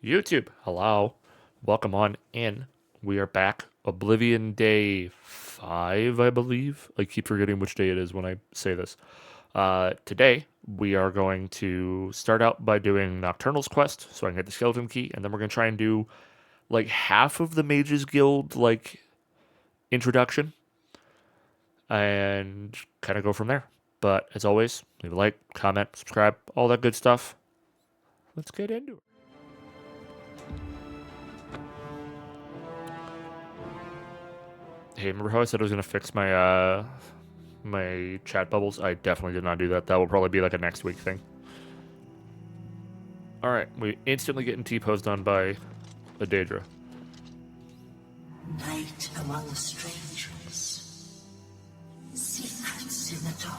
YouTube, hello. Welcome on in. We are back. Oblivion Day 5, I believe. I keep forgetting which day it is when I say this. Today, we are going to start out by doing Nocturnal's quest, so I can get the skeleton key, and then we're going to try and do like half of the Mages Guild, like, introduction, and kind of go from there. But as always, leave a like, comment, subscribe, all that good stuff. Let's get into it. Hey, remember how I said I was gonna fix my chat bubbles? I definitely did not do that. That will probably be like a next week thing. All right, we instantly getting T-posed on by a Daedra. Night among the strangers, secrets in the dark.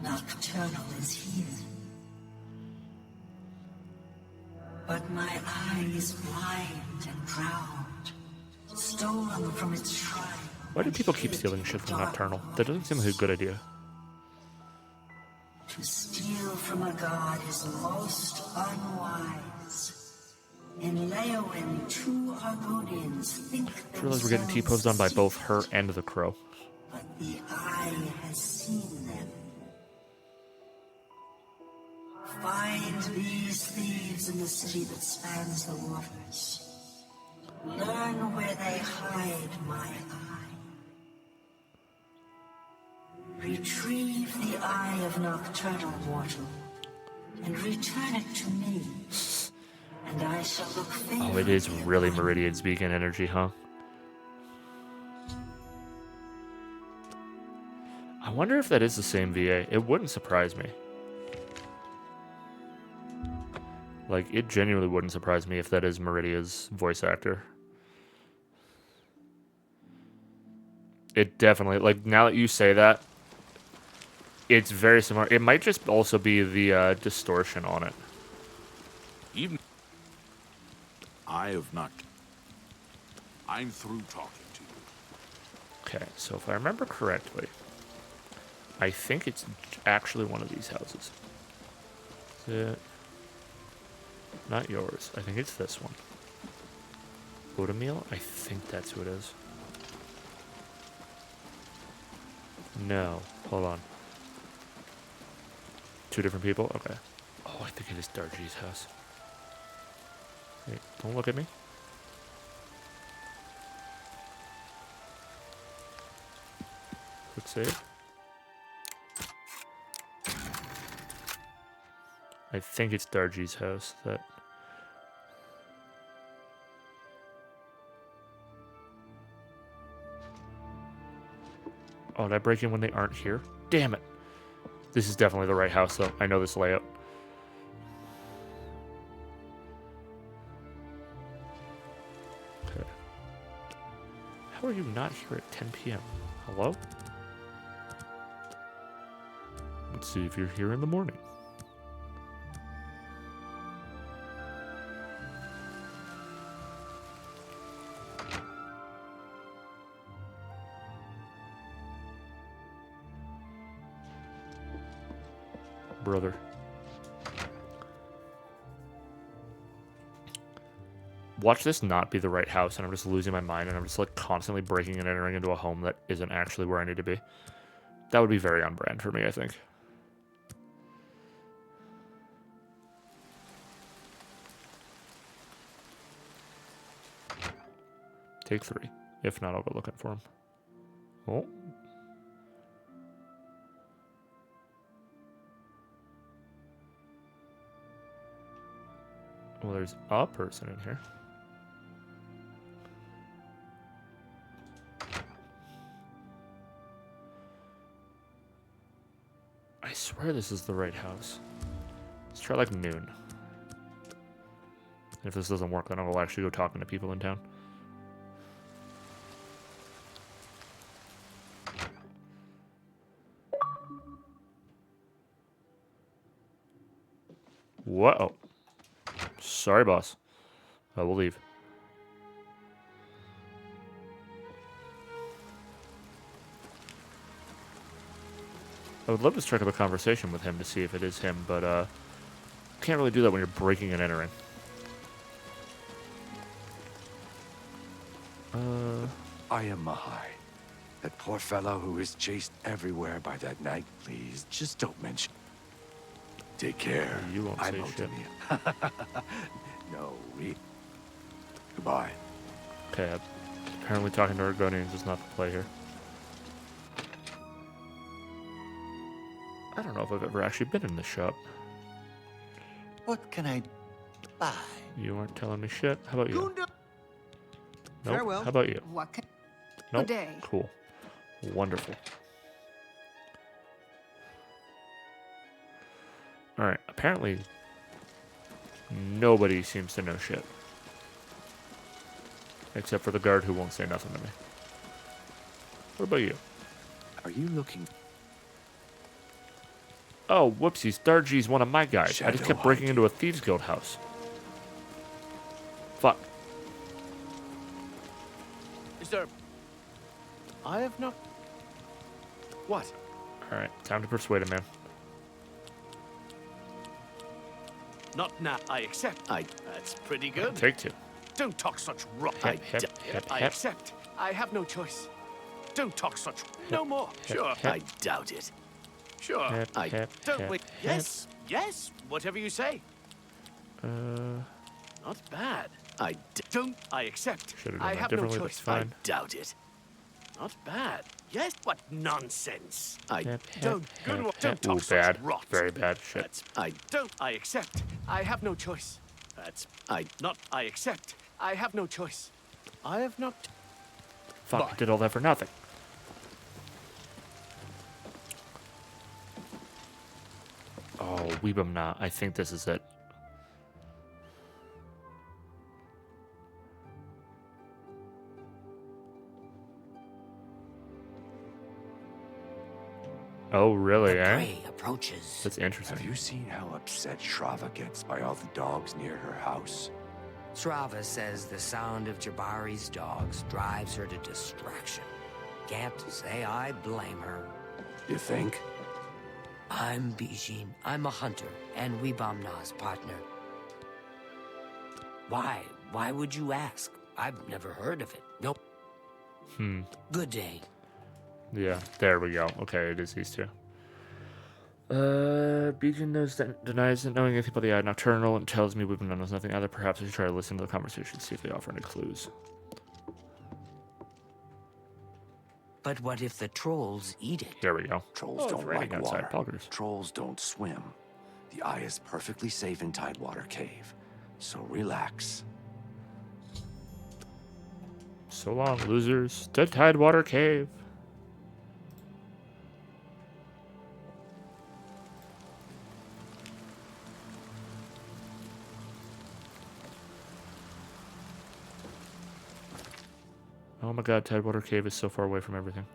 Nocturnal is here. But my eye is blind and drowned, stolen from its shrine. Why do people keep stealing shit from Nocturnal? That doesn't seem like a good idea. To steal from a god is most unwise. In Leowin, two Argonians think I realize we're getting T-posed on by both her and the crow. But the eye has seen them. Find these thieves in the city that spans the waters. Learn where they hide my eye. Retrieve the eye of Nocturnal Mortal and return it to me. And I shall look favorably. Oh, it is really Meridian's beacon energy, huh? I wonder if that is the same VA. It wouldn't surprise me. Like, it genuinely wouldn't surprise me if that is Meridia's voice actor. It definitely, like, now that you say that, it's very similar. It might just also be the distortion on it. Even I have not. I'm through talking to you. Okay, so if I remember correctly, I think it's actually one of these houses. Is it? Not yours. I think it's this one. Oatmeal? I think that's who it is. No. Hold on. Two different people? Okay. Oh, I think it is Dargy's house. Wait, don't look at me. Quick save. I think it's Dargy's house that... Oh, did I break in when they aren't here? Damn it. This is definitely the right house, though. I know this layout. Okay. How are you not here at 10 p.m.? Hello? Let's see if you're here in the morning. Brother. Watch this not be the right house, and I'm just losing my mind, and I'm just like constantly breaking and entering into a home that isn't actually where I need to be. That would be very on brand for me, I think. Take 3. If not, I'll go looking for him. Oh. Well, there's a person in here. I swear this is the right house. Let's try like noon. And if this doesn't work, then I will actually go talking to people in town. Whoa. Sorry, boss. I will leave. I would love to strike up a conversation with him to see if it is him, but can't really do that when you're breaking and entering. I am Mahai. That poor fellow who is chased everywhere by that nag. Please, just don't mention. Take care. You won't I'm say shit. Oblivion. No, Goodbye. Okay, apparently talking to Argonians is not the play here. I don't know if I've ever actually been in this shop. What can I buy? You aren't telling me shit. How about you? Gunda. Nope. Farewell. How about you? What can... Nope. Good day. Cool. Wonderful. Alright, apparently nobody seems to know shit. Except for the guard who won't say nothing to me. What about you? Are you looking? Oh, whoopsies. Dargy's one of my guys. I just Shadow kept breaking hiding. into a thieves guild house. Fuck. Is there... I have not... What? Alright, time to persuade him, man. Not now. I accept. That's pretty good. Take two. Don't talk such rot. Hep, hep, hep, I hep. accept. I have no choice. Don't talk such... No more. hep, Sure. hep. I doubt it. Sure. Hep, I hep, don't hep, wait. hep. Yes. Yes. Whatever you say. Not bad. Don't. I accept. Should've done I that have no differently, choice. that's fine. I doubt it. Not bad. Yes. What nonsense. Hep, hep, Don't. Good hep, one. hep. Don't talk Ooh, such bad. rot. Very bad shit. That's I accept. I have no choice. That's I accept. I have no choice. I have not. Fuck, I Bye. did all that for nothing. Oh, Weebum Nah. I think this is it. Oh, really, The eh? prey approaches. That's interesting. Have you seen how upset Shrava gets by all the dogs near her house? Strava says the sound of Jabari's dogs drives her to distraction. Can't say I blame her. You think? I'm Bijin. I'm a hunter and Weebamna's partner. Why? Why would you ask? I've never heard of it. Nope. Good day. Yeah, there we go. Okay, it is these two. Beacon denies not knowing anything about the Eye Nocturnal and tells me Weebum knows nothing either. Perhaps I should try to listen to the conversation, see if they offer any clues. But what if the trolls eat it? Here we go. Trolls Oh, it's don't raining like outside. water. Poggers. Trolls don't swim. The Eye is perfectly safe in Tidewater Cave. So relax. So long, losers. To Tidewater Cave. Oh my god, Tidewater Cave is so far away from everything.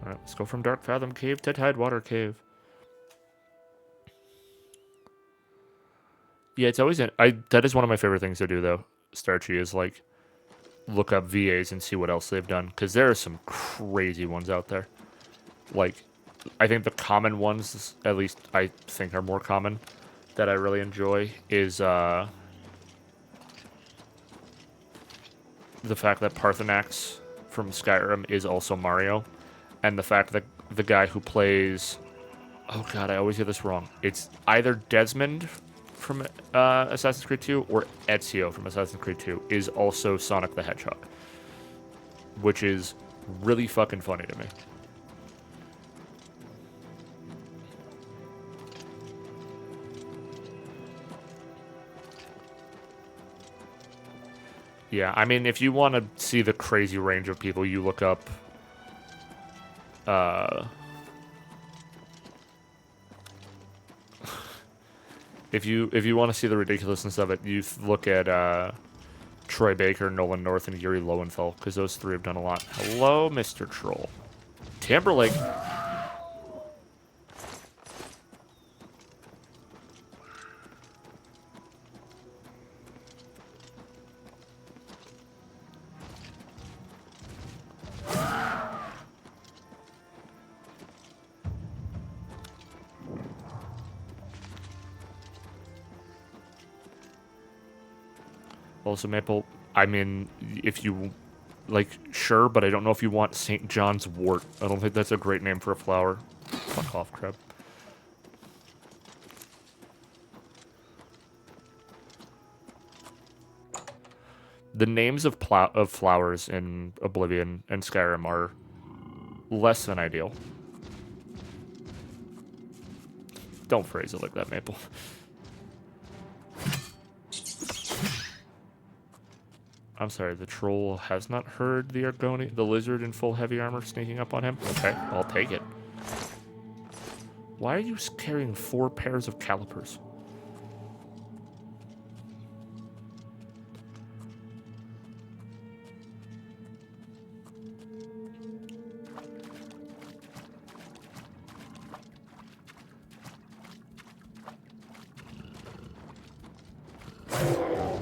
Alright, let's go from Dark Fathom Cave to Tidewater Cave. Yeah, it's always that is one of my favorite things to do though, Starchy, is like look up VAs and see what else they've done. Because there are some crazy ones out there. Like, I think the common ones, at least I think are more common, that I really enjoy is the fact that Parthenax from Skyrim is also Mario, and the fact that the guy who plays, oh god, I always get this wrong. It's either Desmond from Assassin's Creed 2 or Ezio from Assassin's Creed 2 is also Sonic the Hedgehog, which is really fucking funny to me. Yeah, I mean, if you want to see the crazy range of people, you look up if you want to see the ridiculousness of it, you look at Troy Baker, Nolan North, and Yuri Lowenthal, because those three have done a lot. Hello, Mr. Troll. Timberlake. Also, Maple, I mean, if you Like, sure, but I don't know if you want St. John's wort. I don't think that's a great name for a flower. Fuck off, crab. The names of flowers in Oblivion and Skyrim are less than ideal. Don't phrase it like that, Maple. I'm sorry, the troll has not heard the Argoni, the lizard in full heavy armor sneaking up on him? Okay, I'll take it. Why are you carrying 4 pairs of calipers?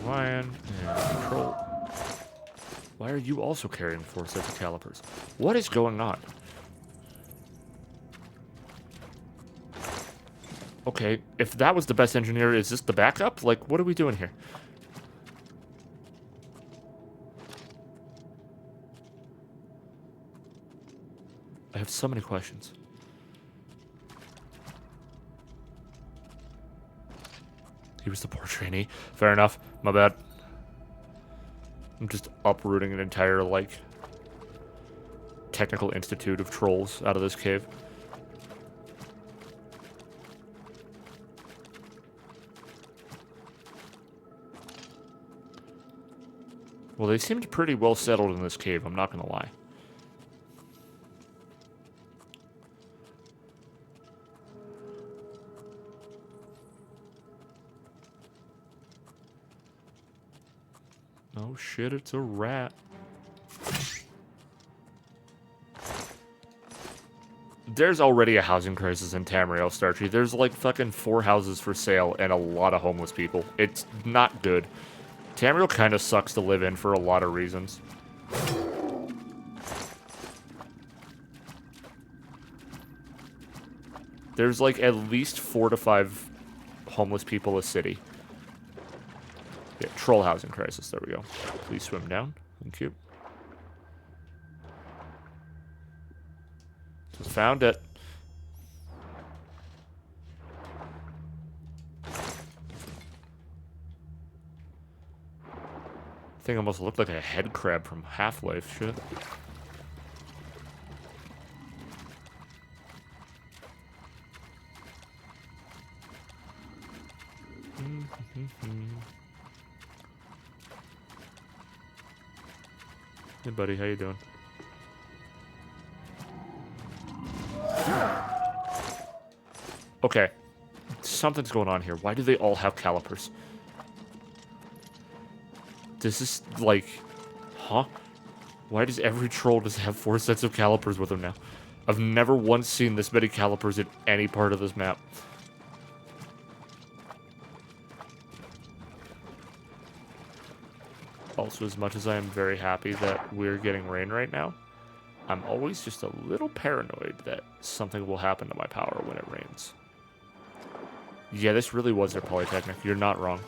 Lion and troll. Why are you also carrying 4 sets of calipers? What is going on? Okay, if that was the best engineer, is this the backup? Like, what are we doing here? I have so many questions. He was the poor trainee. Fair enough. My bad. I'm just uprooting an entire, like, technical institute of trolls out of this cave. Well, they seemed pretty well settled in this cave, I'm not gonna lie. Oh shit, it's a rat. There's already a housing crisis in Tamriel, Starchy. There's like fucking 4 houses for sale and a lot of homeless people. It's not good. Tamriel kind of sucks to live in for a lot of reasons. There's like at least 4 to 5 homeless people a city. Yeah, troll housing crisis. There we go. Please swim down. Thank you. Found it. Thing almost looked like a head crab from Half-Life. Shit. Hey, buddy, how you doing? Okay. Something's going on here. Why do they all have calipers? This is like... Huh? Why does every troll just have 4 sets of calipers with them now? I've never once seen this many calipers in any part of this map. Also, as much as I am very happy that we're getting rain right now, I'm always just a little paranoid that something will happen to my power when it rains. Yeah, this really was their Polytechnic. You're not wrong.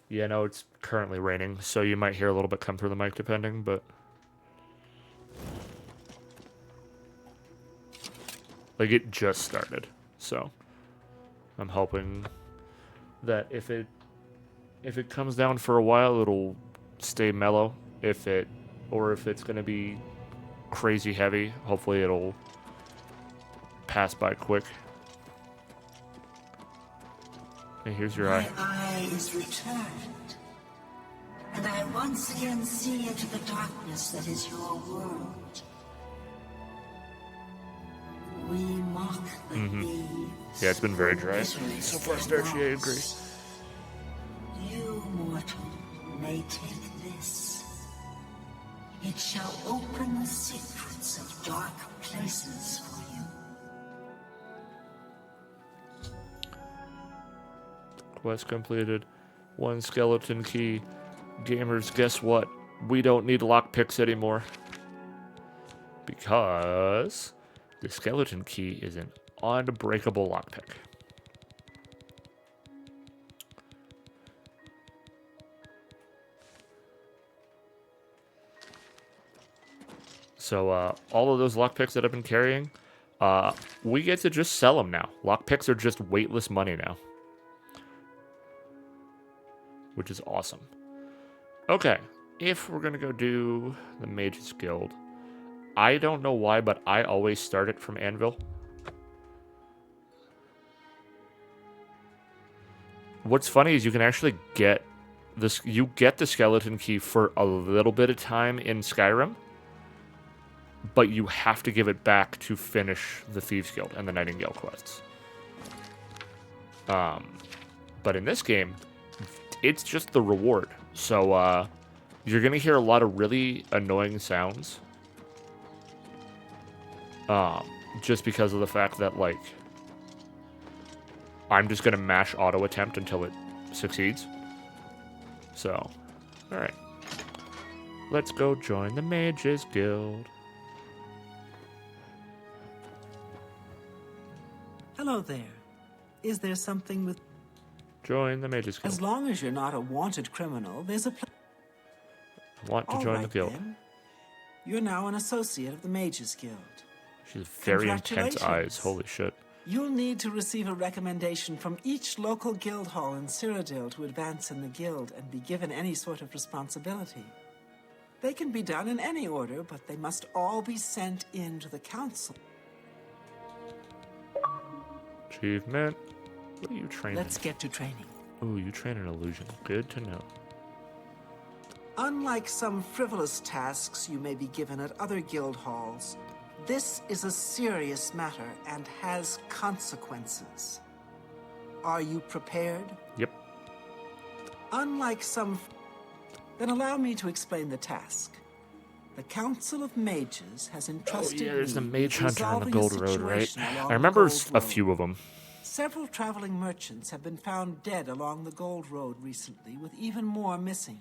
Yeah, no, it's currently raining, so you might hear a little bit come through the mic depending, but... Like, it just started, so... I'm hoping that if it comes down for a while, it'll stay mellow. If it's gonna be crazy heavy, hopefully it'll pass by quick. Hey, here's your eye. My eye is returned, and I once again see into the darkness that is your world. We mock the thieves. Yeah, it's been very dry. Obliterate So far, their Starchy, I agree. loves. You, mortal, may take this. It shall open the secrets of dark places for you. Quest completed. 1 skeleton key. Gamers, guess what? We don't need lockpicks anymore. Because the skeleton key is an unbreakable lockpick. So all of those lockpicks that I've been carrying, we get to just sell them now. Lockpicks are just weightless money now. Which is awesome. Okay, if we're going to go do the Mage's Guild, I don't know why, but I always start it from Anvil. What's funny is you can actually get this. You get the skeleton key for a little bit of time in Skyrim, but you have to give it back to finish the Thieves Guild and the Nightingale quests. But in this game, it's just the reward. So you're gonna hear a lot of really annoying sounds. Just because of the fact that, like, I'm just gonna mash auto attempt until it succeeds. So, alright. Let's go join the Mages Guild. Hello there. Is there something with... Join the Mages Guild. As long as you're not a wanted criminal, there's a... Want to join the guild. Then. You're now an associate of the Mages Guild. She has very intense eyes. Congratulations. Holy shit. You'll need to receive a recommendation from each local guild hall in Cyrodiil to advance in the guild and be given any sort of responsibility. They can be done in any order, but they must all be sent in to the council. Achievement. What are you training? Let's get to training. Ooh, you train an illusion. Good to know. Unlike some frivolous tasks you may be given at other guild halls, this is a serious matter and has consequences. Are you prepared? Yep. Unlike some... Then allow me to explain the task. The Council of Mages has entrusted me there's the Mage with Hunter on the resolving Gold a Road, right? situation along I remember the Gold a Road. few of them. Several traveling merchants have been found dead along the Gold Road recently, with even more missing.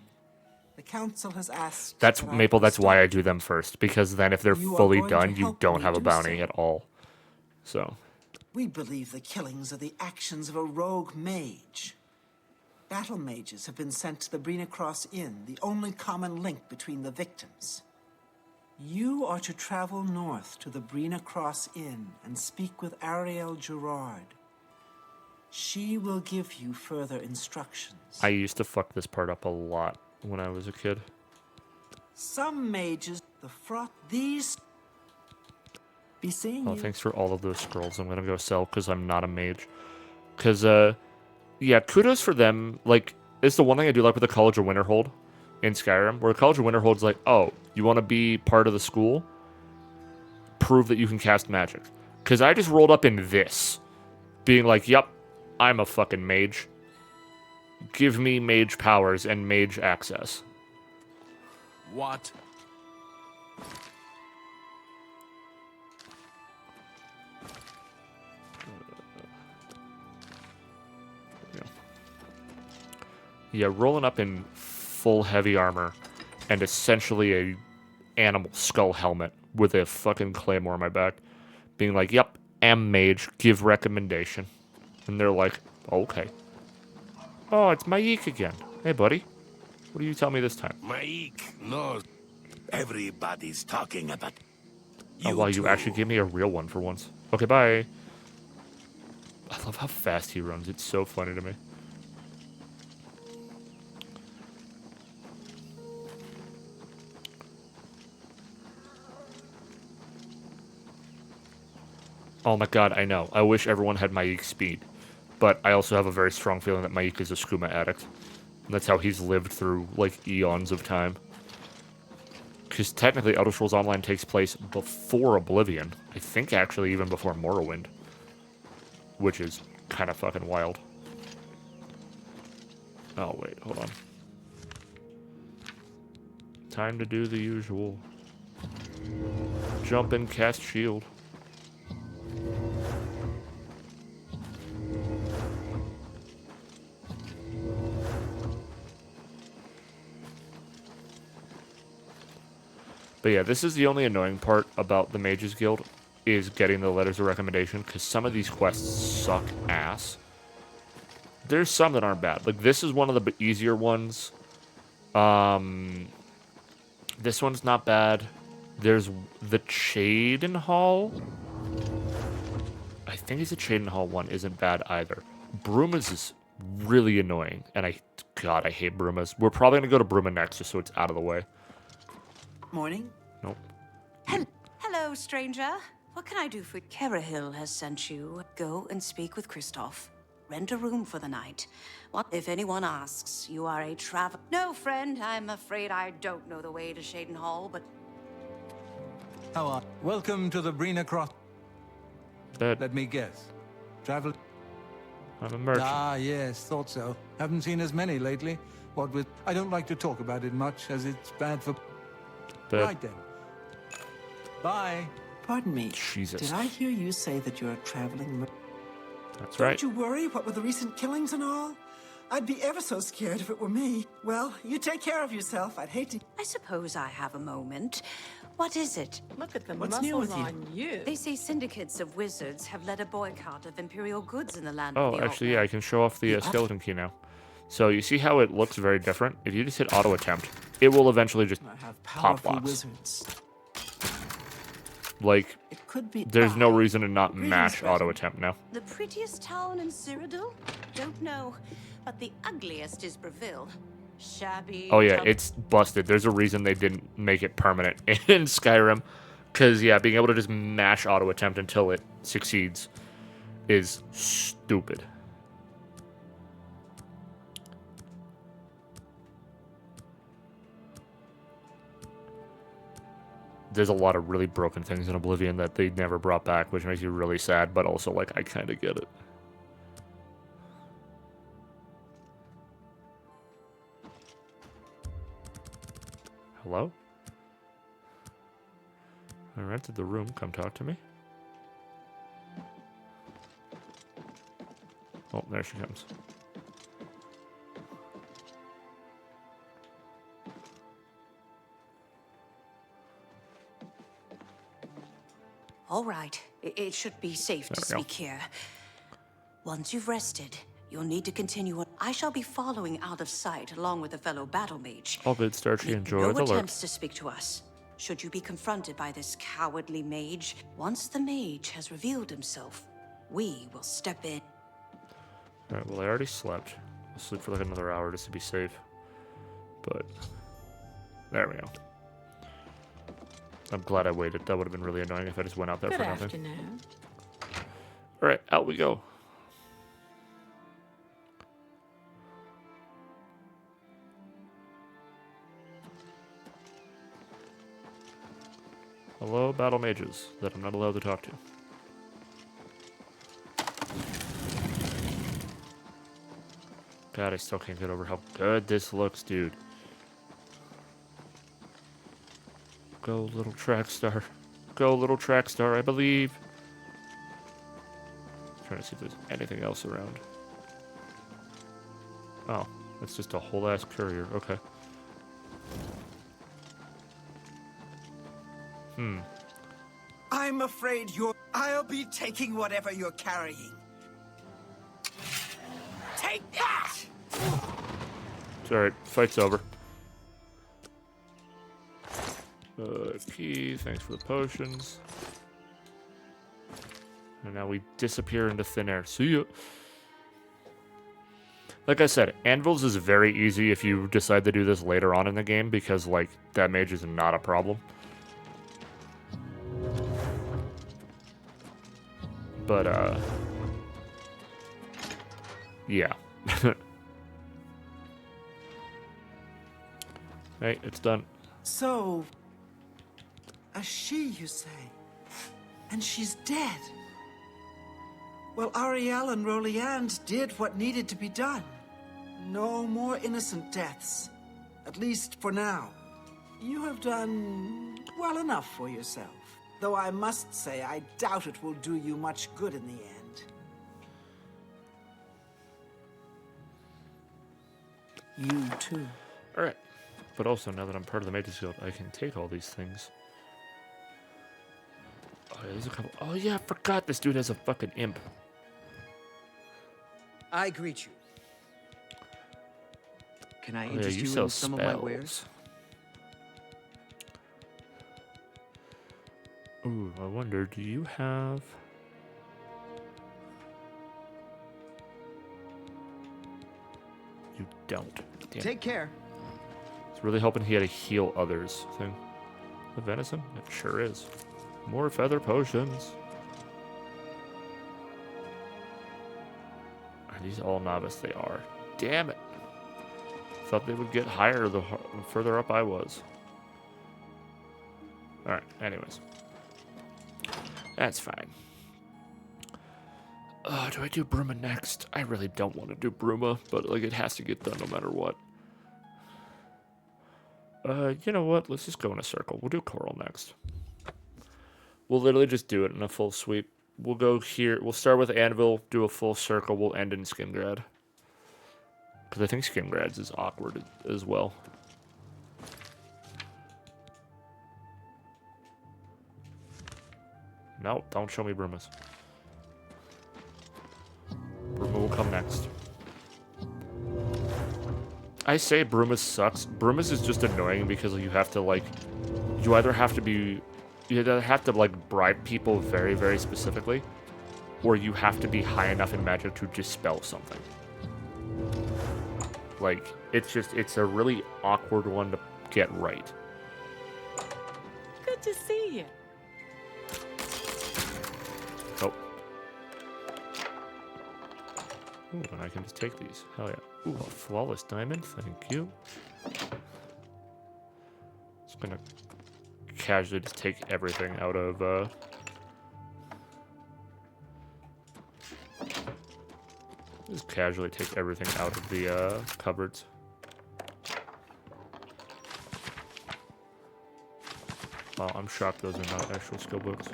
The council has asked... That's that I Maple, that's why I stop. do them first. Because then if they're You are fully going to done, you help don't me have a do bounty so. at all. So, We believe the killings are the actions of a rogue mage. Battle mages have been sent to the Brina Cross Inn, the only common link between the victims. You are to travel north to the Brina Cross Inn and speak with Ariel Gerard. She will give you further instructions. I used to fuck this part up a lot when I was a kid. Some mages, the fraught, these... Be seeing Oh, you. thanks for all of those scrolls. I'm gonna go sell because I'm not a mage. Because, yeah, kudos for them. Like, it's the one thing I do like with the College of Winterhold in Skyrim, where the College of Winterhold's like, oh, you want to be part of the school? Prove that you can cast magic. Because I just rolled up in this, being like, yep, I'm a fucking mage. Give me mage powers and mage access. What? Yeah, rolling up in full heavy armor and essentially a animal skull helmet with a fucking claymore on my back. Being like, yep, am mage, give recommendation. And they're like, okay. Oh, it's Maik again. Hey, buddy. What do you tell me this time? Maik, no. Everybody's talking about Oh, well, you two. actually gave me a real one for once. Okay, bye. I love how fast he runs. It's so funny to me. Oh my god, I know. I wish everyone had Maik's speed. But I also have a very strong feeling that Maik is a skooma addict. And that's how he's lived through, like, eons of time. Because technically Elder Scrolls Online takes place before Oblivion. I think actually even before Morrowind. Which is kind of fucking wild. Oh, wait, hold on. Time to do the usual. Jump and cast shield. But yeah, this is the only annoying part about the Mages Guild, is getting the letters of recommendation, because some of these quests suck ass. There's some that aren't bad. Like, this is one of the easier ones. This one's not bad. There's the Chaden Hall. I think it's the Chaden Hall one isn't bad either. Bruma's is really annoying, and God, I hate Bruma's. We're probably gonna go to Bruma next, just so it's out of the way. Morning. Nope. Hello, stranger. What can I do for you? Kerahil has sent you. Go and speak with Kristoff. Rent a room for the night. What if anyone asks, you are a traveler? No, friend, I'm afraid I don't know the way to Shaden Hall, but... How are... Welcome to the Brina Cross. That Let me guess. Travel... I'm a merchant. Ah, yes, thought so. Haven't seen as many lately. What with... I don't like to talk about it much, as it's bad for... That- Right then. Bye. Pardon me. Jesus. Did I hear you say that you're a traveling... That's Don't right. you worry, what with the recent killings and all? I'd be ever so scared if it were me. Well, you take care of yourself. I'd hate to... I suppose I have a moment. What is it? Look at the What's new muscles with you? on you. They say syndicates of wizards have led a boycott of imperial goods in the land of Oh, the actually, yeah, I can show off the skeleton key now. So you see how it looks very different? If you just hit auto attempt, it will eventually just I have pop powerful locks. wizards. Like, It could be... there's no reason to not Greetings, mash Reverend. auto attempt now. The prettiest town in Cyrodiil? Don't know. But the ugliest is Breville. Shabby... Oh yeah, tub- it's busted. There's a reason they didn't make it permanent in Skyrim. Because, yeah, being able to just mash auto attempt until it succeeds is stupid. There's a lot of really broken things in Oblivion that they never brought back, which makes you really sad, but also, like, I kind of get it. Hello? I rented the room. Come talk to me. Oh, there she comes. All right. It should be safe to There we go. speak here. Once you've rested, you'll need to continue on. I shall be following out of sight along with a fellow battle mage. All good, Starchy. Make Enjoy no the lurk. attempts to speak to us. Should you be confronted by this cowardly mage, once the mage has revealed himself, we will step in. Alright, well, I already slept. I'll sleep for like another hour just to be safe. But, there we go. I'm glad I waited. That would have been really annoying if I just went out there Good for nothing. afternoon. Alright, out we go. Hello, battle mages that I'm not allowed to talk to. God, I still can't get over how good this looks, dude. Go, little track star. Go, little track star, I believe. Trying to see if there's anything else around. Oh, it's just a whole ass courier. Okay. I'm afraid I'll be taking whatever you're carrying. Take that! It's alright. Fight's over. Key. Thanks for the potions. And now we disappear into thin air. See ya. Like I said, anvils is very easy if you decide to do this later on in the game because, like, that mage is not a problem. But, yeah. Hey, it's done. So, a she, you say? And she's dead. Well, Ariel and Roliand did what needed to be done. No more innocent deaths. At least for now. You have done well enough for yourself. Though I must say, I doubt it will do you much good in the end. You too. Alright. But also, now that I'm part of the Mages Guild, I can take all these things. Oh, yeah, there's a couple. Oh, yeah, I forgot this dude has a fucking imp. I greet you. Can I Oh, yeah, interest you you sell in some of my wares? spells. Ooh, I wonder, do you have... You don't. Damn. Take care. It's really hoping he had a heal others thing. The venison? It sure is. More feather potions. Are these all novice? They are. Damn it. Thought they would get higher the further up I was. Alright, anyways. That's fine. Do I do Bruma next? I really don't want to do Bruma, but like it has to get done no matter what. You know what? Let's just go in a circle. We'll do Coral next. We'll literally just do it in a full sweep. We'll go here. We'll start with Anvil, do a full circle. We'll end in Skingrad. Because I think Skingrad's is awkward as well. No, don't show me Brumas. Bruma will come next. I say Brumas sucks. Brumas is just annoying because you have to like, you either have to like bribe people very, very specifically, or you have to be high enough in magic to dispel something. Like, it's a really awkward one to get right. Good to see you. Oh. Ooh, and I can just take these. Hell yeah. Ooh, a flawless diamond. Thank you. Just gonna casually just take everything out of, just casually take everything out of the, cupboards. Wow, I'm shocked those are not actual skill books.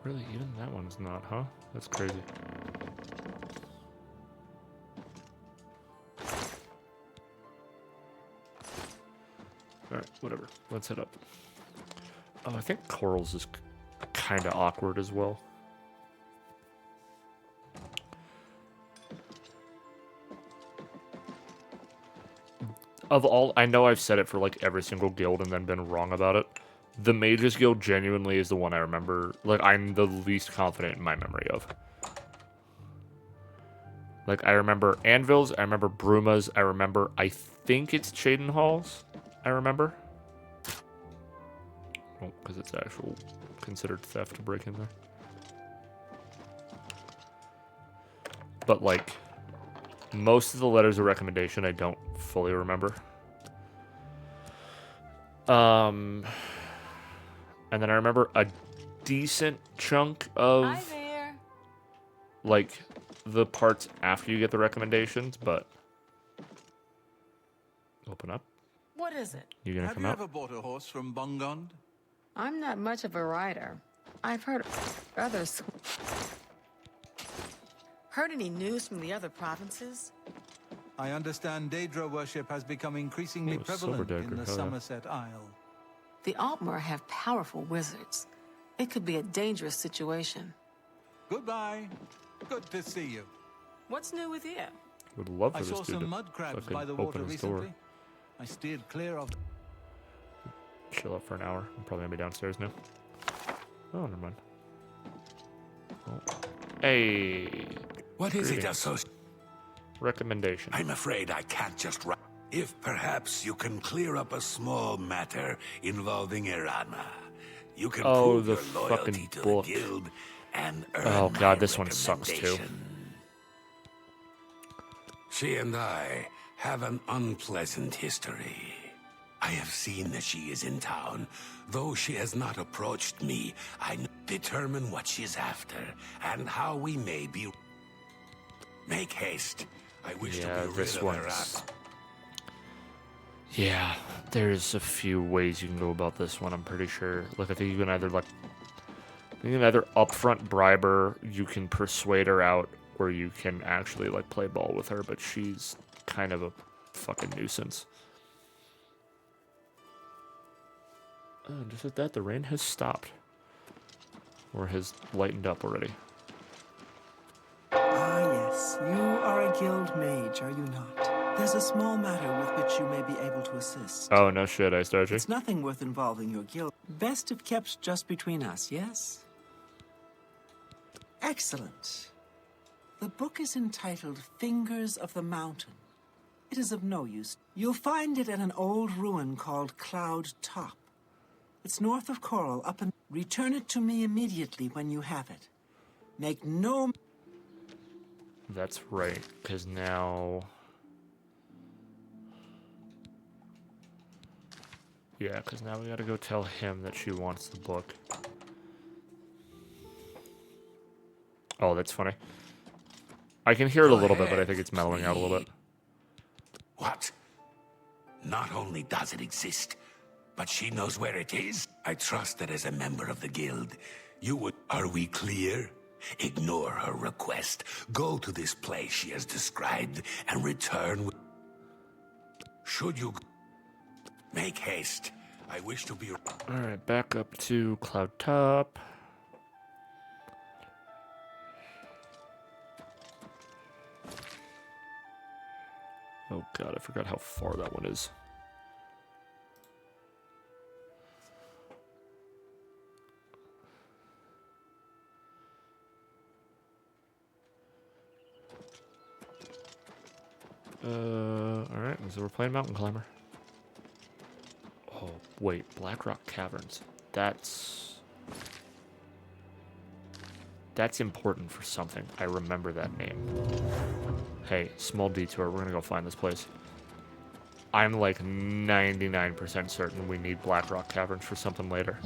Really, even that one's not, huh? That's crazy. Alright, whatever. Let's head up. Oh, I think Corals is kind of awkward as well. Of all, I know I've said it for like every single guild and then been wrong about it. The Mages Guild genuinely is the one I remember. Like, I'm the least confident in my memory of. Like, I remember Anvils, I remember Brumas, I remember, I think it's Chaden Halls, I remember. Oh, because it's actual considered theft to break in there. But, like, most of the letters of recommendation I don't fully remember. And then I remember a decent chunk of, Hi there. like, the parts after you get the recommendations, but... Open up. What is it? You gonna Have come you out? ever bought a horse from Bungond? I'm not much of a rider. I've heard others. Heard any news from the other provinces? I understand Daedra worship has become increasingly Ooh, prevalent Silverdagger, in the hell yeah. Somerset Isle. The Altmer have powerful wizards. It could be a dangerous situation. Goodbye. Good to see you. What's new with you? Would love for I this saw dude some to mud crabs fucking by the water open his door. recently. I steered clear of. Chill out for an hour. I'm probably gonna be downstairs now. Oh, never mind. Oh. Hey. What is it, Greetings. associate? Recommendation. I'm afraid I can't just write. If perhaps you can clear up a small matter involving Irana, you can Oh, prove the your loyalty fucking to book. the guild and earn Oh my god, this one sucks too. recommendation. She and I have an unpleasant history. I have seen that she is in town. Though she has not approached me, I determine what she's after and how we may be. Make haste. I wish to be rid this of her. one's... Yeah, there's a few ways you can go about this one, I'm pretty sure. Like, I think you can either, like... You can either upfront bribe her, you can persuade her out, or you can actually, like, play ball with her, but she's kind of a fucking nuisance. Just like that, the rain has stopped. Or has lightened up already. Ah, yes. You are a guild mage, are you not? There's a small matter with which you may be able to assist. Oh, no shit, I started. It's nothing worth involving your guild. Best if kept just between us, yes? Excellent. The book is entitled Fingers of the Mountain. It is of no use. You'll find it at an old ruin called Cloud Top. It's north of Coral, up and return it to me immediately when you have it. Make no... That's right, because now... Yeah, because now we gotta go tell him that she wants the book. Oh, that's funny. I can hear it a little bit, but I think it's mellowing out a little bit. What? Not only does it exist, but she knows where it is. I trust that as a member of the guild, you would... Are we clear? Ignore her request. Go to this place she has described and return with... Should you... Make haste. I wish to be... Alright, back up to Cloud Top. Oh god, I forgot how far that one is. Alright, so we're playing Mountain Climber. Oh, wait, Blackrock Caverns. That's important for something. I remember that name. Hey, small detour. We're gonna go find this place. I'm like 99% certain we need Blackrock Caverns for something later.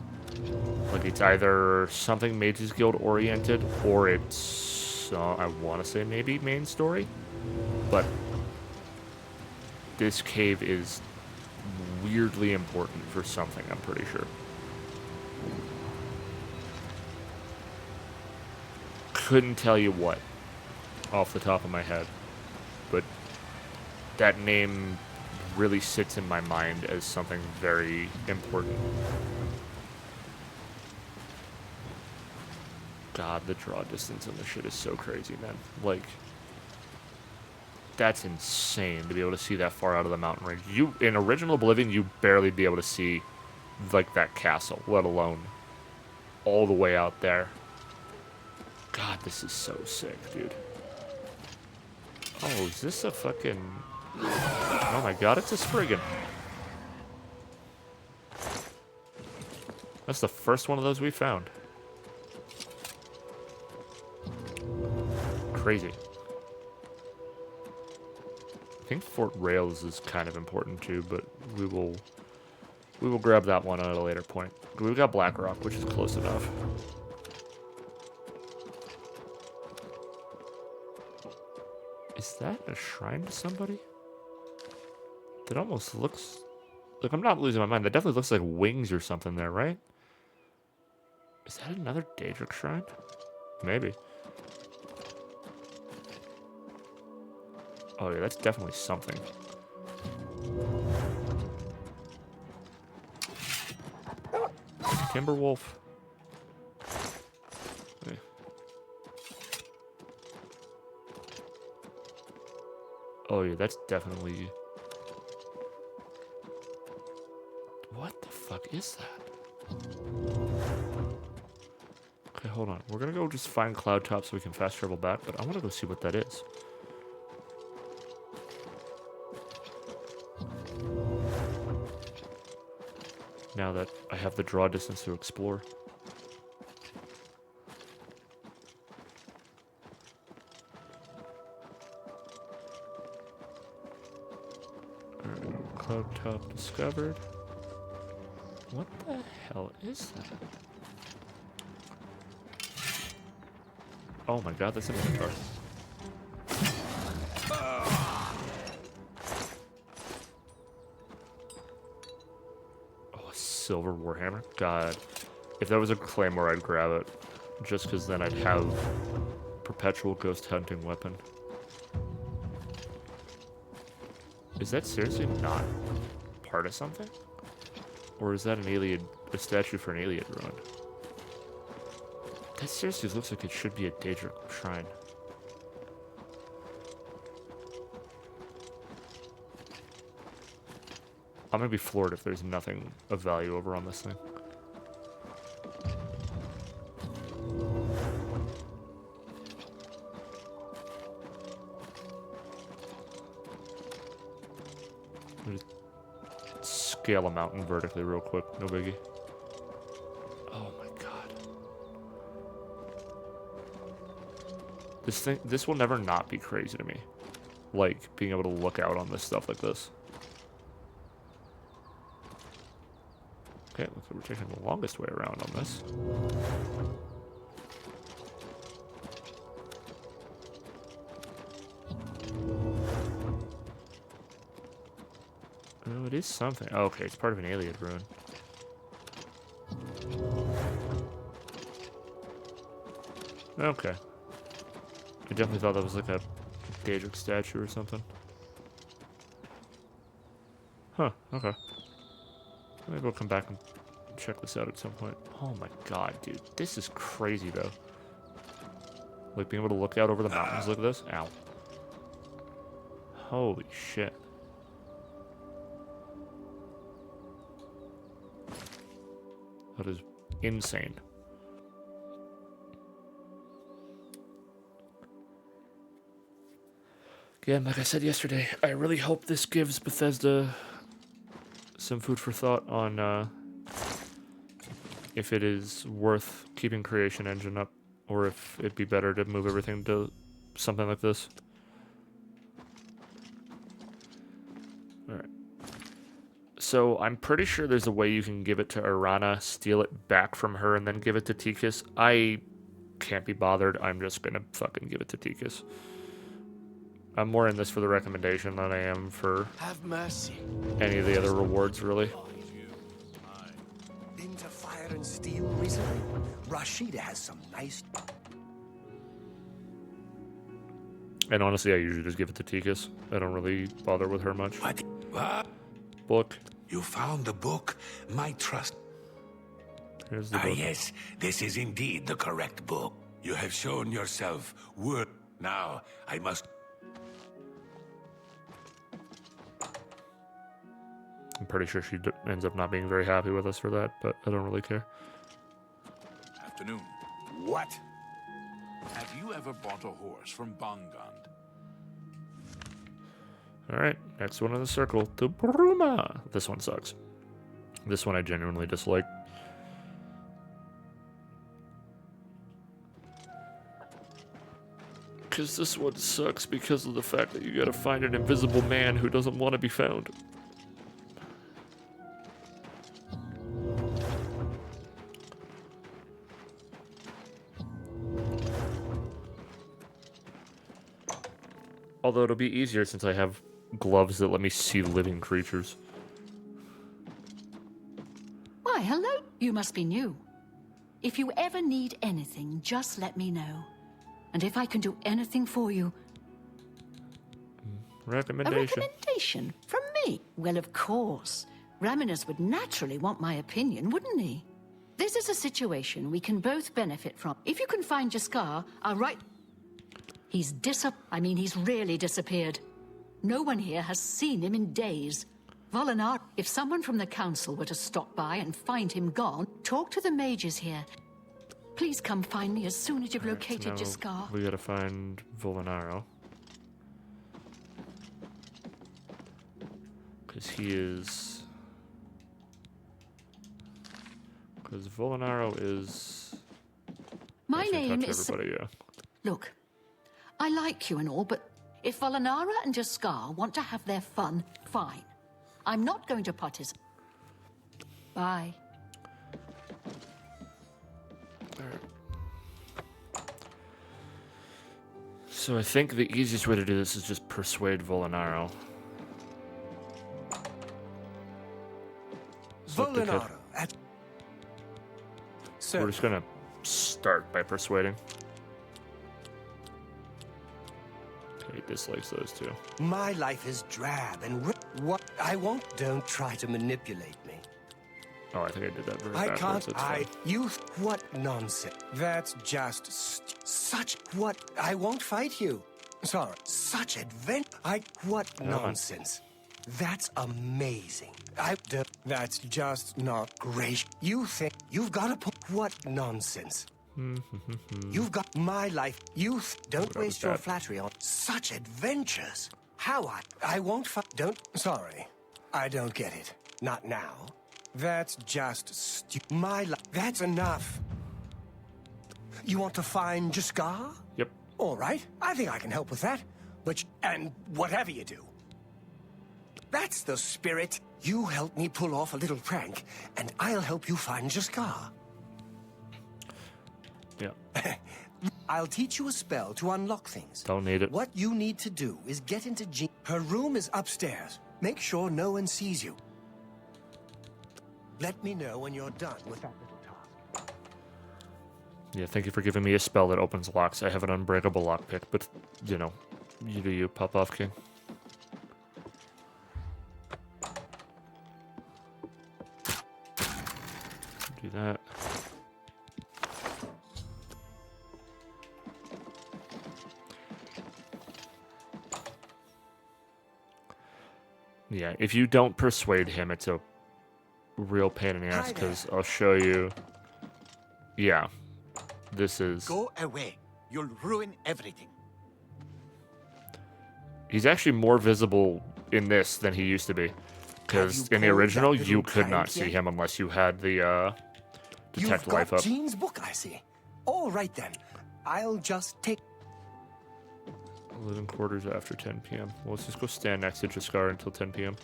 Like, it's either something Mages Guild oriented, or it's, I want to say maybe main story. But this cave is weirdly important for something, I'm pretty sure. Couldn't tell you what off the top of my head, but that name really sits in my mind as something very important. God, the draw distance on this shit is so crazy, man. Like, that's insane to be able to see that far out of the mountain range. You, in original Oblivion, you'd barely be able to see, like, that castle, let alone all the way out there. God, this is so sick, dude. Oh, is this a fucking... Oh my god, it's a Spriggan. That's the first one of those we found. Crazy. I think Fort Rails is kind of important too, but we will grab that one at a later point. We've got Blackrock, which is close enough. Is that a shrine to somebody? That almost looks... Like, I'm not losing my mind. That definitely looks like wings or something there, right? Is that another Daedric shrine? Maybe. Oh yeah, that's definitely something. Timberwolf. Okay. Oh yeah, that's definitely... What the fuck is that? Okay, hold on. We're gonna go just find Cloud Top so we can fast travel back, but I wanna go see what that is. Now that I have the draw distance to explore. Info top discovered. What the hell is that? Oh my god, that's an inventory. Oh, a silver warhammer? God. If that was a claymore, I'd grab it. Just because then I'd have perpetual ghost hunting weapon. Is that seriously not part of something? Or is that a statue for an Iliad ruin? That seriously looks like it should be a Daedric shrine. I'm gonna be floored if there's nothing of value over on this thing. Scale a mountain vertically real quick, no biggie. Oh my god. This will never not be crazy to me. Like, being able to look out on this stuff like this. Okay, looks like we're taking the longest way around on this. Oh, it is something. Oh, okay, it's part of an Iliad ruin. Okay. I definitely thought that was like a Daedric statue or something. Huh, okay. Maybe we'll come back and check this out at some point. Oh my god, dude. This is crazy, though. Like, being able to look out over the mountains like this? Ow. Holy shit. That is insane. Again, like I said yesterday, I really hope this gives Bethesda some food for thought on if it is worth keeping Creation Engine up, or if it'd be better to move everything to something like this. Alright. So, I'm pretty sure there's a way you can give it to Arana, steal it back from her, and then give it to Tikas. I can't be bothered. I'm just gonna fucking give it to Tikas. I'm more in this for the recommendation than I am for Have mercy. any of the other rewards, really. Been to Fire and Steel recently? Rashida has some nice... And honestly, I usually just give it to Tikas. I don't really bother with her much. What? What? Book. You found the book? My trust. Here's the Ah, book. yes. This is indeed the correct book. You have shown yourself worth. Now, I must... I'm pretty sure she ends up not being very happy with us for that, but I don't really care. Afternoon. What? Have you ever bought a horse from Bongond? Alright, next one in the circle. To Bruma. This one sucks. This one I genuinely dislike. Because this one sucks because of the fact that you gotta find an invisible man who doesn't want to be found. Although it'll be easier since I have gloves that let me see living creatures. Why, hello. You must be new. If you ever need anything, just let me know. And if I can do anything for you... Recommendation. A recommendation? From me? Well, of course. Raminus would naturally want my opinion, wouldn't he? This is a situation we can both benefit from. If you can find Jaskar, I'll write... He's he's really disappeared. No one here has seen him in days. Volinar, if someone from the council were to stop by and find him gone, talk to the mages here. Please come find me as soon as you've located Jaskar. We gotta find Volinaro. Because he is... Because Volinaro is... My name is... Everybody, yeah. Look, I like you and all, but if Volinara and Jaskar want to have their fun, fine. I'm not going to participate. Bye. So I think the easiest way to do this is just persuade Volinaro. Volinaro. We're just gonna start by persuading. He dislikes those two. My life is drab and what I won't. Don't try to manipulate me. Oh, I think I did that very I backwards. can't. It's fine. You. What nonsense. That's just such. What? I won't fight you. Sorry. Such adventure. What nonsense. That's amazing. That's just not great. You think you've got to put. What nonsense. You've got my life. Don't waste your flattery on such adventures. How I won't don't. Sorry. I don't get it. Not now. That's just my life. That's enough. You want to find Jaskar? Yep. All right. I think I can help with that. And whatever you do. That's the spirit. You help me pull off a little prank, and I'll help you find Jaskar. Yeah. I'll teach you a spell to unlock things. Don't need it. What you need to do is get into Jean. Her room is upstairs. Make sure no one sees you. Let me know when you're done with that little task. Yeah, thank you for giving me a spell that opens locks. I have an unbreakable lockpick, but, you know, you do you, pop off, king. Do that. Yeah, if you don't persuade him, it's a real pain in the ass, because I'll show you. Yeah, this is... Go away. You'll ruin everything. He's actually more visible in this than he used to be. Because in the original, you could not see him unless you had the detect life up. Jean's book, I see. All right then. I'll just take... Living quarters after 10 p.m. Well, let's just go stand next to Jaskar until 10 p.m.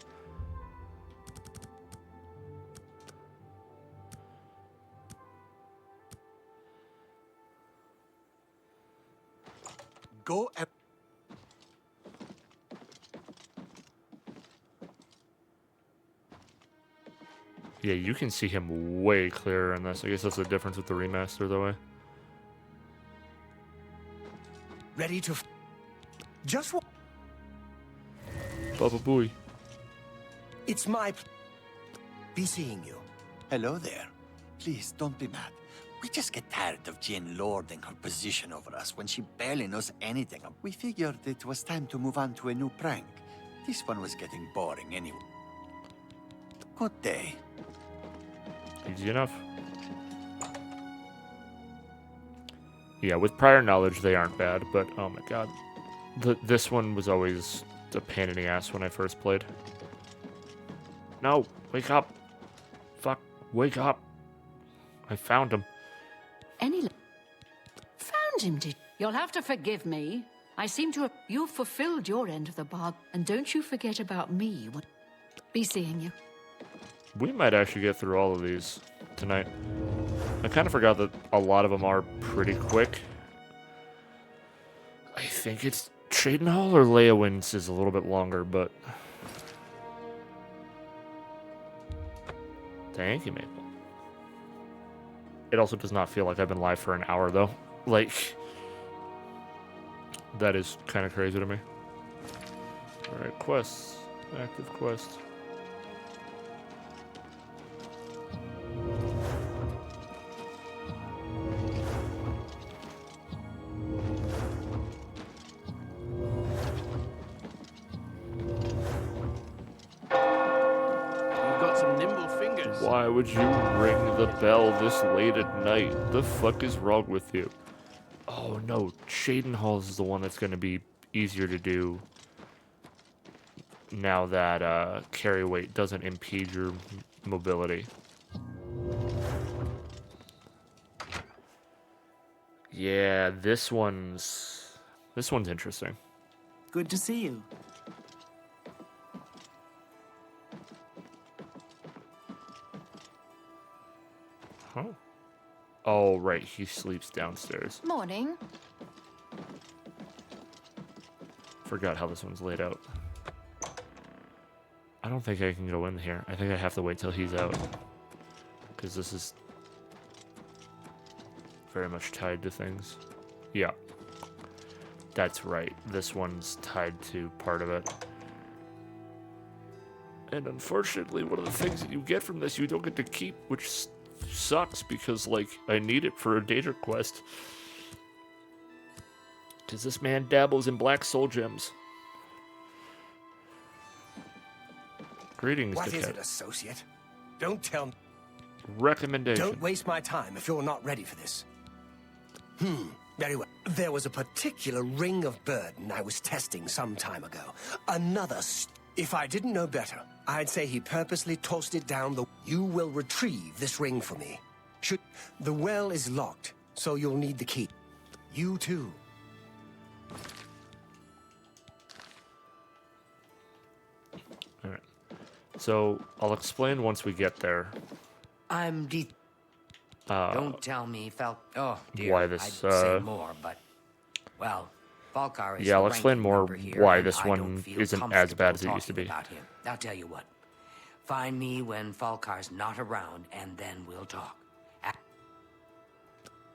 Go. Yeah, you can see him way clearer in this. I guess that's the difference with the remaster, though. Eh? Ready to... Just what? Baba Booey. It's my... Be seeing you. Hello there. Please don't be mad. We just get tired of Jane lording her position over us when she barely knows anything. We figured it was time to move on to a new prank. This one was getting boring anyway. Good day. Easy enough. Yeah, with prior knowledge, they aren't bad, but oh my god. This one was always a pain in the ass when I first played. No, wake up. Fuck, wake up. I found him. Found him, did You'll have to forgive me. I seem to have... You've fulfilled your end of the bargain, and don't you forget about me. Be seeing you. We might actually get through all of these tonight. I kind of forgot that a lot of them are pretty quick. I think it's Tradenhall or Leowin's is a little bit longer, but... Thank you, Maple. It also does not feel like I've been live for an hour, though. Like, that is kind of crazy to me. Alright, quests. Active quest. Why would you ring the bell this late at night? The fuck is wrong with you? Oh no, Tradenhall is the one that's going to be easier to do now that carry weight doesn't impede your mobility. Yeah, this one's interesting. Good to see you. Oh, right. He sleeps downstairs. Morning. Forgot how this one's laid out. I don't think I can go in here. I think I have to wait till he's out. Because this is very much tied to things. Yeah. That's right. This one's tied to part of it. And unfortunately, one of the things that you get from this, you don't get to keep, which sucks because, like, I need it for a danger quest. Because this man dabbles in black soul gems. Greetings, What is Decade. it, associate? Don't tell me. Recommendation. Don't waste my time if you're not ready for this. Very well. There was a particular ring of burden I was testing some time ago. If I didn't know better, I'd say he purposely tossed it down the... You will retrieve this ring for me. The well is locked, so you'll need the key. You too. Alright. So, I'll explain once we get there. I'm Don't tell me, Oh, dear. Why this, I'd say more, but... Well, Falkar is yeah, I'll the explain ranking more member here, why and this I don't one feel isn't as bad as it comfortable used to be. talking about him. I'll tell you what. Find me when Falkar's not around, and then we'll talk.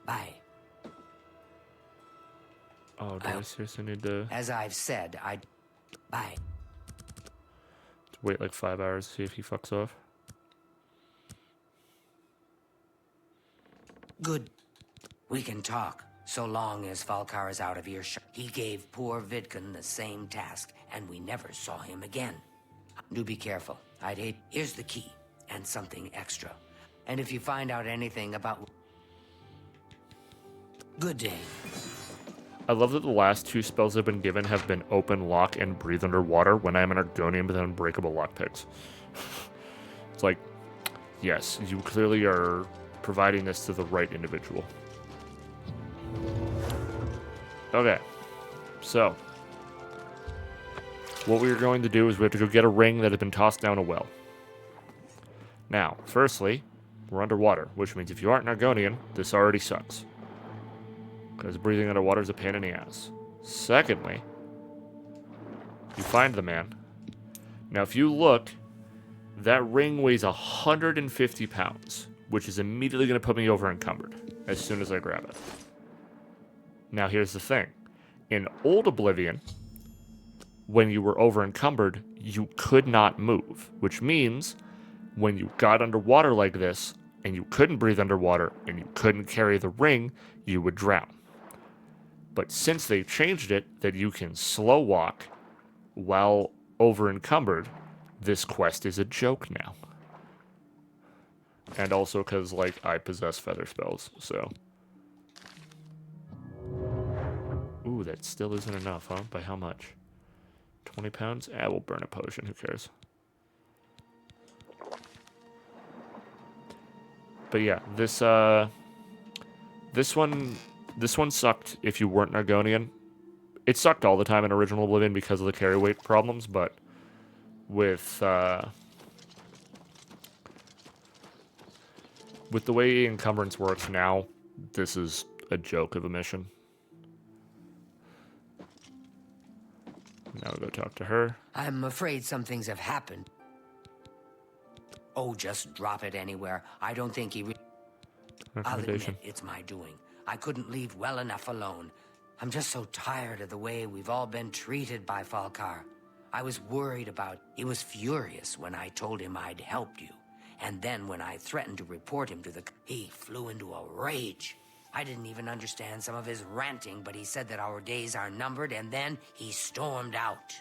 Bye. Oh, do I seriously need to As I've said, Bye. wait like 5 hours to see if he fucks off? Good. We can talk, so long as Falkar is out of earshot. He gave poor Vidkun the same task, and we never saw him again. Do be careful. I'd hate... Here's the key, and something extra. And if you find out anything about... Good day. I love that the last 2 spells I've been given have been Open Lock and Breathe Underwater when I'm an Argonian with unbreakable lockpicks. It's like, yes, you clearly are providing this to the right individual. Okay, so what we are going to do is we have to go get a ring that had been tossed down a well. Now, firstly, we're underwater, which means if you aren't an Argonian, this already sucks. Because breathing underwater is a pain in the ass. Secondly, you find the man. Now, if you look, that ring weighs 150 pounds, which is immediately going to put me over encumbered as soon as I grab it. Now, here's the thing. In old Oblivion, when you were over encumbered, you could not move, which means when you got underwater like this, and you couldn't breathe underwater, and you couldn't carry the ring, you would drown. But since they've changed it that you can slow walk while over encumbered, this quest is a joke now. And also because, like, I possess feather spells, so. Ooh, that still isn't enough, huh? By how much? 20 pounds? Eh, we'll burn a potion, who cares? But yeah, this one sucked if you weren't an Argonian. It sucked all the time in original Oblivion because of the carry weight problems, but with the way encumbrance works now, this is a joke of a mission. Now we'll go talk to her. I'm afraid some things have happened. Oh, just drop it anywhere. I don't think he... I'll admit it's my doing. I couldn't leave well enough alone. I'm just so tired of the way we've all been treated by Falkar. I was worried about... He was furious when I told him I'd helped you. And then when I threatened to report him to the... He flew into a rage. I didn't even understand some of his ranting, but he said that our days are numbered, and then he stormed out.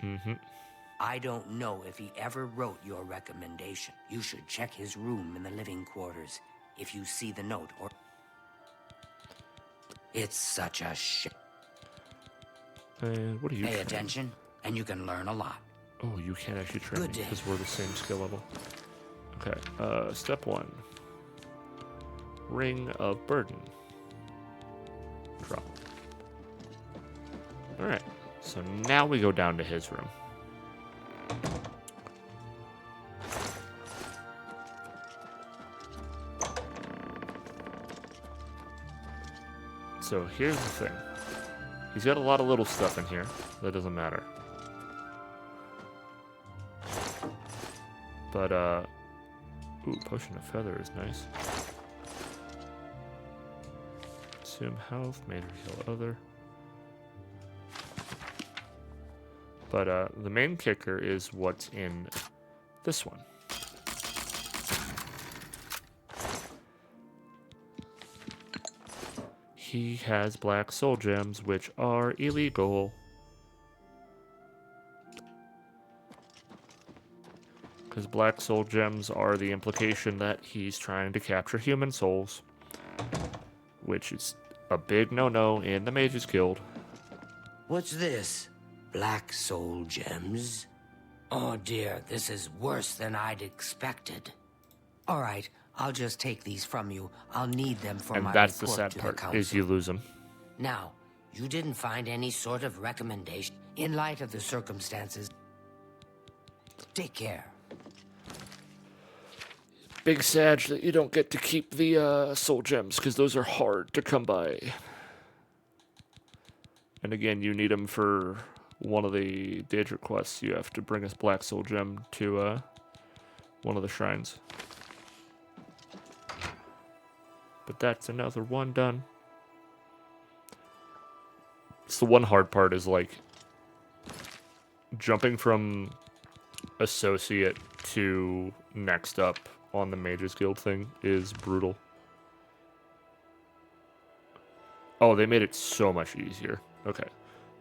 I don't know if he ever wrote your recommendation. You should check his room in the living quarters. If you see the note, or... It's such a shit. What are you Pay trying? attention, and you can learn a lot. Oh, you can actually train me Good day. because we're the same skill level. Okay, step 1. Ring of Burden. Drop. Alright, so now we go down to his room. So here's the thing. He's got a lot of little stuff in here. That doesn't matter. But, ooh, Potion of Feather is nice. Consume health, major heal other. But, the main kicker is what's in this one. He has black soul gems, which are illegal. Because black soul gems are the implication that he's trying to capture human souls. Which is a big no-no in the Mages Guild. What's this? Black soul gems? Oh dear, this is worse than I'd expected. All right, I'll just take these from you. I'll need them for my report to the council. And that's the sad part, is you lose them. Now, you didn't find any sort of recommendation in light of the circumstances. Take care. Big sad that you don't get to keep the soul gems, because those are hard to come by. And again, you need them for one of the Daedric quests. You have to bring us black soul gem to one of the shrines. But that's another one done. So the one hard part is like jumping from associate to next up on the Mages Guild thing is brutal. Oh, they made it so much easier. Okay.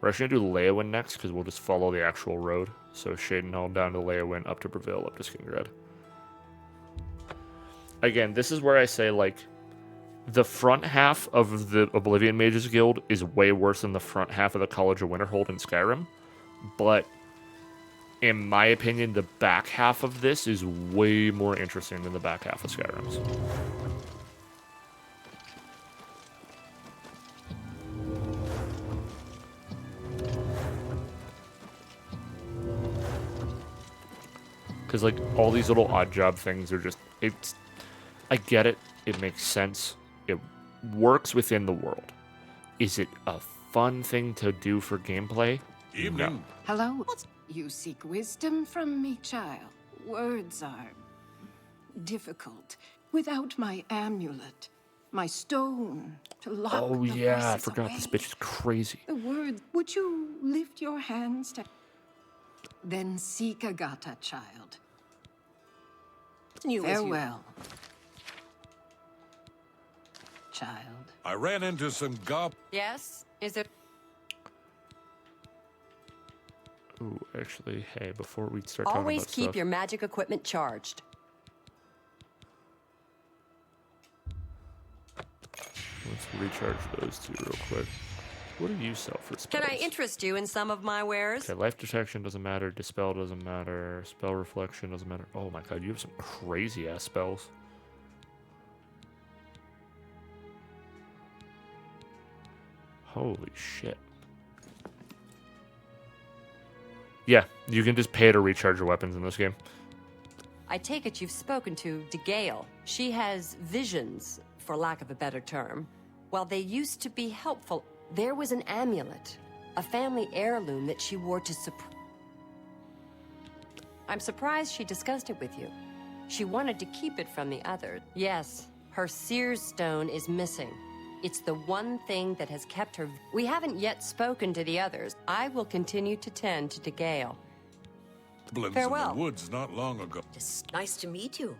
We're actually going to do Leyawind next, because we'll just follow the actual road. So Shadenhall down to Leyawind, up to Bravil, up to Skingrad. Again, this is where I say, like, the front half of the Oblivion Mages Guild is way worse than the front half of the College of Winterhold in Skyrim. But, in my opinion, the back half of this is way more interesting than the back half of Skyrim's. Because, like, all these little odd job things are just, it's, I get it, it makes sense, it works within the world. Is it a fun thing to do for gameplay? Evening. No. Hello? You seek wisdom from me, child. Words are difficult. Without my amulet, my stone to lock Oh the yeah, I voices forgot away. this bitch is crazy. The word, would you lift your hands to... Then seek Agata, child. Farewell. Child. I ran into some gob. Yes? Is it? Ooh, actually, hey, before we start talking Always about keep stuff, your magic equipment charged. let's recharge those two real quick. What do you sell for spells? Can I interest you in some of my wares? Okay, life detection doesn't matter, dispel doesn't matter, spell reflection doesn't matter. Oh my god, you have some crazy ass spells. Holy shit. Yeah, you can just pay to recharge your weapons in this game. I take it you've spoken to DeGale. She has visions, for lack of a better term. While they used to be helpful, there was an amulet, a family heirloom that she wore to I'm surprised she discussed it with you. She wanted to keep it from the others. Yes, her Seer's Stone is missing. It's the one thing that has kept her... We haven't yet spoken to the others. I will continue to tend to DeGale. Farewell. In the woods not long ago. It's nice to meet you.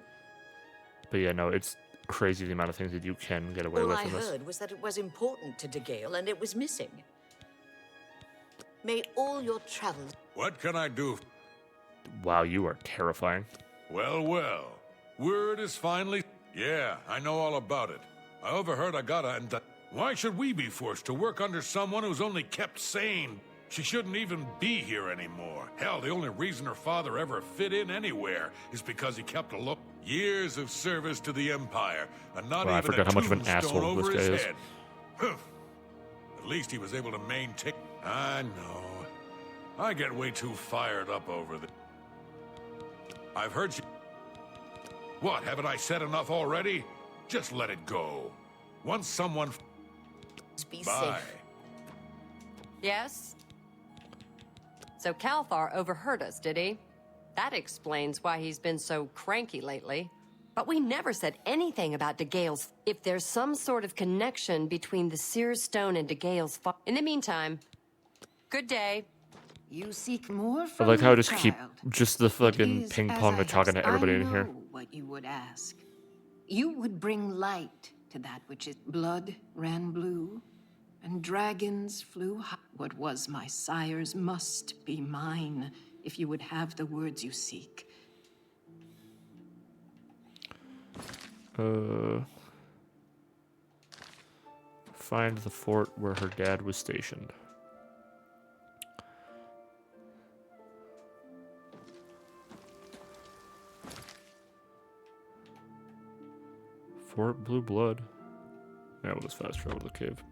But yeah, no, it's crazy the amount of things that you can get away All with I in this. heard was that it was important to DeGale and it was missing. May all your travels... What can I do? Wow, you are terrifying. Well, well. Word is finally... Yeah, I know all about it. I overheard Agata and... Why should we be forced to work under someone who's only kept sane? She shouldn't even be here anymore. Hell, the only reason her father ever fit in anywhere is because he kept a look. Years of service to the Empire, and not Wow, I even forgot a how much of an tombstone asshole over this his guy is. head. Humph. At least he was able to maintain... I know. I get way too fired up over this. I've heard she... What, haven't I said enough already? Just let it go. Once someone... Be Bye. safe. Yes? So Calthar overheard us, did he? That explains why he's been so cranky lately. But we never said anything about De Gale's... If there's some sort of connection between the Seer's Stone and De Gale's... In the meantime, good day. You seek more I from like how I me, just keep child. just the fucking Is ping as pong I of talking have- to everybody I in here. know what you would ask. You would bring light to that which is blood ran blue, and dragons flew high. What was my sire's must be mine, if you would have the words you seek. Find the fort where her dad was stationed. Fort Blue Blood. Yeah, we'll just fast travel to the cave.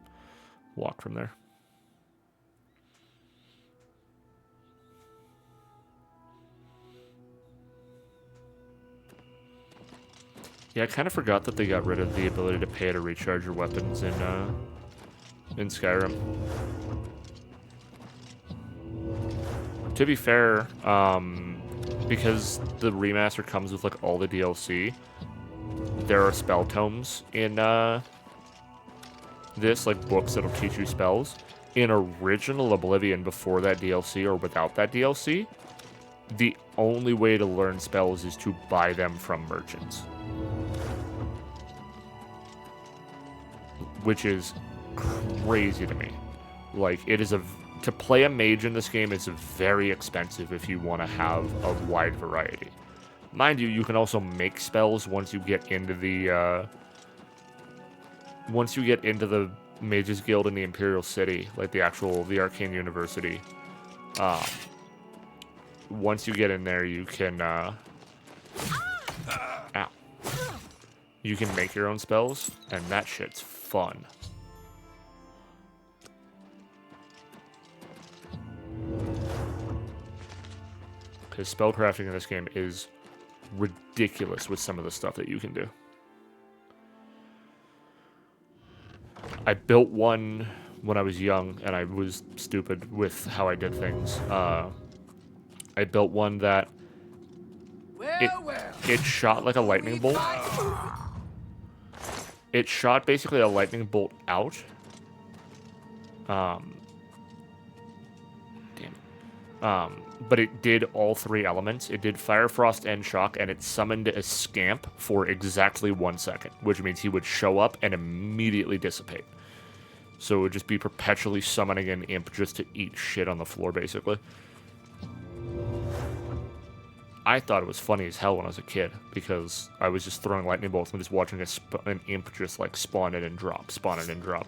Walk from there. Yeah, I kind of forgot that they got rid of the ability to pay to recharge your weapons in Skyrim. To be fair, because the remaster comes with like all the DLC, there are spell tomes in this, like books that'll teach you spells. In original Oblivion, before that DLC or without that DLC, the only way to learn spells is to buy them from merchants. Which is crazy to me. Like, it is to play a mage in this game is very expensive if you want to have a wide variety. Mind you, you can also make spells once you get into the Mages Guild in the Imperial City, like the Arcane University. Once you get in there, you can you can make your own spells, and that shit's fun. Because spellcrafting in this game is ridiculous with some of the stuff that you can do. I built one when I was young, and I was stupid with how I did things. I built one that it shot like a lightning bolt. It shot basically a lightning bolt out. But it did all three elements. It did Fire, Frost, and Shock, and it summoned a Scamp for exactly 1 second, which means he would show up and immediately dissipate. So it would just be perpetually summoning an imp just to eat shit on the floor, basically. I thought it was funny as hell when I was a kid, because I was just throwing lightning bolts and just watching an imp just like spawn it and drop,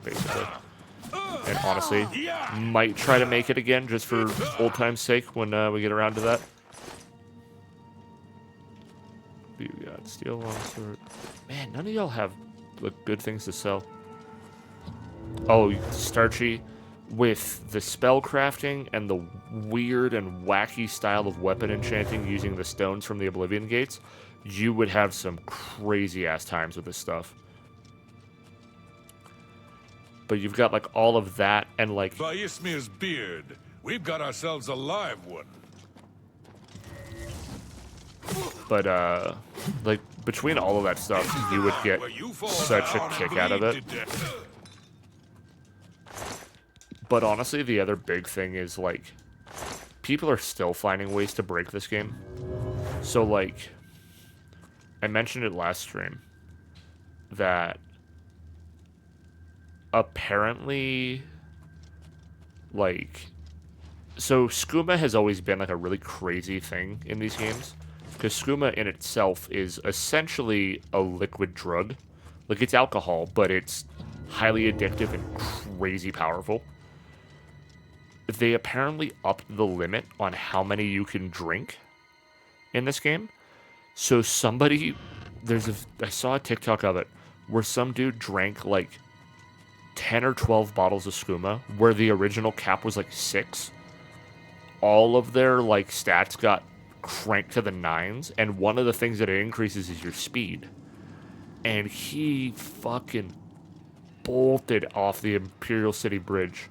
basically. And honestly, might try to make it again just for old time's sake when we get around to that. You got steel longsword. Man, none of y'all have good things to sell. Oh, Starchy, with the spell crafting and the weird and wacky style of weapon enchanting using the stones from the Oblivion Gates, you would have some crazy ass times with this stuff. But you've got like all of that and like By Ismir's beard, we've got ourselves a live one. But like between all of that stuff, you would get such a kick out of it. But honestly, the other big thing is like people are still finding ways to break this game. So like I mentioned it last stream that apparently like so skooma has always been like a really crazy thing in these games, because skooma in itself is essentially a liquid drug. Like it's alcohol, but it's highly addictive and crazy powerful. They apparently upped the limit on how many you can drink in this game. So somebody I saw a TikTok of it where some dude drank like 10 or 12 bottles of skooma, where the original cap was like 6. All of their like stats got cranked to the 9s, and one of the things that it increases is your speed. And he fucking bolted off the Imperial City Bridge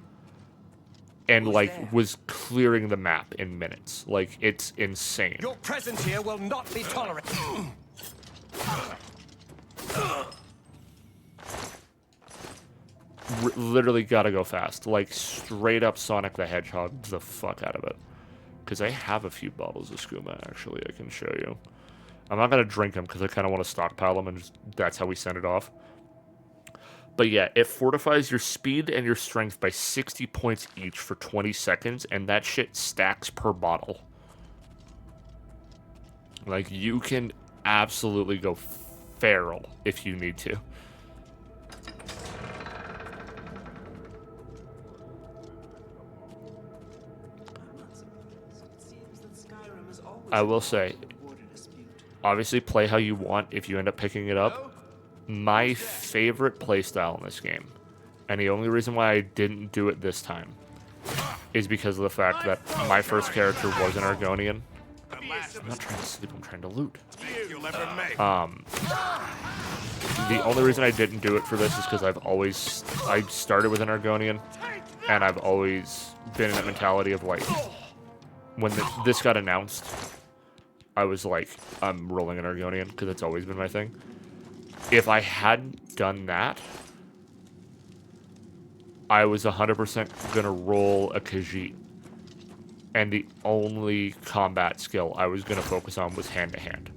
and, like, was clearing the map in minutes. Like, it's insane. Your presence here will not be tolerated. Literally gotta go fast. Like, straight up Sonic the Hedgehog the fuck out of it. Because I have a few bottles of skooma, actually, I can show you. I'm not gonna drink them because I kind of want to stockpile them, and just, that's how we send it off. But yeah, it fortifies your speed and your strength by 60 points each for 20 seconds, and that shit stacks per bottle. Like, you can absolutely go feral if you need to. I will say, obviously play how you want if you end up picking it up. My favorite playstyle in this game, and the only reason why I didn't do it this time, is because of the fact that my first character was an Argonian. I'm not trying to sleep, I'm trying to loot. The only reason I didn't do it for this is because I started with an Argonian, and I've always been in that mentality of, like, when this got announced, I was like, I'm rolling an Argonian, because it's always been my thing. If I hadn't done that, I was 100% going to roll a Khajiit. And the only combat skill I was going to focus on was hand-to-hand.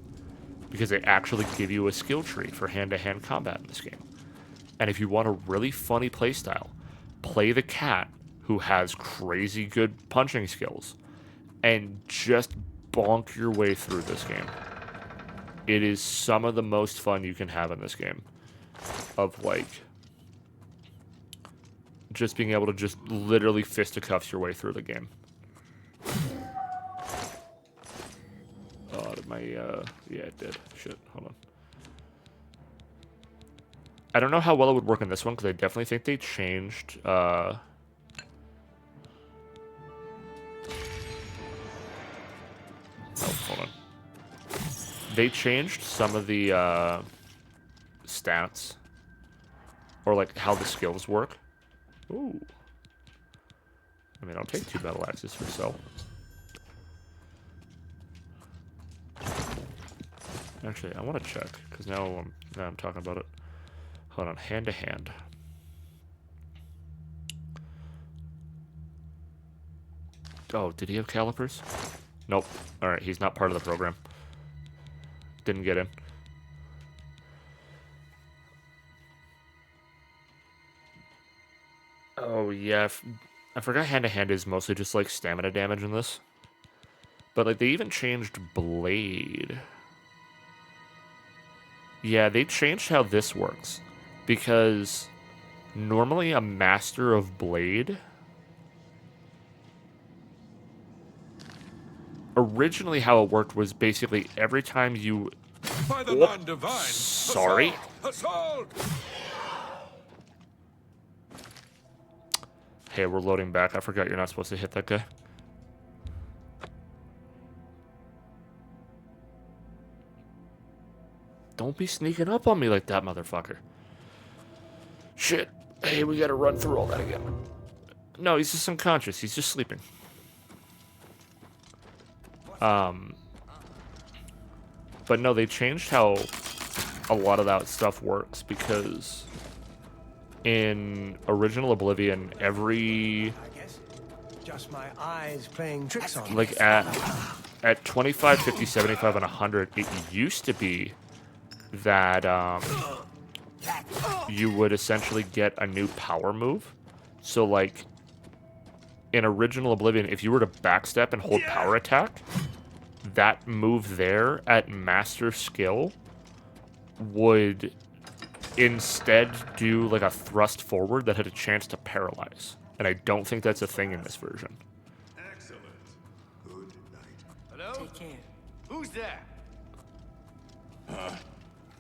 Because they actually give you a skill tree for hand-to-hand combat in this game. And if you want a really funny playstyle, play the cat, who has crazy good punching skills, and just bonk your way through this game. It is some of the most fun you can have in this game. Of, like, just being able to just literally fisticuffs your way through the game. Oh, did my, yeah, it did. Shit, hold on. I don't know how well it would work in this one, because I definitely think they changed, oh, hold on. They changed some of the stats, or like how the skills work. Ooh. I mean, I'll take 2 battle axes for sale. Actually, I want to check because now I'm talking about it. Hold on, hand to hand. Oh, did he have calipers? Nope. All right, he's not part of the program. Didn't get in. Oh, yeah. I forgot hand-to-hand is mostly just, like, stamina damage in this. But, like, they even changed Blade. Yeah, they changed how this works. Because normally a Master of Blade... Originally how it worked was basically every time you... By the non-divine. Sorry. Assault! Hey, we're loading back. I forgot you're not supposed to hit that guy. Don't be sneaking up on me like that, motherfucker. Shit. Hey, we gotta run through all that again. No, he's just unconscious. He's just sleeping. But no, they changed how a lot of that stuff works, because in original Oblivion, every... Just my eyes playing tricks on me. Like at 25, 50, 75, and 100, it used to be that you would essentially get a new power move. So like in original Oblivion, if you were to backstep and hold power attack, that move there at master skill would instead do like a thrust forward that had a chance to paralyze. And I don't think that's a thing in this version. Excellent. Good night. Hello? Take care. Who's there?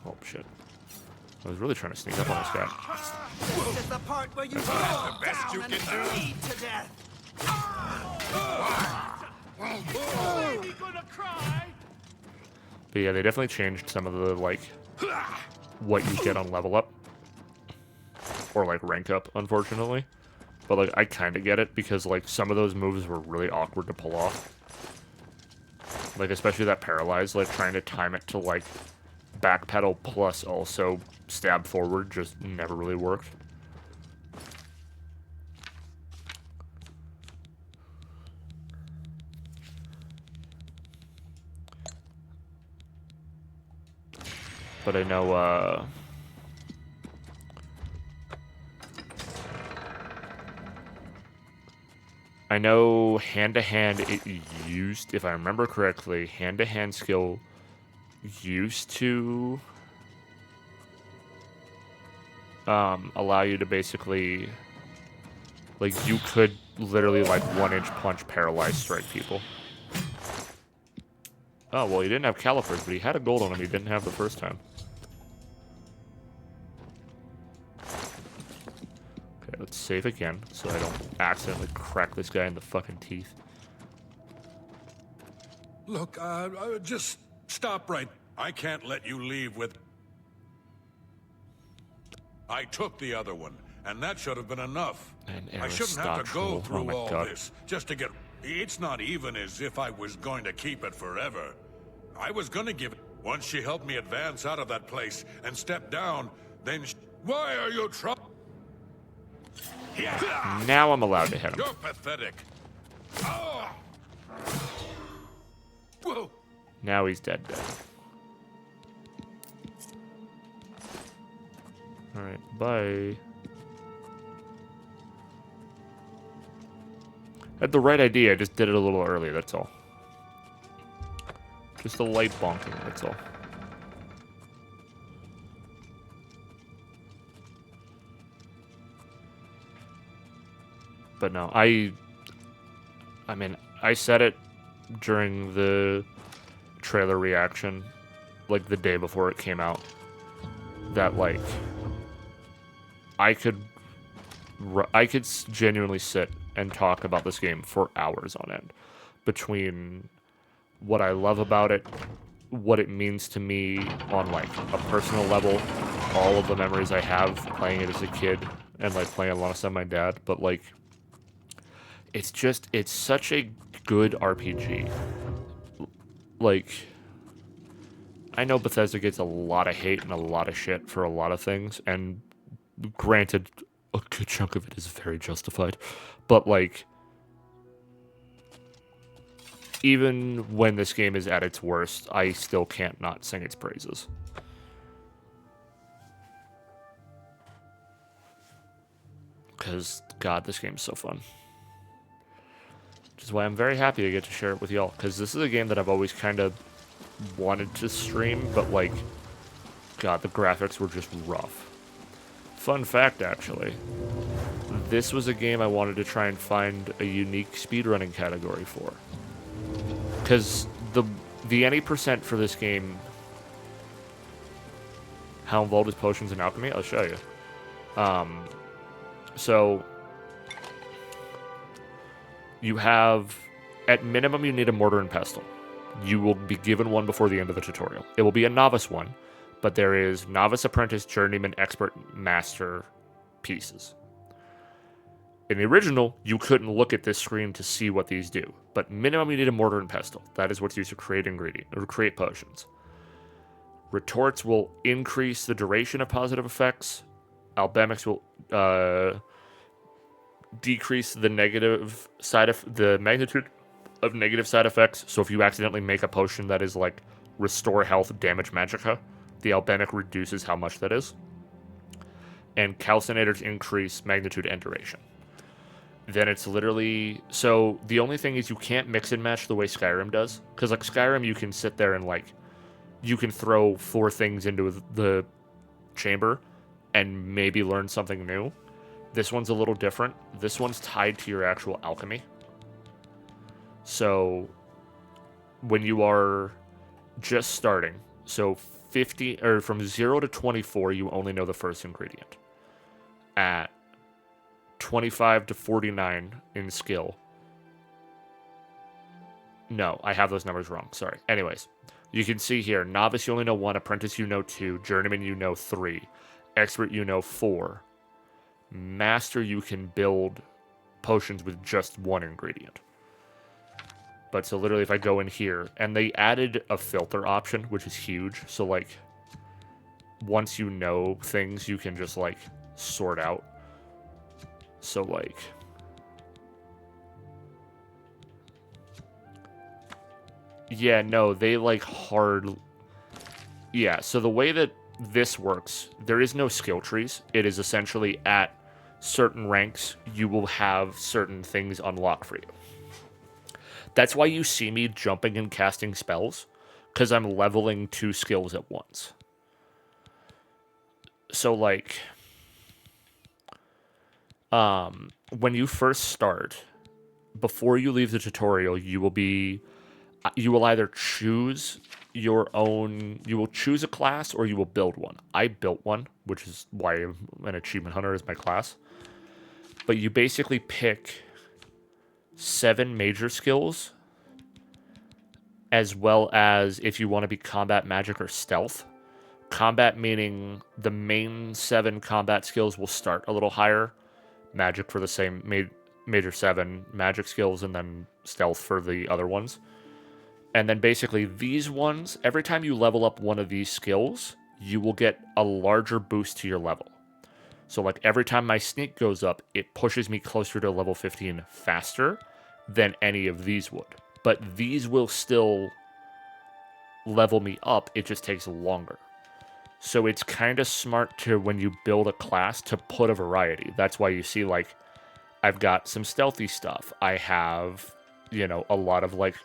Oh, shit. I was really trying to sneak up on this guy. This is the part where you That's the best you and can do. bleed to death. But yeah, they definitely changed some of the, like, what you get on level up. or like rank up, unfortunately. But like I kind of get it because like some of those moves were really awkward to pull off. Like especially that paralyze, like trying to time it to like backpedal plus also stab forward just never really worked. But I know, hand-to-hand it used, if I remember correctly, hand-to-hand skill used to allow you to basically, like, you could literally, like, 1-inch punch paralyze strike people. Oh, well, he didn't have calipers, but he had a gold on him he didn't have the first time. Okay, let's save again, so I don't accidentally crack this guy in the fucking teeth. Look, just stop right. I can't let you leave with... I took the other one, and that should have been enough. I shouldn't have to go through all this just to get... It's not even as if I was going to keep it forever. I was going to give it... Once she helped me advance out of that place and step down, then why are you trying... Now I'm allowed to hit him. You're pathetic. Oh. Whoa. Now he's dead. Alright, bye. Had the right idea, I just did it a little early, that's all. Just a light bonking, that's all. But no, I mean, I said it during the trailer reaction, like the day before it came out, that like I could genuinely sit and talk about this game for hours on end, between what I love about it, what it means to me on like a personal level, all of the memories I have playing it as a kid, and like playing alongside my dad, but like it's such a good RPG. Like, I know Bethesda gets a lot of hate and a lot of shit for a lot of things, and granted, a good chunk of it is very justified, but like, even when this game is at its worst, I still can't not sing its praises. Because, God, this game is so fun. Which is why I'm very happy to get to share it with y'all, because this is a game that I've always kind of wanted to stream, but like, God, the graphics were just rough. Fun fact, actually, this was a game I wanted to try and find a unique speedrunning category for. Because the any percent for this game, how involved is potions and alchemy? I'll show you. So, you have, at minimum, you need a mortar and pestle. You will be given one before the end of the tutorial. It will be a novice one, but there is novice, apprentice, journeyman, expert, master pieces. In the original, you couldn't look at this screen to see what these do, but minimum you need a mortar and pestle. That is what's used to create create potions. Retorts will increase the duration of positive effects. Alchemics will decrease the negative the magnitude of negative side effects. So if you accidentally make a potion that is like restore health, damage magicka, the alchemic reduces how much that is. And calcinators increase magnitude and duration. Then it's literally... So the only thing is you can't mix and match the way Skyrim does. Because like Skyrim, you can sit there and like... You can throw 4 things into the chamber and maybe learn something new. This one's a little different. This one's tied to your actual alchemy. So when you are just starting, so 50 or from 0 to 24, you only know the first ingredient. At 25 to 49 in skill. No, I have those numbers wrong. Sorry. Anyways, you can see here, novice you only know 1, apprentice you know 2, journeyman you know 3, expert you know 4, Master, you can build potions with just one ingredient. But so literally if I go in here, and they added a filter option, which is huge. So like, once you know things, you can just like sort out. So like, yeah, no, they like hard. Yeah, so the way that this works, there is no skill trees. It is essentially at certain ranks, you will have certain things unlocked for you. That's why you see me jumping and casting spells, because I'm leveling 2 skills at once. So, like, when you first start, before you leave the tutorial, you will either choose your own, you will choose a class or you will build one. I built one, which is why I'm an achievement hunter is my class. But you basically pick 7 major skills, as well as if you want to be combat, magic, or stealth. Combat meaning the main 7 combat skills will start a little higher. Magic for the same major 7 magic skills, and then stealth for the other ones. And then basically these ones, every time you level up one of these skills, you will get a larger boost to your level. So like every time my sneak goes up, it pushes me closer to level 15 faster than any of these would. But these will still level me up, it just takes longer. So it's kind of smart to, when you build a class, to put a variety. That's why you see, like, I've got some stealthy stuff. I have, you know, a lot of, like,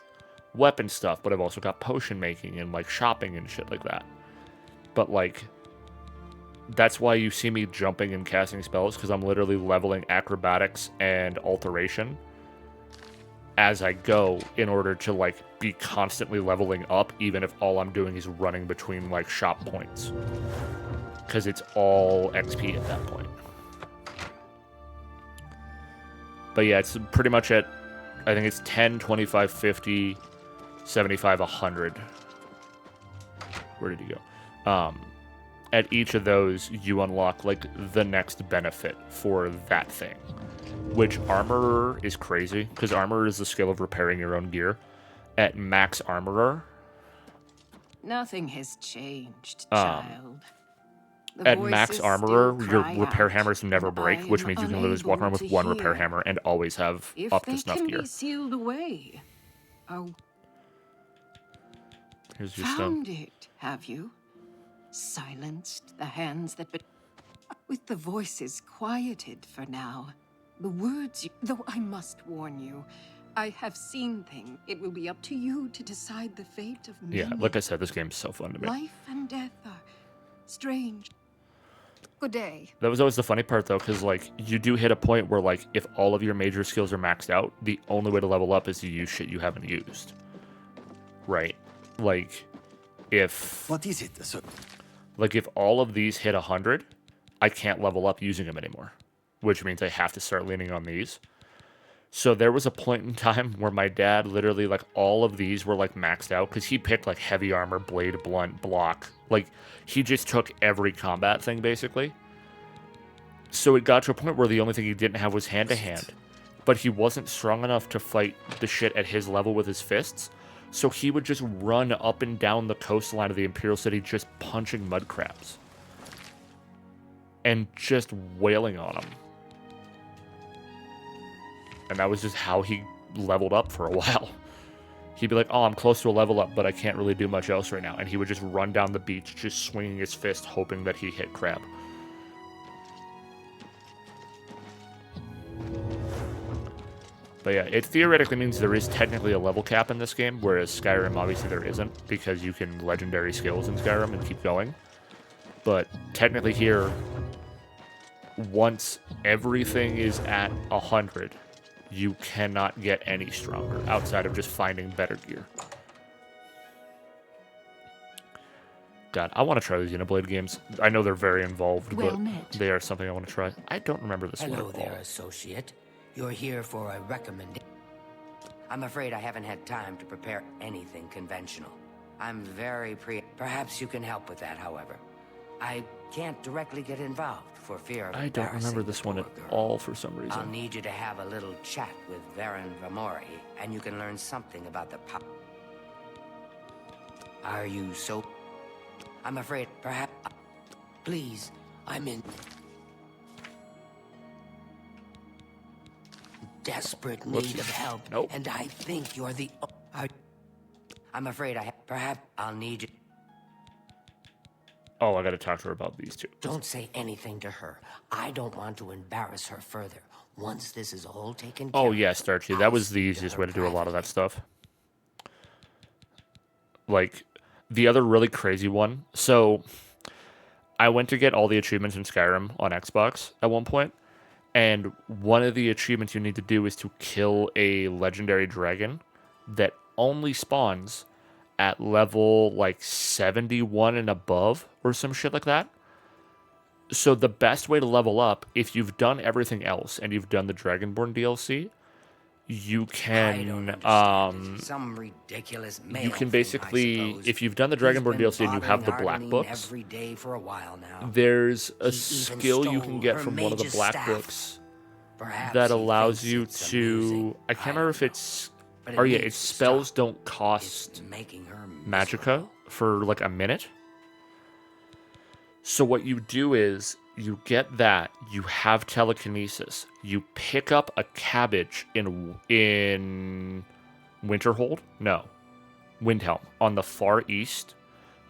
weapon stuff, but I've also got potion making and, like, shopping and shit like that. But, like, that's why you see me jumping and casting spells, because I'm literally leveling acrobatics and alteration as I go in order to, like, be constantly leveling up, even if all I'm doing is running between, like, shop points. Because it's all XP at that point. But yeah, it's pretty much at, I think it's 10, 25, 50, 75, 100. Where did he go? At each of those, you unlock, like, the next benefit for that thing. Which Armorer is crazy, because Armorer is the skill of repairing your own gear. At Max Armorer... Nothing has changed, child. At Max Armorer, your repair hammers never break, which means you can literally just walk around with one repair hammer and always have up to snuff gear. If they can be sealed away. Oh. Here's your Found stone. it, have you? Silenced the hands that... With the voices quieted for now. The words... Though I must warn you, I have seen things. It will be up to you to decide the fate of many. Yeah, like I said, this game's so fun to me. Life and death are strange. Good day. That was always the funny part, though, because, like, you do hit a point where, like, if all of your major skills are maxed out, the only way to level up is to use shit you haven't used. Right? Like, if... What is it? Like, if all of these hit 100, I can't level up using them anymore. Which means I have to start leaning on these. So there was a point in time where my dad literally, like, all of these were, like, maxed out. Because he picked, like, heavy armor, blade, blunt, block. Like, he just took every combat thing, basically. So it got to a point where the only thing he didn't have was hand-to-hand. But he wasn't strong enough to fight the shit at his level with his fists. So he would just run up and down the coastline of the Imperial City just punching mud crabs. And just wailing on them. And that was just how he leveled up for a while. He'd be like, oh, I'm close to a level up, but I can't really do much else right now. And he would just run down the beach, just swinging his fist, hoping that he hit crab. But yeah, it theoretically means there is technically a level cap in this game, whereas Skyrim, obviously, there isn't, because you can legendary skills in Skyrim and keep going. But technically here, once everything is at 100, you cannot get any stronger outside of just finding better gear. God, I want to try these Xenoblade games. I know they're very involved, Well but met. they are something I want to try. I don't remember this one Hello at there, all. associate. You're here for a recommendation. I'm afraid I haven't had time to prepare anything conventional. I'm very Perhaps you can help with that, however. I can't directly get involved. for fear of I don't remember embarrassing this the one at poor girl. all for some reason. I'll need you to have a little chat with Varen Vamori, and you can learn something about the Are you so... I'm afraid, perhaps... Please, I'm in... desperate need of help, and I think you're the... I'm afraid perhaps I'll need you... Oh, I gotta talk to her about these two. Don't say anything to her. I don't want to embarrass her further. Once this is all taken care Oh, of... yeah, Starchy. That was the easiest way to do a lot of that stuff. Like, the other really crazy one. So, I went to get all the achievements in Skyrim on Xbox at one point, and one of the achievements you need to do is to kill a legendary dragon that only spawns at level like 71 and above or some shit like that. So the best way to level up, if you've done everything else and you've done the Dragonborn DLC, you can Some ridiculous male you can thing, I basically, suppose. if you've done the He's Dragonborn been DLC and you have the bothering black Ardenine books, every day for a while now. there's a He even skill you can stole get her from one of the mage's black staff. books Perhaps that he allows thinks you it's to, I can't remember if it's, But it or yeah, needs its to spells don't cost making her magicka for like a minute. So what you do is you get that, you have telekinesis, you pick up a cabbage in Winterhold, no, Windhelm on the far east.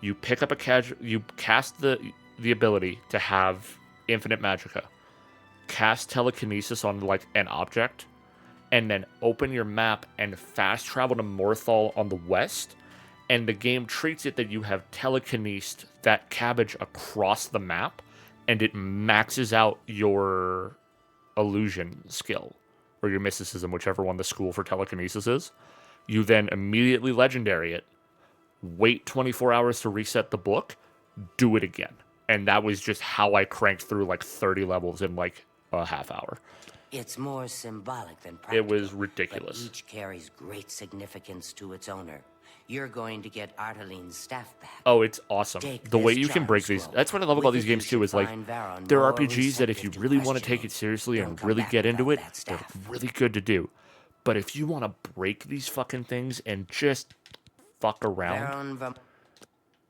You pick up you cast the ability to have infinite magicka, cast telekinesis on like an object, and then open your map and fast travel to Morthal on the west. And the game treats it that you have telekinesed that cabbage across the map, and it maxes out your illusion skill, or your mysticism, whichever one the school for telekinesis is. You then immediately legendary it, wait 24 hours to reset the book, do it again. And that was just how I cranked through like 30 levels in like a half hour. It's more symbolic than practical. It was ridiculous. But each carries great significance to its owner. You're going to get Arteline's staff back. Oh, it's awesome. Take The way this you can charm break these. scroll. That's what I love about With these it, games you too, is should like, find Varon there are more RPGs that if you receptive to really want to take questioning. it seriously Don't and come really back get into without it, that they're staff. really good to do. But if you want to break these fucking things and just fuck around,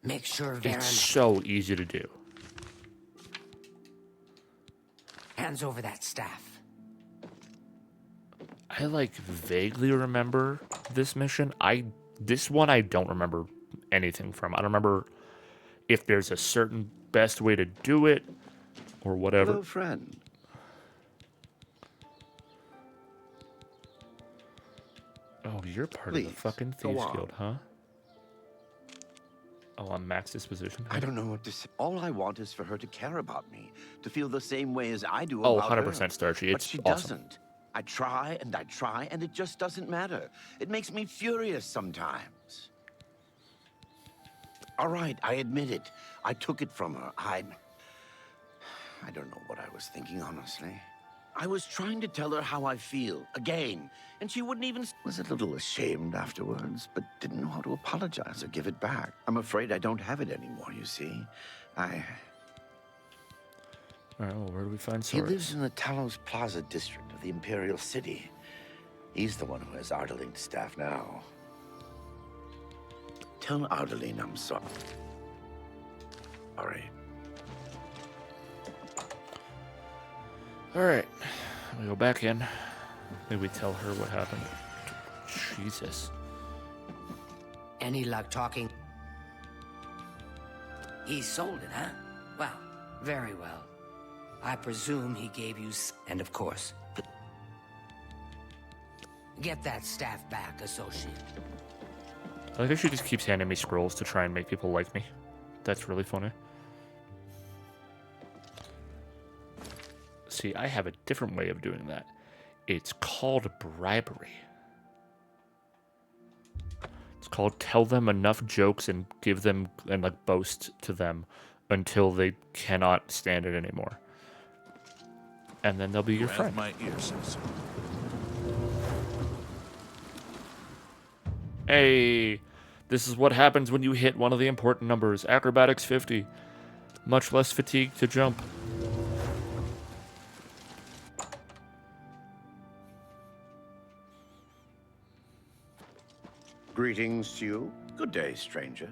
Make sure it's Varen so easy to do. hands over that staff. I like vaguely remember this mission. This one I don't remember anything from. I don't remember if there's a certain best way to do it or whatever. Hello, friend. Oh, you're part Please, of the fucking go Thieves on. Guild, huh? Oh, I'm max disposition. I don't know what to say. All I want is for her to care about me, to feel the same way as I do Oh, about 100% her. Starchy. But It's she awesome. doesn't. I try, and it just doesn't matter. It makes me furious sometimes. All right, I admit it. I took it from her. I don't know what I was thinking, honestly. I was trying to tell her how I feel, again, and she wouldn't even... Was a little ashamed afterwards, but didn't know how to apologize or give it back. I'm afraid I don't have it anymore, you see. All right, well, where do we find He Soros? lives in the Talos Plaza district of the Imperial City. He's the one who has Ardeline's staff now. Tell Ardeline I'm sorry. All right, we go back in. Maybe we tell her what happened. Jesus. Any luck talking? He sold it, huh? Well, very well. I presume he gave you and of course, get that staff back, associate. I like how she just keeps handing me scrolls to try and make people like me. That's really funny. See, I have a different way of doing that. It's called bribery. It's called tell them enough jokes and give them and like boast to them until they cannot stand it anymore. And then they'll be your friend. My ears. Hey, this is what happens when you hit one of the important numbers. Acrobatics 50. Much less fatigue to jump. Greetings to you. Good day, stranger.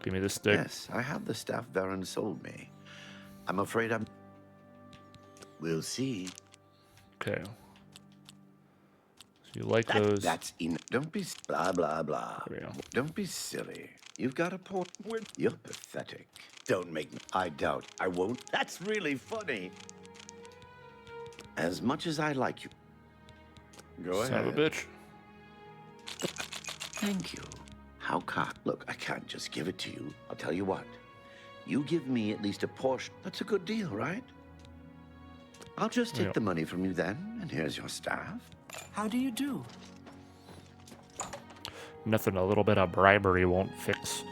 Give me the stick. Yes, I have the staff Varen sold me. I'm afraid I'm... We'll see. Okay. So you like those? That's enough. Don't be blah, blah, blah. There we go. Don't be silly. You've got a port... You're pathetic. Don't make me... I doubt I won't. That's really funny. As much as I like you. Go ahead. Son of a bitch. Thank you. How Look, I can't just give it to you. I'll tell you what. You give me at least a portion. That's a good deal, right? I'll just take the money from you then, and here's your staff. How do you do? Nothing a little bit of bribery won't fix.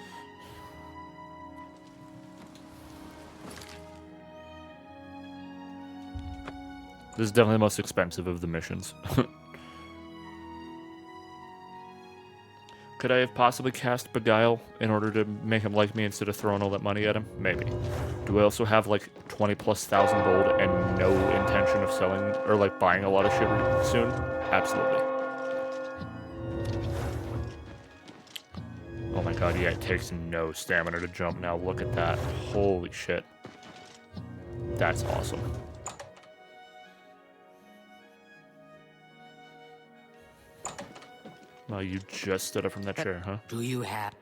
This is definitely the most expensive of the missions. Could I have possibly cast Beguile in order to make him like me instead of throwing all that money at him? Maybe. Do I also have like 20,000+ gold and no intention of selling or like buying a lot of shit soon? Absolutely. Oh my god, yeah, it takes no stamina to jump now. Look at that. Holy shit. That's awesome. Oh, you just stood up from that chair, huh? Do you have...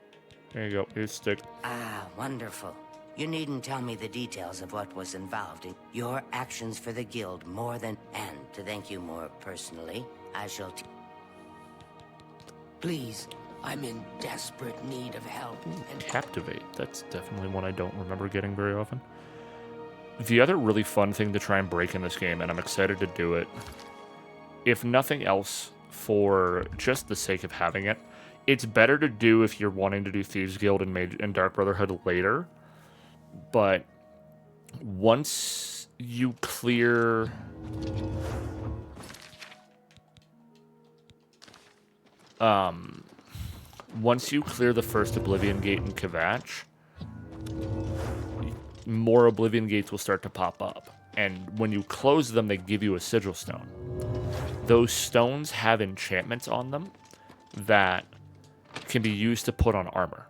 There you go. Here's a stick. Ah, wonderful. You needn't tell me the details of what was involved in your actions for the guild more than... And to thank you more personally, I shall... Please, I'm in desperate need of help. And Captivate. That's definitely one I don't remember getting very often. The other really fun thing to try and break in this game, and I'm excited to do it, if nothing else, for just the sake of having it, it's better to do if you're wanting to do Thieves Guild and Dark Brotherhood later. But once you clear... once you clear the first Oblivion Gate in Kvatch, more Oblivion Gates will start to pop up. And when you close them, they give you a Sigil Stone. Those stones have enchantments on them that can be used to put on armor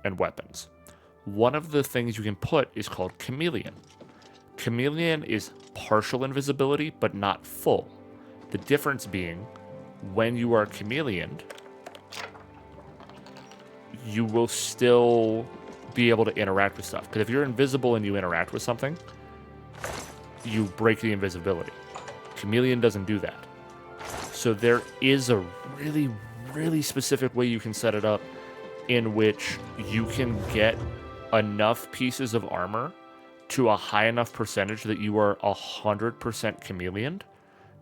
and weapons. One of the things you can put is called Chameleon. Chameleon is partial invisibility, but not full. The difference being, when you are Chameleoned, you will still be able to interact with stuff. Because if you're invisible and you interact with something, you break the invisibility. Chameleon doesn't do that. So there is a really, really specific way you can set it up in which you can get enough pieces of armor to a high enough percentage that you are 100% chameleoned,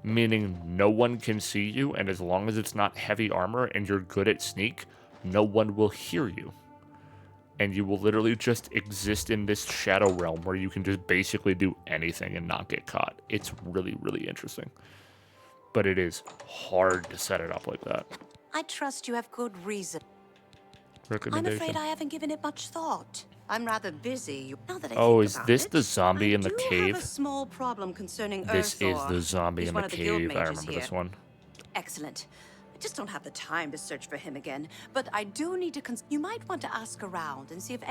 meaning no one can see you, and as long as it's not heavy armor and you're good at sneak, no one will hear you. And you will literally just exist in this shadow realm where you can just basically do anything and not get caught. It's really, really interesting. But it is hard to set it up like that. I trust you have good reason. I'm Recommendation. afraid I haven't given it much thought. I'm rather busy. Now that I Oh, think is about this it, the zombie in the I cave? have a small problem concerning This is Urthor. the zombie He's in one the of the guild cave. I mages remember here. this one. Excellent. I just don't have the time to search for him again. But I do need to you might want to ask around and see if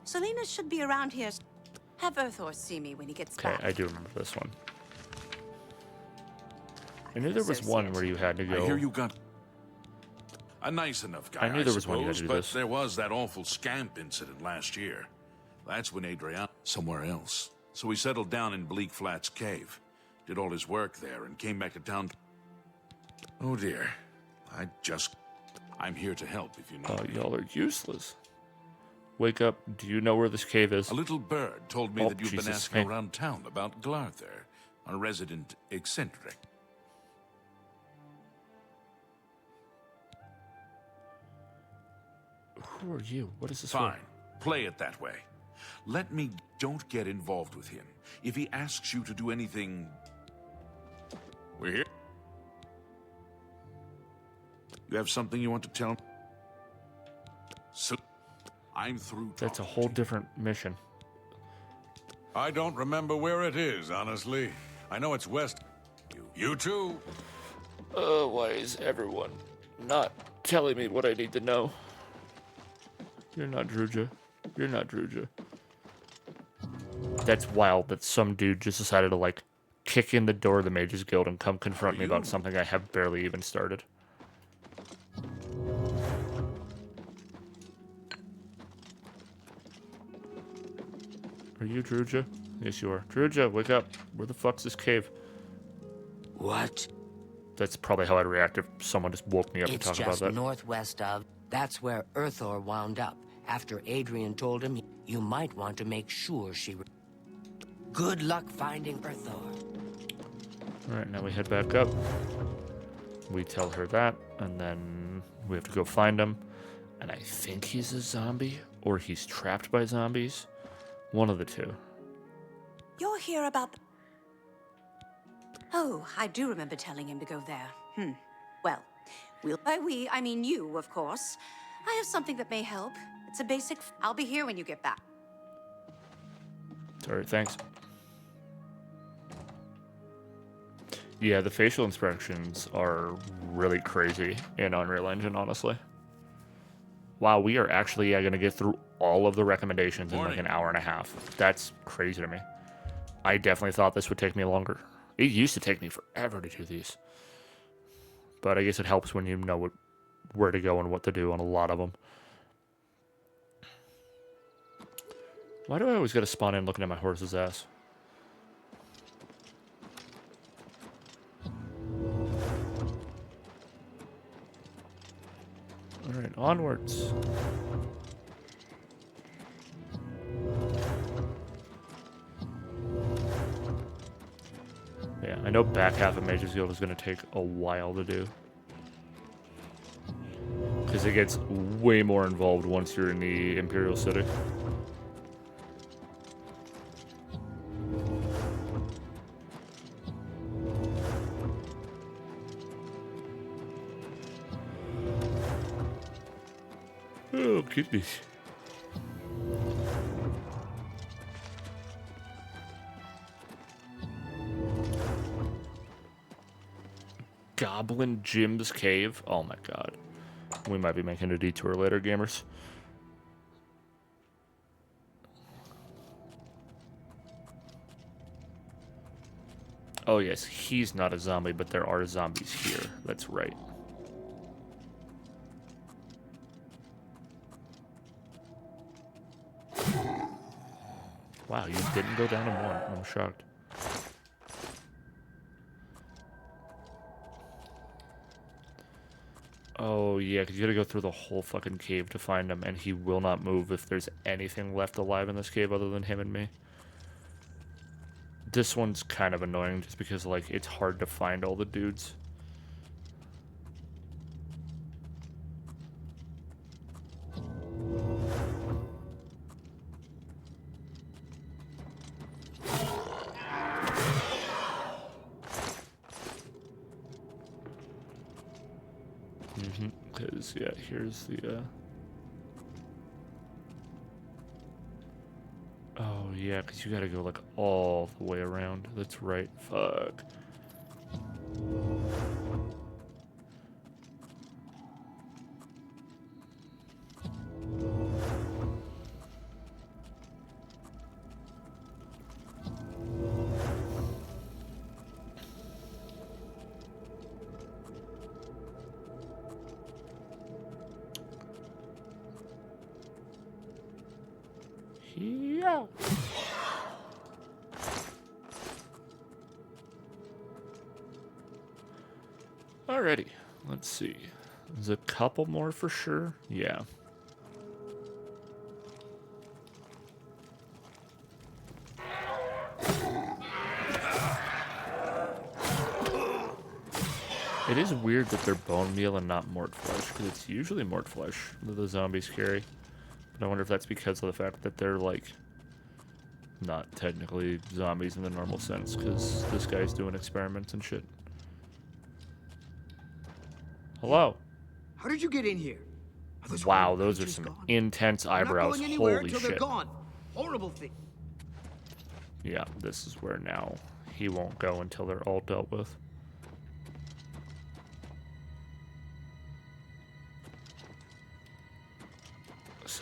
Selena should be around here. Have Urthor see me when he gets Okay, back. I do remember this one. I knew there was one where you had to go. I hear you got a nice enough guy. I knew there was one you had suppose, to do but this. there was that awful scamp incident last year. That's when Adrian somewhere else. So he settled down in Bleak Flats Cave, did all his work there, and came back to town. Oh dear, I'm here to help if you know. Oh, y'all are useless. Wake up. Do you know where this cave is? A little bird told me Oh, that you've Jesus, been asking man. around town about Glarther, a resident eccentric. Who are you? What is this Fine. Play it that way. Don't get involved with him. If he asks you to do anything... We're here. You have something you want to tell me? So, I'm through. That's a whole different mission. I don't remember where it is, honestly. I know it's west. You too. Why is everyone not telling me what I need to know? You're not Druja. You're not Druja. That's wild that some dude just decided to, like, kick in the door of the Mages Guild and come confront me about something I have barely even started. Are you Druja? Yes, you are. Druja, wake up. Where the fuck's this cave? What? That's probably how I'd react if someone just woke me up to It's talk about just that. northwest of. That's where Earthor wound up. After Adrian told him you might want to make sure she. Good luck finding Earthor. Alright, now we head back up. We tell her that, and then we have to go find him. And I think he's a zombie, or he's trapped by zombies. One of the two. You're here about... Oh, I do remember telling him to go there. Well, by we, I mean you, of course. I have something that may help. It's a basic... I'll be here when you get back. Alright, thanks. Yeah, the facial inspections are really crazy in Unreal Engine, honestly. Wow, we are actually going to get through all of the recommendations in like an hour and a half. That's crazy to me. I definitely thought this would take me longer. It used to take me forever to do these. But I guess it helps when you know where to go and what to do on a lot of them. Why do I always gotta spawn in looking at my horse's ass? Alright, onwards. Yeah, I know back half of Mage's Guild is going to take a while to do. Because it gets way more involved once you're in the Imperial City. Oh, goodness. Goblin Jim's Cave? Oh my god. We might be making a detour later, gamers. Oh yes, he's not a zombie, but there are zombies here. That's right. Wow, you didn't go down in one. I'm shocked. Oh, yeah, because you gotta go through the whole fucking cave to find him, and he will not move if there's anything left alive in this cave other than him and me. This one's kind of annoying just because, like, it's hard to find all the dudes. Because, yeah, here's the, Oh, yeah, because you gotta go, like, all the way around. That's right. Fuck. Yeah. Alrighty, let's see. There's a couple more for sure. Yeah. It is weird that they're bone meal and not mort flesh, because it's usually mort flesh that the zombies carry. But I wonder if that's because of the fact that they're, like, not technically zombies in the normal sense, because this guy's doing experiments and shit. Hello. How did you get in here? Wow, those are some intense eyebrows. Holy shit. Gone. Horrible thing. Yeah, this is where now he won't go until they're all dealt with.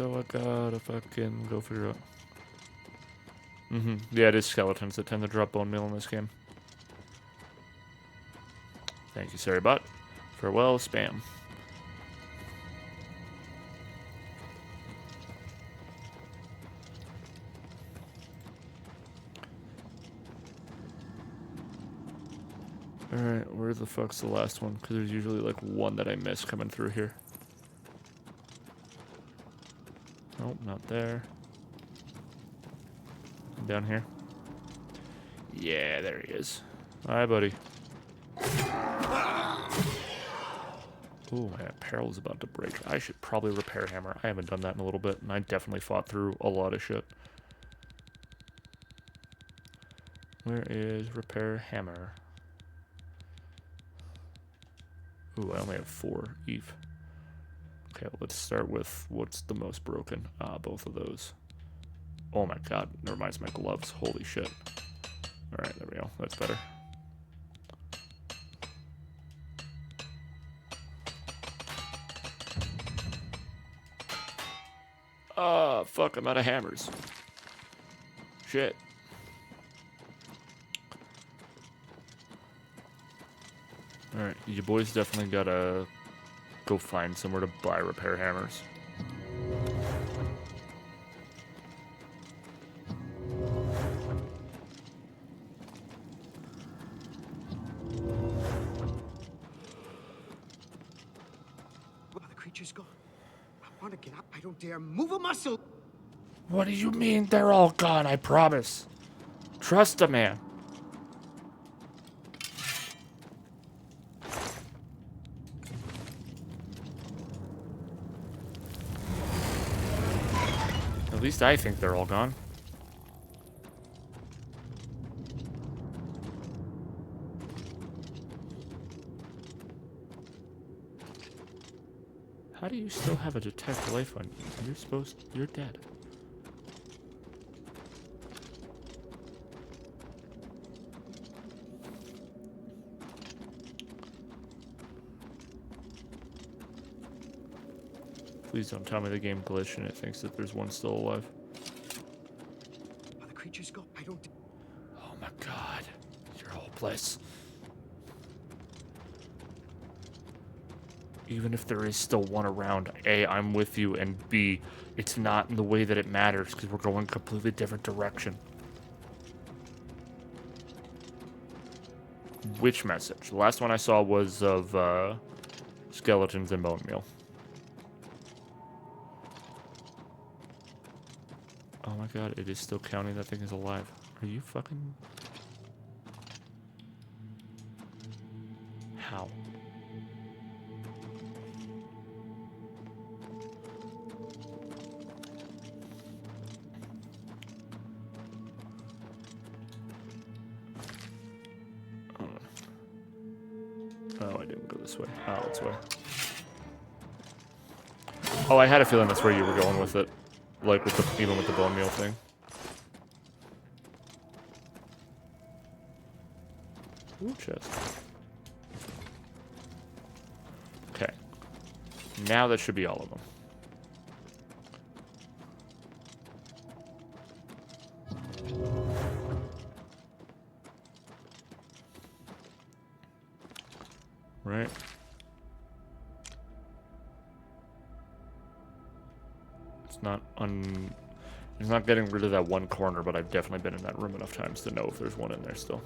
so I gotta fucking go figure out. Yeah, it is skeletons that tend to drop bone meal in this game. Thank you, sorry bot. Farewell, spam. Alright, where the fuck's the last one? Because there's usually like one that I miss coming through here. Nope, not there. Down here. Yeah, there he is. Hi, buddy. Ooh, my apparel's about to break. I should probably repair hammer. I haven't done that in a little bit, and I definitely fought through a lot of shit. Where is repair hammer? Ooh, I only have 4 Eve. Okay, well, let's start with what's the most broken. Both of those. Oh my god, never mind, it's my gloves. Holy shit. Alright, there we go. That's better. Fuck, I'm out of hammers. Shit. Alright, you boys definitely gotta go find somewhere to buy repair hammers. Well, the creature's gone. I want to get up. I don't dare move a muscle. What do you mean they're all gone? I promise. Trust a man. At least I think they're all gone. How do you still have a detect life on you? You're dead. Please don't tell me the game glitched and it thinks that there's one still alive. Well, the creature's gone. I don't. Oh my god. You're hopeless. Even if there is still one around, A, I'm with you, and B, it's not in the way that it matters because we're going a completely different direction. Which message? The last one I saw was of skeletons and bone meal. Oh my god, it is still counting that thing is alive. Are you fucking... How? Oh, I didn't go this way. Oh, this way. Oh, I had a feeling that's where you were going with it. Like, with the, even with the bone meal thing. Ooh, chest. Okay. Now that should be all of them. Right. It's not getting rid of that one corner, but I've definitely been in that room enough times to know if there's one in there still.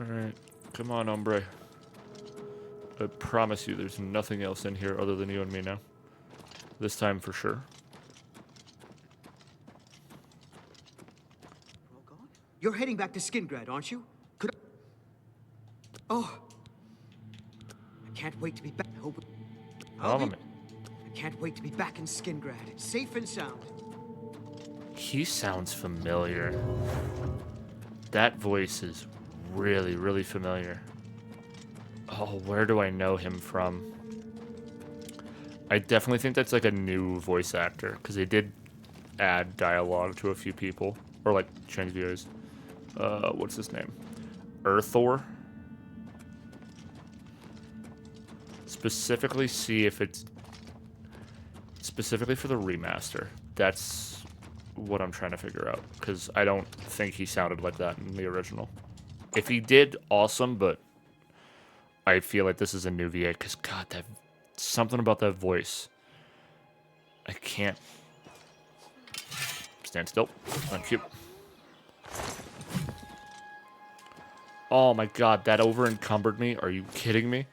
Alright, come on, hombre. I promise you there's nothing else in here other than you and me now. This time for sure. You're heading back to Skingrad, aren't you? Could I... Oh. I can't wait to be back. I hope... I can't wait to be back in Skingrad, safe and sound. He sounds familiar. That voice is really, really familiar. Oh, where do I know him from? I definitely think that's like a new voice actor because they did add dialogue to a few people or like change videos. What's his name? Earthor. Specifically, see if it's specifically for the remaster. That's what I'm trying to figure out because I don't think he sounded like that in the original. If he did, awesome, but I feel like this is a new VA because God, that something about that voice. I can't stand still. Thank you. Oh my God, that over encumbered me. Are you kidding me?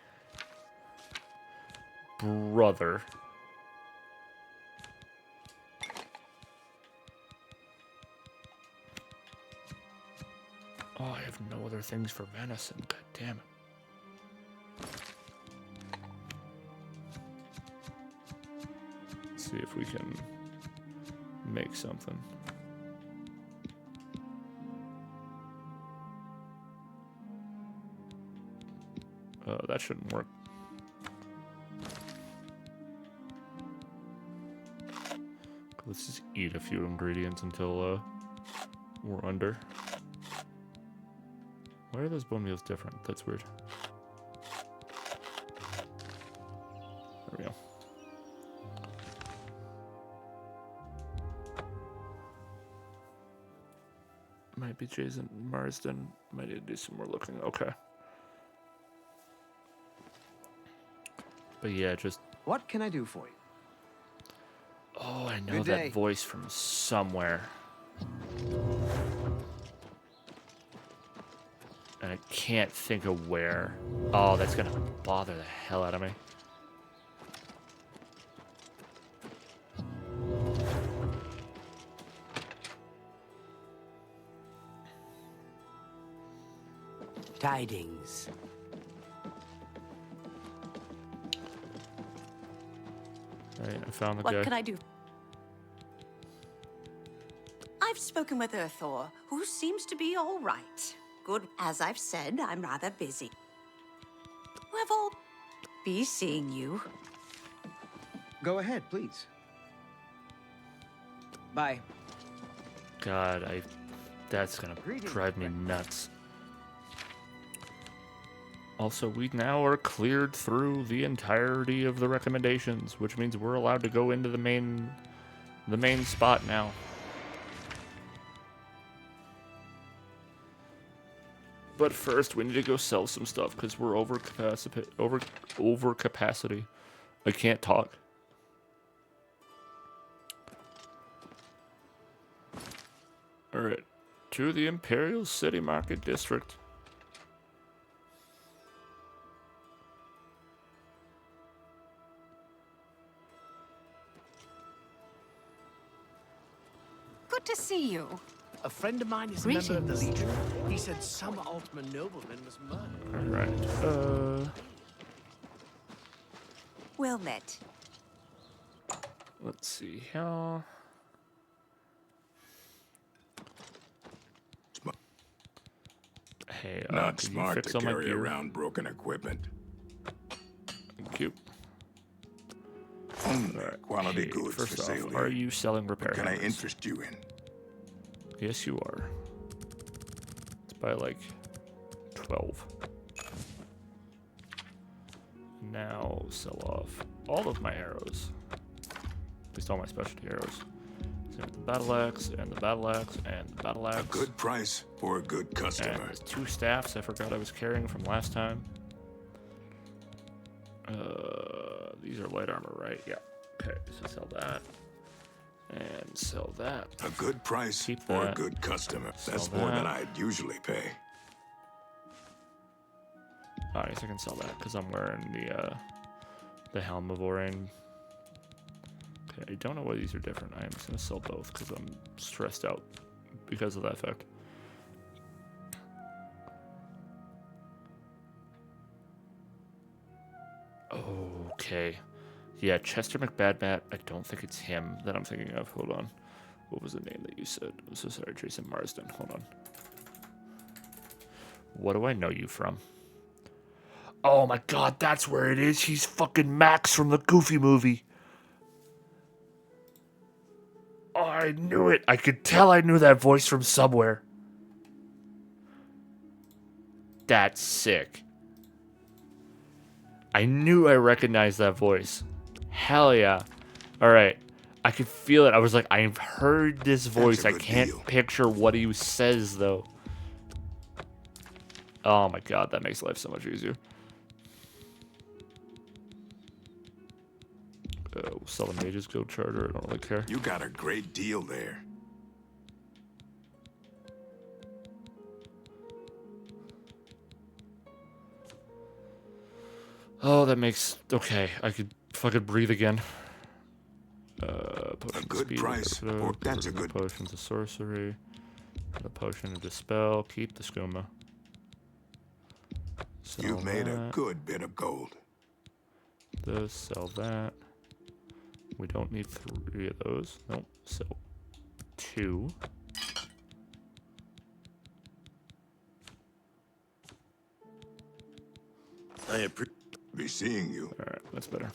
Brother. Oh, I have no other things for venison. God damn it. Let's see if we can make something. That shouldn't work. Let's just eat a few ingredients until we're under. Why are those bone meals different? That's weird. There we go. Might be Jason Marsden. Might need to do some more looking. Okay. But yeah, just... What can I do for you? Oh, I know that voice from somewhere. And I can't think of where. Oh, that's gonna bother the hell out of me. Tidings. Alright, I found the guy. What can I do? I've spoken with Earthor, who seems to be all right. Good. As I've said, I'm rather busy. We've all be seeing you. Go ahead, please. Bye. God, that's gonna drive me nuts. Also, we now are cleared through the entirety of the recommendations, which means we're allowed to go into the main spot now. But first, we need to go sell some stuff because we're over capacity. I can't talk. All right, to the Imperial City Market District. Good to see you. A friend of mine is a member of the Legion. He said some Altman nobleman was murdered. Alright, Well met. let's see here. Hey, Not can you smart fix to all my carry gear? around broken equipment. Thank you. Only quality goods First for off, sale are here. you selling repair What can I hammers? interest you in? Yes, you are. Let's buy like 12. Now sell off all of my arrows. At least all my specialty arrows. So the battle axe and the battle axe and the battle axe. A good price for a good customer. And there's 2 staffs I forgot I was carrying from last time. These are light armor, right? Yeah. Okay, so sell that. And sell that. A good price Keep for that. a good customer. Sell That's more than that. I'd usually pay. Oh, I guess I can sell that because I'm wearing the helm of Orain. Okay, I don't know why these are different. I am just gonna sell both because I'm stressed out because of that effect. Okay. Yeah, Chester McBadbat. I don't think it's him that I'm thinking of. Hold on. What was the name that you said? I'm so sorry, Jason Marsden. Hold on. What do I know you from? Oh my god, that's where it is. He's fucking Max from the Goofy movie. Oh, I knew it. I could tell I knew that voice from somewhere. That's sick. I knew I recognized that voice. Hell yeah. All right. I could feel it. I was like, I've heard this voice. I can't picture what he says, though. Oh my god, that makes life so much easier. We'll sell the Mages Guild charter. I don't really care. You got a great deal there. Oh, that makes... Okay, I could fucking breathe again. A good price. That's a good... Potions of sorcery. The potion of dispel. Keep the skooma. You've made a good bit of gold. This, sell that. We don't need 3 of those. Nope. Sell 2. I appreciate seeing you. Alright, that's better.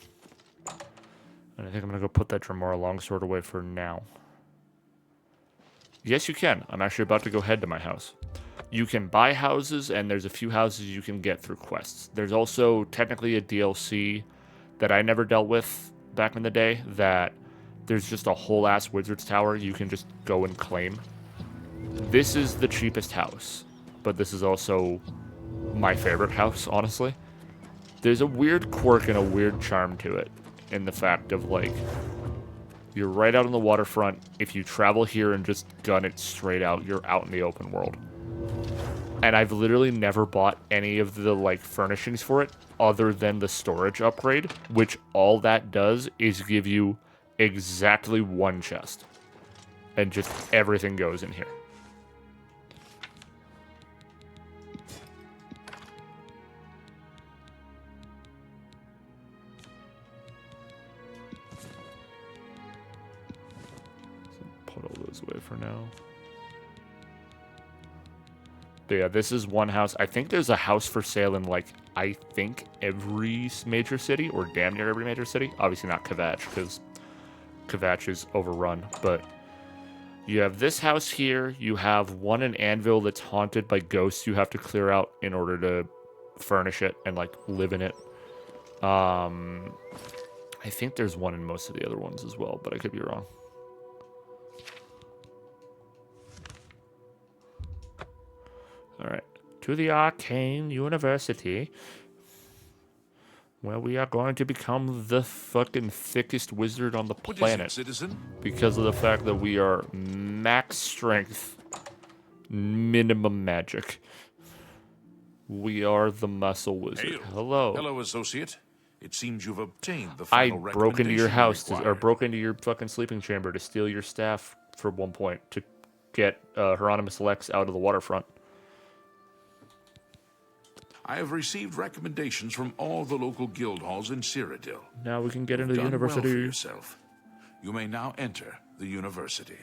And I think I'm gonna go put that Dremora longsword away for now. Yes, you can. I'm actually about to go head to my house. You can buy houses, and there's a few houses you can get through quests. There's also technically a DLC that I never dealt with back in the day, that there's just a whole ass wizard's tower you can just go and claim. This is the cheapest house, but this is also my favorite house, honestly. There's a weird quirk and a weird charm to it, in the fact of, like, you're right out on the waterfront. If you travel here and just gun it straight out, you're out in the open world. And I've literally never bought any of the, like, furnishings for it other than the storage upgrade, which all that does is give you exactly 1 chest. And just everything goes in here. Put all those away for now. But yeah, this is one house. I think there's a house for sale in, like, I think every major city, or damn near every major city. Obviously not Kvatch, because Kvatch is overrun. But you have this house here. You have one in Anvil that's haunted by ghosts you have to clear out in order to furnish it and, like, live in it. I think there's one in most of the other ones as well, but I could be wrong. Alright, to the Arcane University, where we are going to become the fucking thickest wizard on the planet. What is it, citizen? Because of the fact that we are max strength, minimum magic. We are the muscle wizard. Hail. Hello. Hello, associate. It seems you've obtained the final broke into your house, or required. broke into your fucking sleeping chamber to steal your staff for 1 point, to get Hieronymus Lex out of the waterfront. I have received recommendations from all the local guild halls in Cyrodiil. Now we can get into You've the done well university. for yourself. You may now enter the university.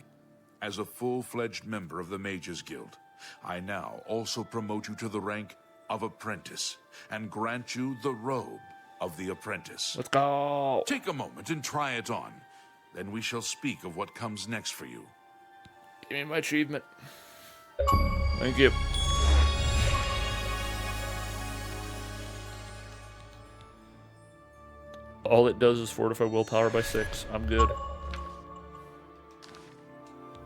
As a full-fledged member of the Mages Guild, I now also promote you to the rank of apprentice and grant you the robe of the apprentice. Let's go. Take a moment and try it on. Then we shall speak of what comes next for you. Give me my achievement. Thank you. All it does is fortify willpower by 6. I'm good.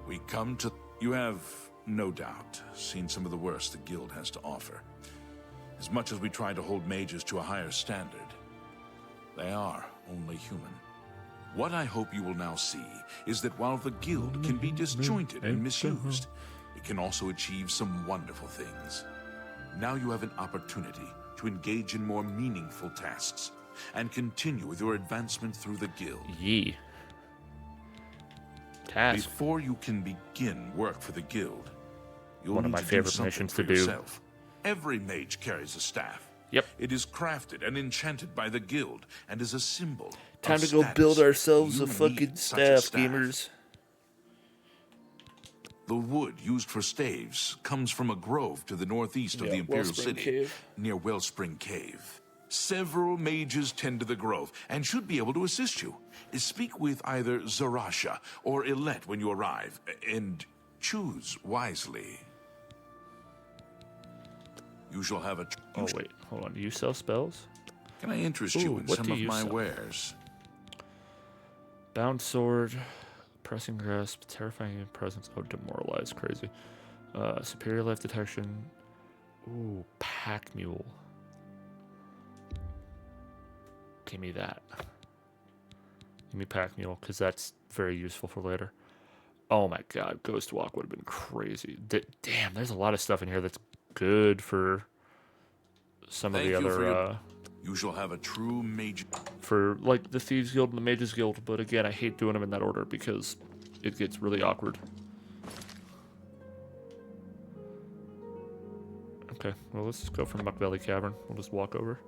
We come to... You have, no doubt, seen some of the worst the guild has to offer. As much as we try to hold mages to a higher standard, they are only human. What I hope you will now see is that while the guild can be disjointed and misused, it can also achieve some wonderful things. Now you have an opportunity to engage in more meaningful tasks and continue with your advancement through the guild. Yee. Task. Before you can begin work for the guild, you'll One of need my to favorite do something missions for to do. yourself. Every mage carries a staff. Yep. It is crafted and enchanted by the guild and is a symbol. Time of to go status. build ourselves You a fucking need such a staff, gamers. The wood used for staves comes from a grove to the northeast of Yeah, the Imperial Wellspring City, Cave. near Wellspring Cave. Several mages tend to the grove and should be able to assist you. Speak with either Zarasha or Ilette when you arrive, and choose wisely. You shall have a... Oh, wait. Hold on. You sell spells? Can I interest you in some of my wares? Bound sword, pressing grasp, terrifying presence. Oh, demoralize, crazy. Superior life detection. Ooh, pack mule. Give me that. Give me pack mule, because that's very useful for later. Oh my god, ghost walk would have been crazy. Damn, there's a lot of stuff in here that's good for some of the other. You shall have a true mage. For like the Thieves Guild and the Mages Guild, but again, I hate doing them in that order because it gets really awkward. Okay, well, let's just go from Muck Valley Cavern. We'll just walk over.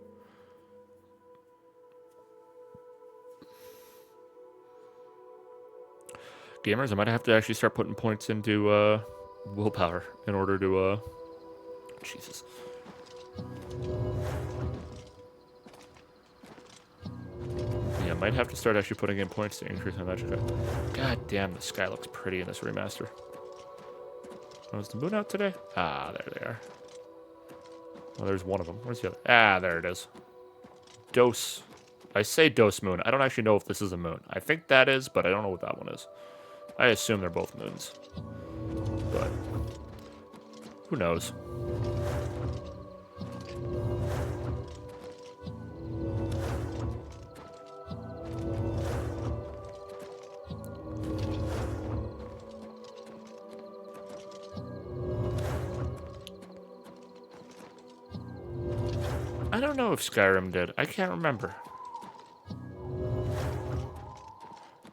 Gamers, I might have to actually start putting points into willpower in order to Jesus. Yeah, I might have to start actually putting in points to increase my magic. God damn, the sky looks pretty in this remaster. Oh, is the moon out today? Ah, there they are. Well, there's one of them. Where's the other? Ah, there it is. Dose. I say Dose Moon. I don't actually know if this is a moon. I think that is, but I don't know what that one is. I assume they're both moons. But who knows? I don't know if Skyrim did. I can't remember.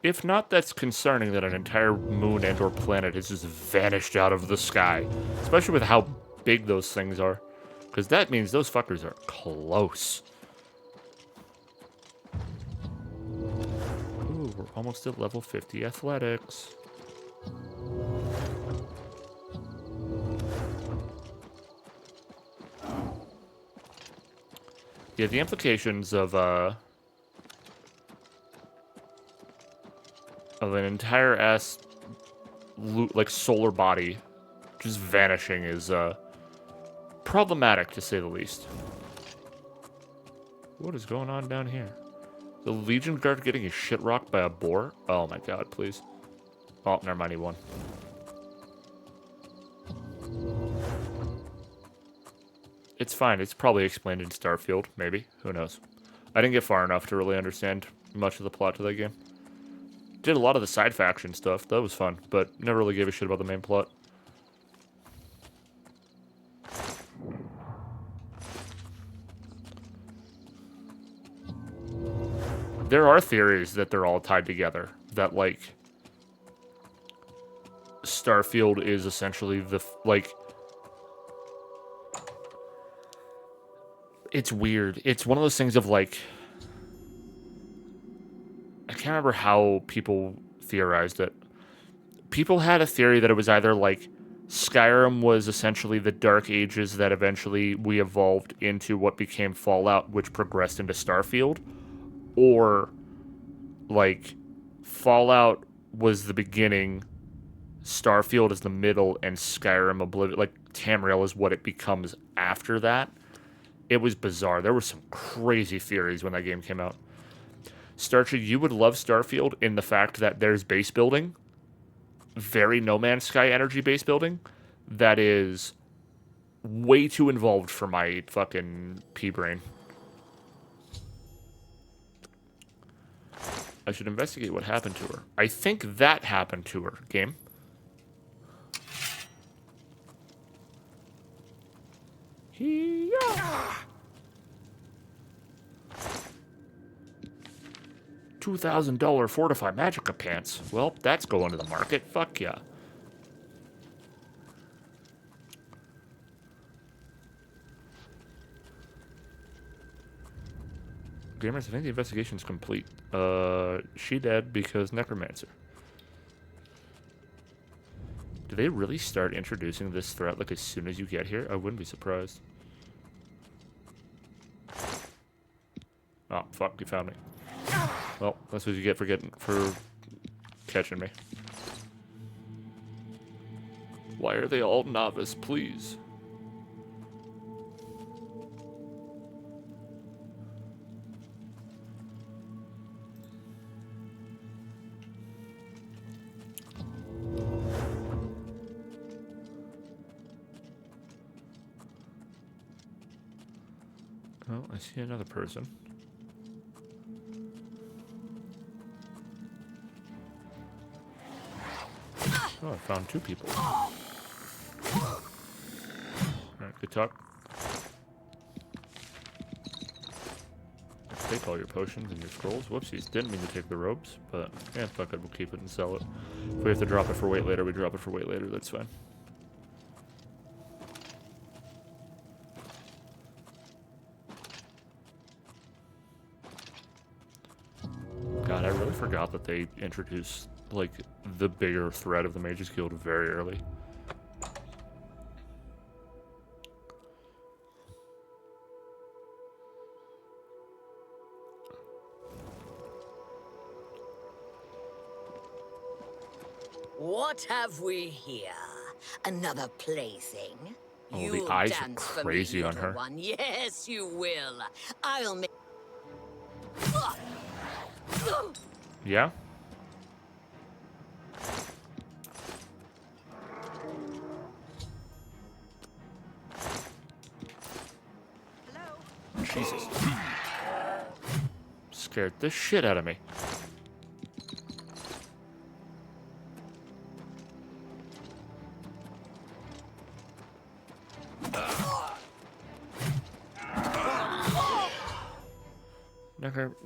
If not, that's concerning that an entire moon and or planet has just vanished out of the sky. Especially with how big those things are. Because that means those fuckers are close. Ooh, we're almost at level 50 athletics. Yeah, the implications of an entire ass like solar body just vanishing is problematic to say the least. What is going on down here? The Legion Guard getting his shit rocked by a boar? Oh my god, please. Oh, never mind, he won. It's fine. It's probably explained in Starfield, maybe. Who knows? I didn't get far enough to really understand much of the plot to that game. Did a lot of the side faction stuff. That was fun, but never really gave a shit about the main plot. There are theories that they're all tied together. That, like, Starfield is essentially the, like... It's weird. It's one of those things of, like... I can't remember how people theorized it. People had a theory that it was either, like, Skyrim was essentially the Dark Ages that eventually we evolved into what became Fallout, which progressed into Starfield. Or, like, Fallout was the beginning, Starfield is the middle, and Skyrim Oblivion, like, Tamriel is what it becomes after that. It was bizarre. There were some crazy theories when that game came out. Starcher, you would love Starfield in the fact that there's base building, very No Man's Sky energy base building, that is way too involved for my fucking pea brain. I should investigate what happened to her. I think that happened to her, game. Yeah. $2,000 Fortify Magicka pants. Well, that's going to the market. Fuck yeah. Gamers, I think the investigation's complete. She dead because Necromancer. Do they really start introducing this threat like as soon as you get here? I wouldn't be surprised. Oh, fuck, you found me. Well, that's what you get for catching me. Why are they all novice, please? Oh, I see another person. Oh, I found 2 people. Alright, good talk. Take all your potions and your scrolls. Whoopsies, didn't mean to take the robes, but yeah, fuck it, we'll keep it and sell it. If we have to drop it for weight later, we drop it for weight later, that's fine. God, I really forgot that they introduced, like, the bigger threat of the Mages Guild very early. What have we here? Another plaything? Oh, You'll the eyes are dance for me, crazy on little her. one. Yes, you will. I'll make... Yeah? Jesus. Scared the shit out of me.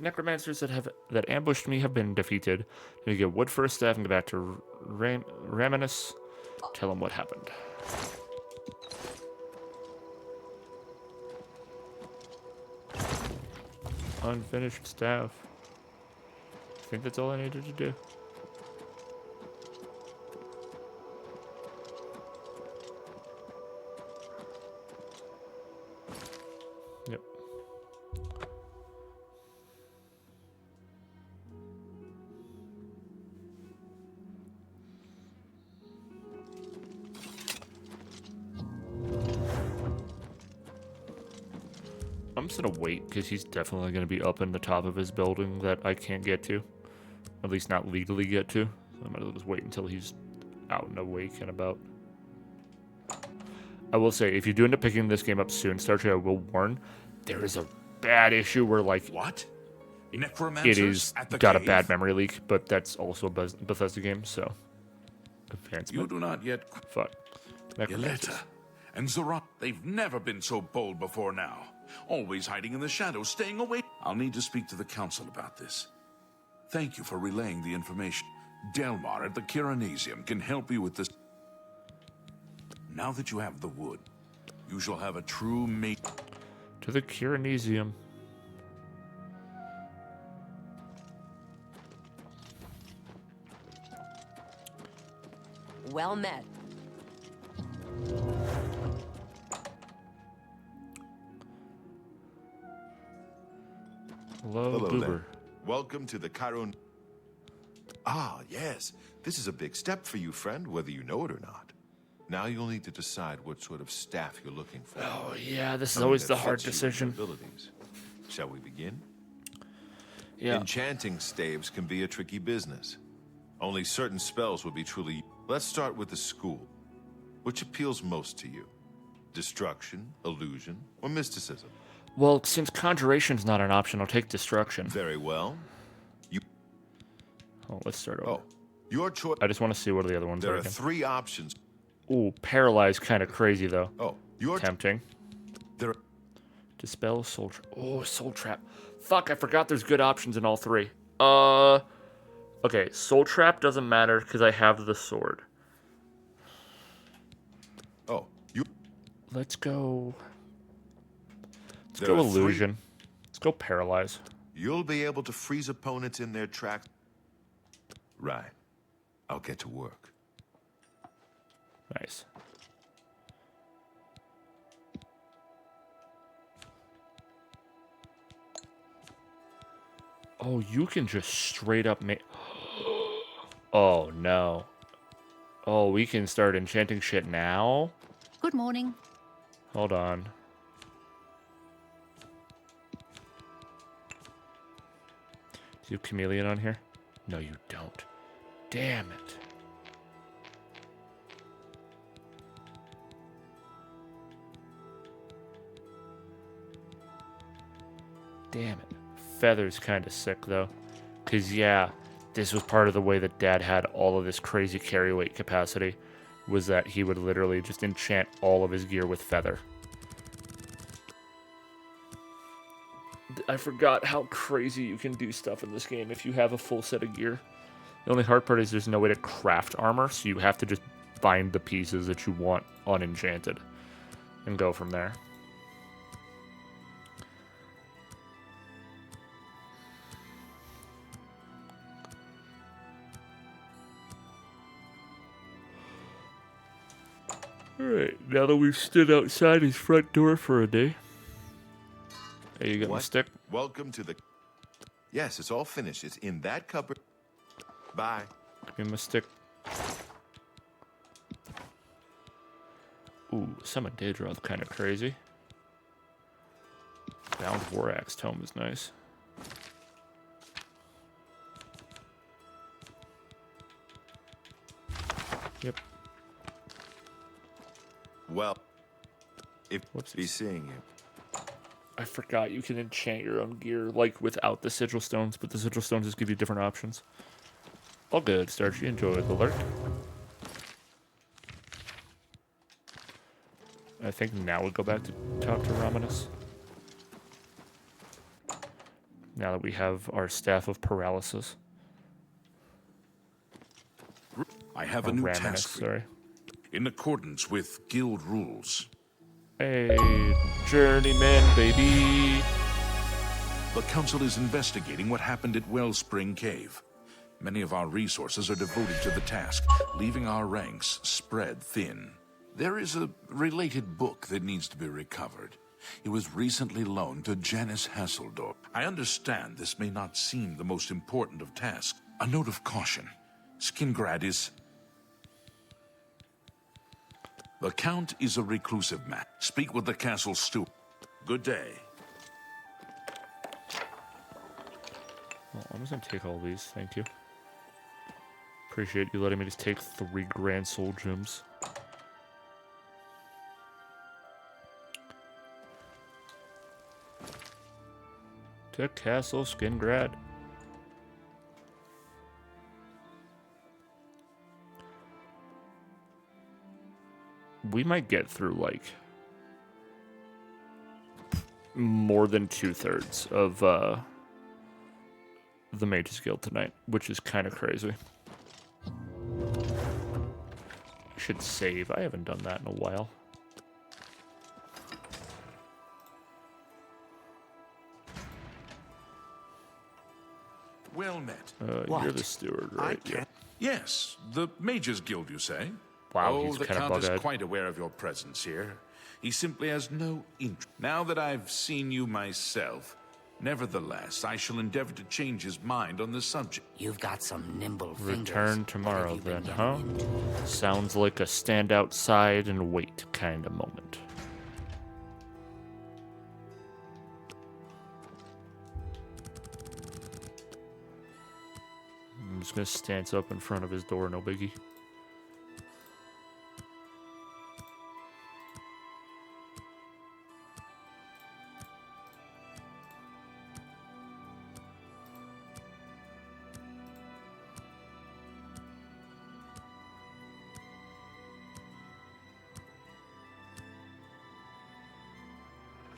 Necromancers that ambushed me have been defeated. You get wood for a staff and go back to Raminus. Tell him what happened. Unfinished staff. I think that's all I needed to do. Yep. I'm just gonna wait because he's definitely gonna be up in the top of his building that I can't get to. At least not legally get to. So I might as well just wait until he's out and awake and about. I will say, if you do end up picking this game up soon, Startrek, I will warn, there is a bad issue where, like... What? It is got a bad memory leak, but that's also a Bethesda game, so... Advancement. You do not yet... Fuck. Yoletta and Zoran, they've never been so bold before now. Always hiding in the shadows, staying away. I'll need to speak to the council about this. Thank you for relaying the information. Delmar at the Kiranesium can help you with this. Now that you have the wood, you shall have a true mate. To the Kiranesium. Well met. Hello, Hello Goober. there. Welcome to the Chiron. Ah, yes. This is a big step for you, friend, whether you know it or not. Now you'll need to decide what sort of staff you're looking for. Oh, yeah, this is Something always that the hard fits you and your decision. abilities. Shall we begin? Yeah. Enchanting staves can be a tricky business. Only certain spells will be truly... Let's start with the school. Which appeals most to you? Destruction, illusion, or mysticism? Well, since Conjuration's not an option, I'll take Destruction. Very well. You... Oh, let's start over. Oh, your choice... I just want to see what the other ones There are are again. 3 options. Ooh, Paralyze, kind of crazy, though. Oh, your... Tempting. There... Dispel, Soul Trap. Oh, Soul Trap. Fuck, I forgot there's good options in all 3. Okay, Soul Trap doesn't matter because I have the sword. Oh, you... Let's go... Let's There go are 3. Illusion. Let's go Paralyze. You'll be able to freeze opponents in their tracks. Right. I'll get to work. Nice. Oh, you can just straight up make... Oh, no. Oh, we can start enchanting shit now? Good morning. Hold on. Do you have Chameleon on here? No, you don't. Damn it. Damn it. Feather's kind of sick, though. Because, yeah, this was part of the way that Dad had all of this crazy carry weight capacity, was that he would literally just enchant all of his gear with Feather. I forgot how crazy you can do stuff in this game if you have a full set of gear. The only hard part is there's no way to craft armor, so you have to just find the pieces that you want unenchanted and go from there. Alright, now that we've stood outside his front door for a day. Hey, you got my stick? Welcome to the... Yes, it's all finished. It's in that cupboard. Bye. Give me my stick. Ooh, Summon Daedra, kind of crazy. Bound Warax Tome is nice. Yep. Well, if be seeing you. I forgot you can enchant your own gear, like, without the sigil stones, but the sigil stones just give you different options. All good, Starchy. Enjoy the lurk. I think now we go back to talk to Raminus. Now that we have our Staff of Paralysis. I have Or a new Raminus, task for you. sorry. In accordance with guild rules. Hey, journeyman, baby. The council is investigating what happened at Wellspring Cave. Many of our resources are devoted to the task, leaving our ranks spread thin. There is a related book that needs to be recovered. It was recently loaned to Janice Hasseldorf. I understand this may not seem the most important of tasks. A note of caution. Skingrad is... The Count is a reclusive man. Speak with the castle steward. Good day. Well, I'm just gonna take all these, thank you. Appreciate you letting me just take 3 grand soul gems. To Castle Skingrad. We might get through, like, more than 2/3 of the Mage's Guild tonight, which is kind of crazy. I should save. I haven't done that in a while. Well met. You're the steward, right? Yeah. Yes, the Mages Guild, you say? Wow, oh, he's the kind of Count is bug-eyed. quite aware of your presence here. He simply has no interest. Now that I've seen you myself, nevertheless, I shall endeavor to change his mind on the subject. You've got some nimble fingers. Return tomorrow then, huh? Sounds like a stand outside and wait kind of moment. I'm just gonna stance up in front of his door, no biggie.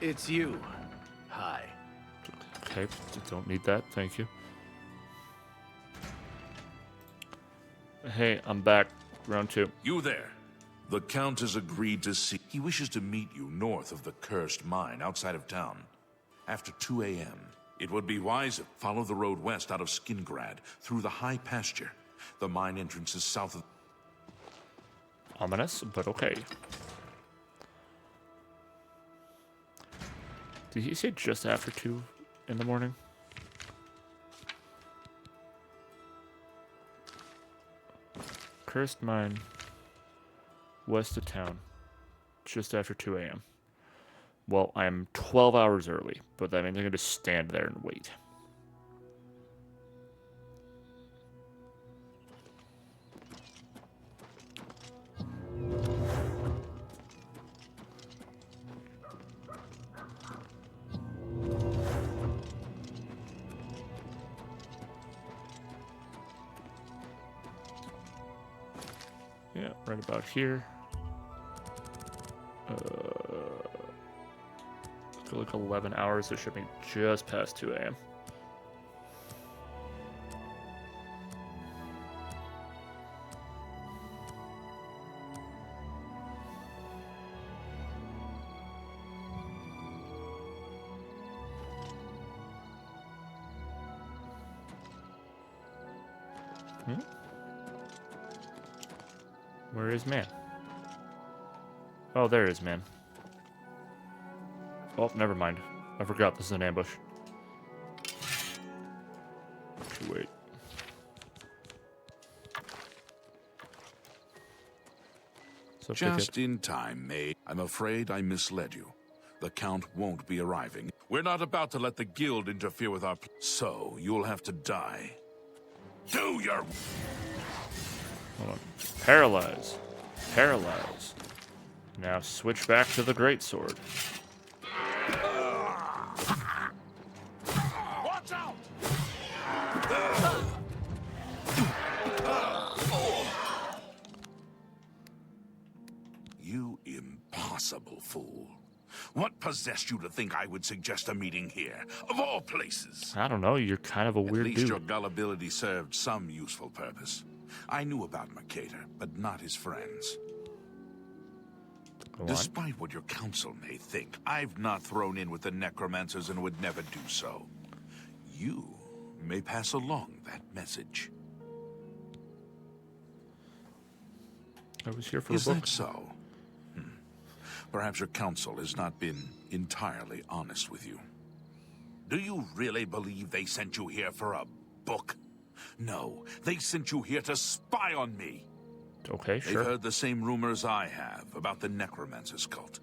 It's you. Hi. Okay, don't need that, thank you. Hey, I'm back. Round 2. You there. The Count has agreed to see. He wishes to meet you north of the cursed mine outside of town. After 2 a.m., it would be wise to follow the road west out of Skingrad through the high pasture. The mine entrance is south of... Ominous, but okay. Did he say just after 2 in the morning? Cursed mine. West of town. Just after 2 a.m. Well, I'm 12 hours early, but that means I'm going to stand there and wait. Yeah, right about here. Like 11 hours, so it should be just past 2 a.m. Where is man? Oh, there is man. Oh, never mind. I forgot this is an ambush. Wait. So just in time, May. I'm afraid I misled you. The Count won't be arriving. We're not about to let the Guild interfere with our so you'll have to die. Do your... Hold on. Paralyze. Paralyze. Now switch back to the greatsword. Watch out! You impossible fool. What possessed you to think I would suggest a meeting here, of all places? I don't know, you're kind of a weird At least dude. your gullibility served some useful purpose. I knew about Mercator, but not his friends. Despite what your council may think, I've not thrown in with the necromancers and would never do so. You may pass along that message. I was here for Is the book. that so? Perhaps your council has not been entirely honest with you. Do you really believe they sent you here for a book? No, they sent you here to spy on me. Okay, They've sure. heard the same rumors I have about the Necromancer's cult.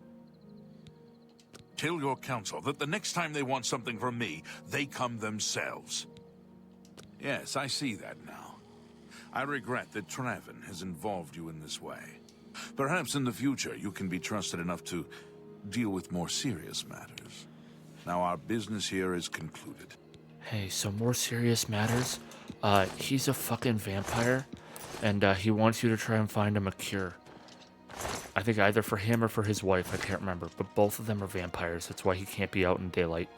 Tell your council that the next time they want something from me, they come themselves. Yes, I see that now. I regret that Traven has involved you in this way. Perhaps in the future you can be trusted enough to deal with more serious matters. Now our business here is concluded. Hey, so more serious matters. He's a fucking vampire, and he wants you to try and find him a cure. I think either for him or for his wife, I can't remember, but both of them are vampires. That's why he can't be out in daylight.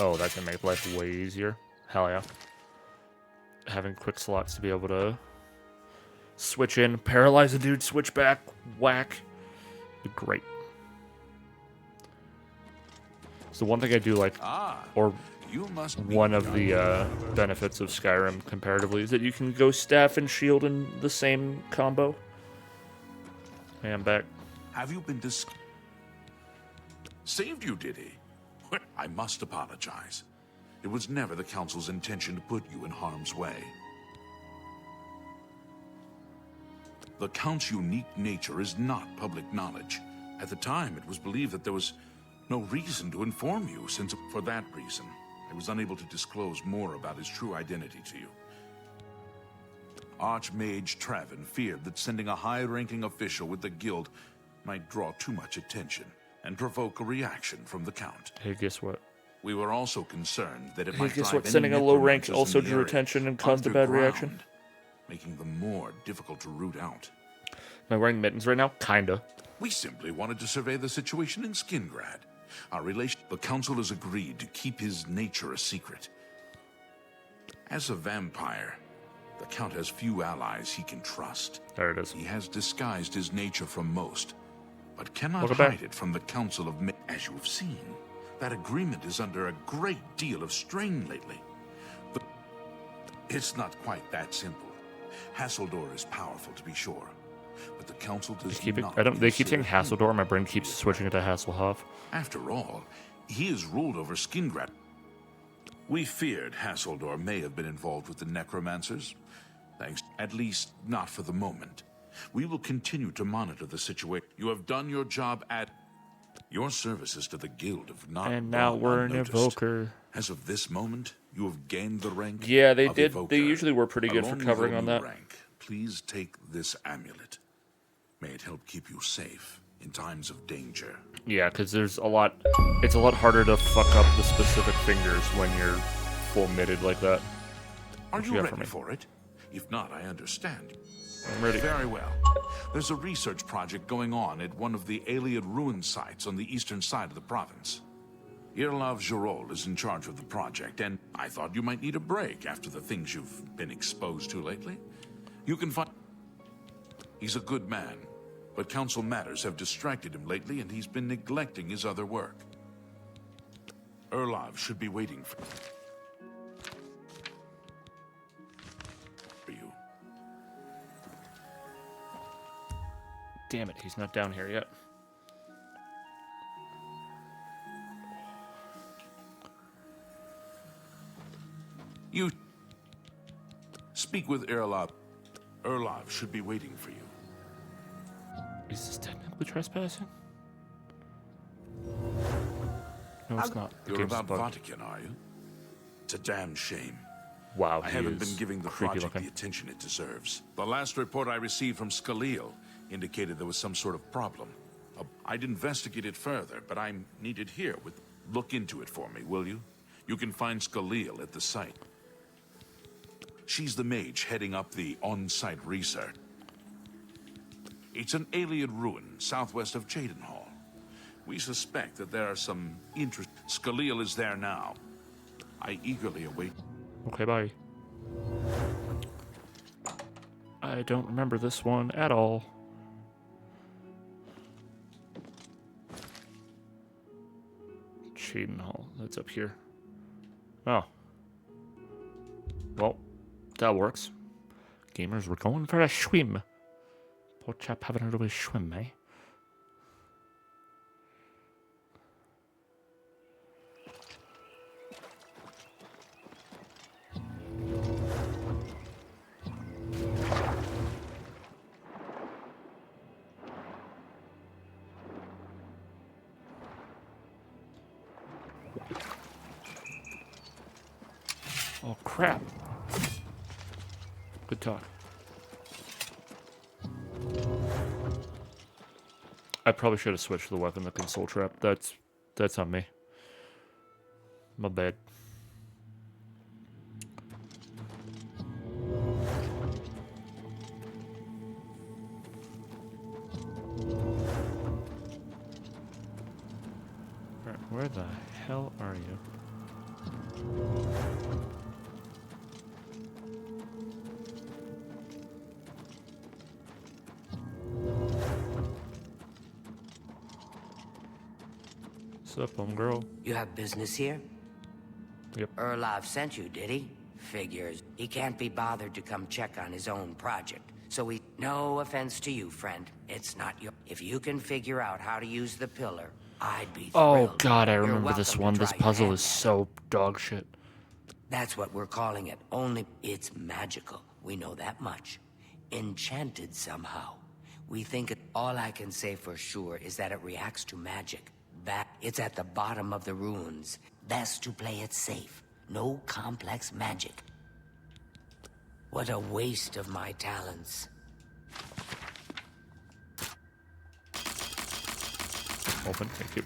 Oh, that can make life way easier. Hell yeah. Having quick slots to be able to switch in, paralyze a dude, switch back, whack. Great. So one thing I do like, or one of the benefits of Skyrim comparatively, is that you can go staff and shield in the same combo. Hey, I'm back. Have you been saved you, did he? I must apologize. It was never the Council's intention to put you in harm's way. The Count's unique nature is not public knowledge. At the time, it was believed that there was no reason to inform you, since for that reason, I was unable to disclose more about his true identity to you. Archmage Traven feared that sending a high-ranking official with the Guild might draw too much attention and provoke a reaction from the Count. Hey, guess what? We were also concerned that it Hey, might guess drive what? Sending a low rank necromancers in also the drew area attention and caused a bad reaction. underground, making them more difficult to root out. Am I wearing mittens right now? Kinda. We simply wanted to survey the situation in Skingrad. The Council has agreed to keep his nature a secret. As a vampire, the Count has few allies he can trust. There it is. He has disguised his nature from most, but cannot Welcome hide back. it from the Council of Men. As you have seen, that agreement is under a great deal of strain lately. It's not quite that simple. Hasseldor is powerful, to be sure, but the council does not. They keep saying consider Hasseldor. My brain keeps switching it to Hasselhoff. After all, he has ruled over Skingrad. We feared Hasseldor may have been involved with the necromancers. Thanks, at least not for the moment. We will continue to monitor the situation. You have done your job at your services to the guild have not. And now we're an evoker. As of this moment, you have gained the rank. Yeah, they of did. Evoker. They usually were pretty good for Along with covering your on new that. rank, please take this amulet. May it help keep you safe in times of danger. Yeah, because there's a lot. It's a lot harder to fuck up the specific fingers when you're full knitted like that. Are What you got ready for me? for it? If not, I understand. I'm ready. Very well. There's a research project going on at one of the Aliad ruin sites on the eastern side of the province. Irlav Jirol is in charge of the project, and I thought you might need a break after the things you've been exposed to lately. You can find... He's a good man, but council matters have distracted him lately, and he's been neglecting his other work. Irlav should be waiting for you. Damn it, he's not down here yet. You speak with Irlav. Irlav should be waiting for you. Is this technically trespassing? No, it's not. The You're game's about bugged. Vatican, are you? It's a damn shame. Wow, I he haven't is been giving the creepy project looking. the attention it deserves. The last report I received from Skalil indicated there was some sort of problem. I'd investigate it further, but I'm needed here. Look into it for me, will you? You can find Skalil at the site. She's the mage heading up the on-site research. It's an Aliad ruin southwest of Jadenhall. We suspect that there are some interest. Skalil is there now. I eagerly await. Okay, bye. I don't remember this one at all. Jadenhall, that's up here. Oh. Well, that works. Gamers, we're going for a swim. Poor chap having a little swim, eh? Oh, crap. Good talk. I probably should have switched the weapon to console trap. That's on me. My bad. Alright, where the hell are you? What's up, homegirl? You have business here? Yep. Irlav sent you, did he? Figures. He can't be bothered to come check on his own project. So we... No offense to you, friend. It's not your... If you can figure out how to use the pillar, I'd be thrilled. Oh god, I You're remember this welcome to one. This try your puzzle hand is at it. so dog shit. That's what we're calling it. Only it's magical. We know that much. Enchanted somehow. We think it... All I can say for sure is that it reacts to magic. That it's at the bottom of the ruins. Best to play it safe. No complex magic. What a waste of my talents. Open, thank you.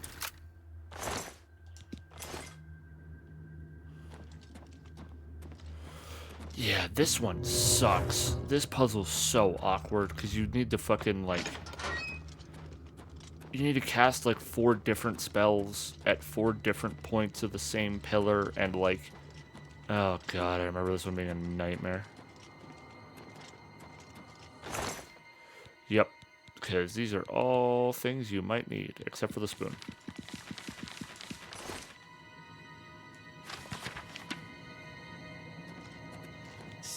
Yeah, this one sucks. This puzzle's so awkward because you need to fucking like... You need to cast like 4 different spells at 4 different points of the same pillar and like... Oh god, I remember this one being a nightmare. Yep, because these are all things you might need, except for the spoon.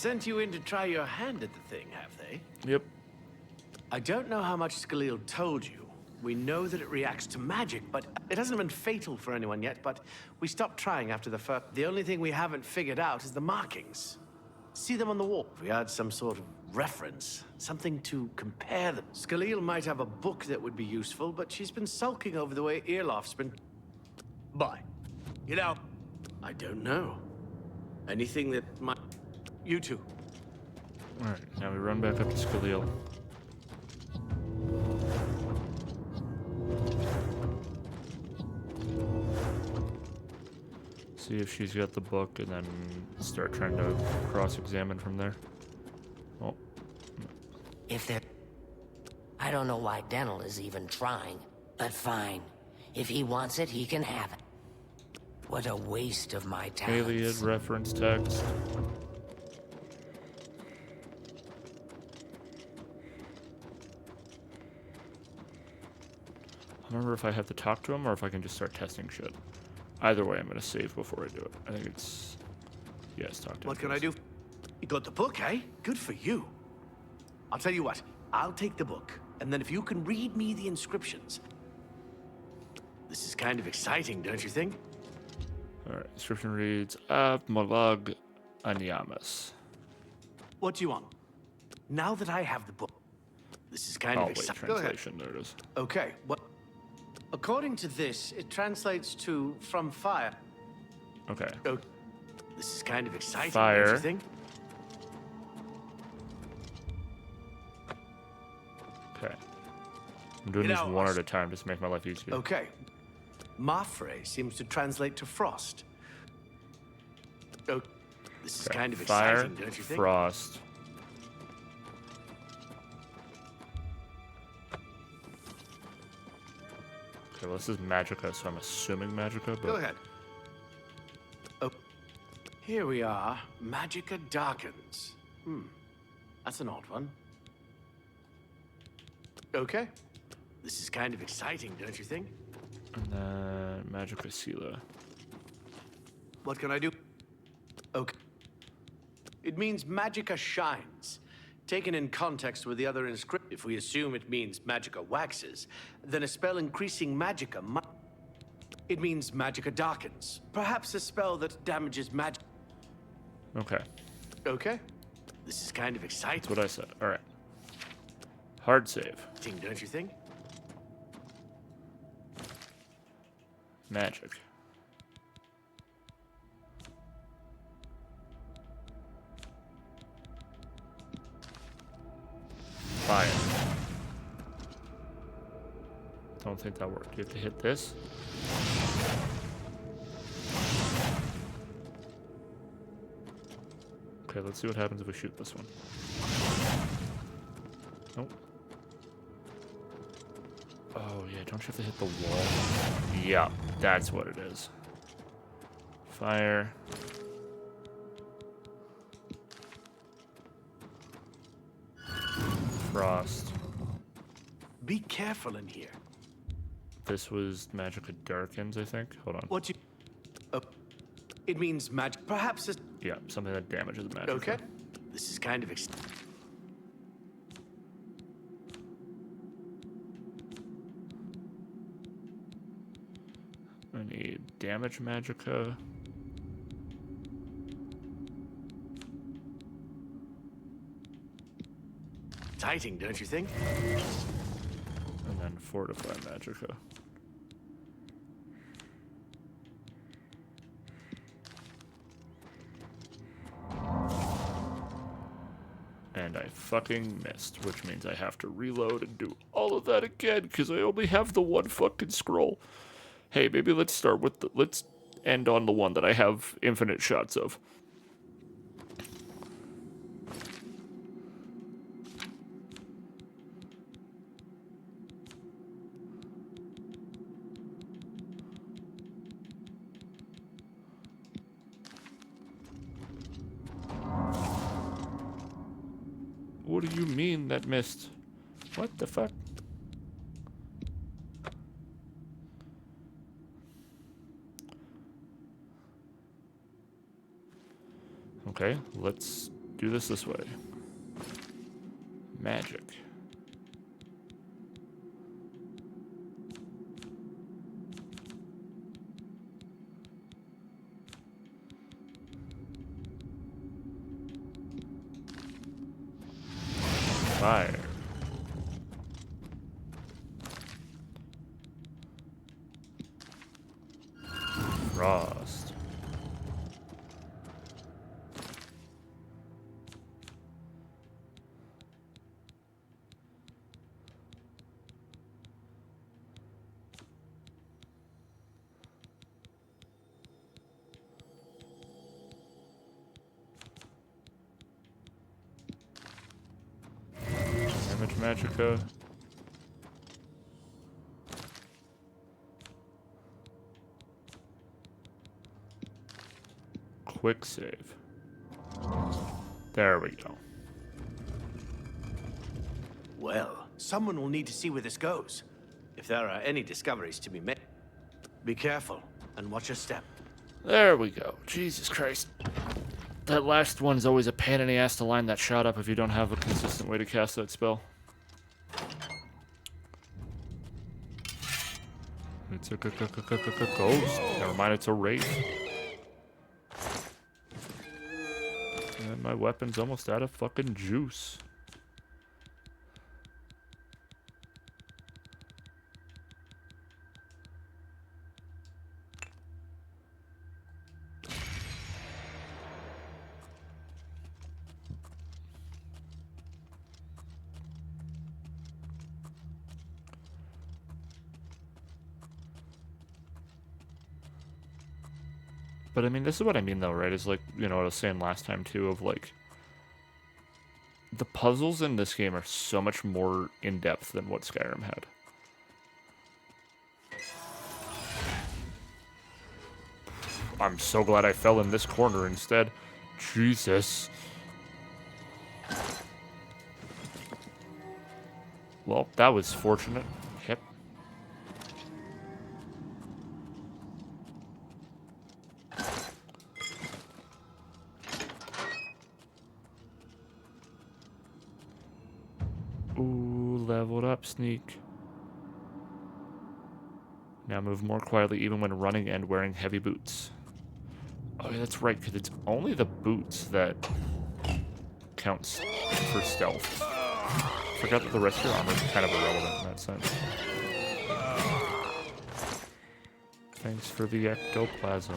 sent you in to try your hand at the thing, have they? Yep. I don't know how much Skaliel told you. We know that it reacts to magic, but it hasn't been fatal for anyone yet, but we stopped trying after the first. The only thing we haven't figured out is the markings. See them on the wall. If we had some sort of reference, something to compare them. Skaliel might have a book that would be useful, but she's been sulking over the way Earloft's been... Bye. You know, I don't know. Anything that might... You two. Alright, now we run back up to Skaliel. See if she's got the book, and then start trying to cross-examine from there. Oh. If they're... I don't know why Dental is even trying, but fine. If he wants it, he can have it. What a waste of my talents. Alien reference text. I remember if I have to talk to him or if I can just start testing shit. Either way, I'm gonna save before I do it. I think it's... Yes, talk to him. What can I do? You got the book, eh? Good for you. I'll tell you what. I'll take the book, and then if you can read me the inscriptions. This is kind of exciting, don't you think? Alright, inscription reads, Av Malag Anyamas. What do you want? Now that I have the book, this is kind of exciting. Translation, there it is. Okay, what? According to this, it translates to from fire. Okay. Oh, this is kind of exciting, Fire. don't you think? Okay. I'm doing You these know, one at a time just to make my life easier. Okay. Mafre seems to translate to frost. Oh, this is Okay. kind of Fire, exciting, don't you think? frost. Okay, well, this is Magicka, so I'm assuming Magicka, but... Go ahead. Oh, here we are. Magicka darkens. That's an odd one. Okay. This is kind of exciting, don't you think? And then Magicka Sila. What can I do? Okay. It means Magicka shines. Taken in context with the other inscription, if we assume it means Magicka waxes, then a spell increasing Magicka might... It means Magicka darkens. Perhaps a spell that damages magic. Okay. Okay. This is kind of exciting. That's what I said. Alright. Hard save. Don't you think? Magic. Fire. Don't think that worked. You have to hit this. Okay, let's see what happens if we shoot this one. Nope. Oh, yeah, don't you have to hit the wall? Yeah, that's what it is. Fire. Frost. Be careful in here. This was Magicka Darkens, I think. Hold on. What you... it means magic. Perhaps a... Yeah, something that damages Magicka. Okay. This is kind of... I need damage Magicka. Exciting, don't you think? And then fortify Magicka. And I fucking missed, which means I have to reload and do all of that again, because I only have the one fucking scroll. Hey, maybe let's start with the... Let's end on the one that I have infinite shots of. What do you mean that missed? What the fuck? Okay, let's do this way. Magic. Fire. Frost. Damage Magica. Quick save. There we go. Well, someone will need to see where this goes. If there are any discoveries to be made, be careful and watch your step. There we go. Jesus Christ. That last one's always a pain in the ass to line that shot up if you don't have a consistent way to cast that spell. It's a ghost. Never mind, it's a wraith. And my weapon's almost out of fucking juice. But I mean, this is what I mean though, right? Is like, you know, what I was saying last time too, of like, the puzzles in this game are so much more in-depth than what Skyrim had. I'm so glad I fell in this corner instead. Jesus. Well, that was fortunate. Yep. Ooh, leveled up, sneak. Now move more quietly even when running and wearing heavy boots. Oh yeah, that's right, because it's only the boots that counts for stealth. Forgot that the rest of your armor is kind of irrelevant in that sense. Thanks for the ectoplasm.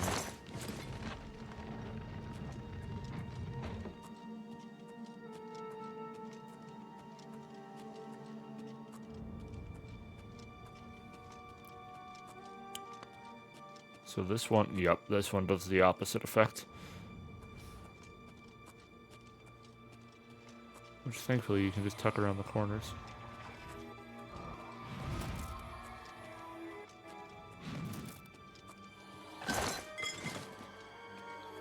So this one, yep, this one does the opposite effect. Which thankfully you can just tuck around the corners.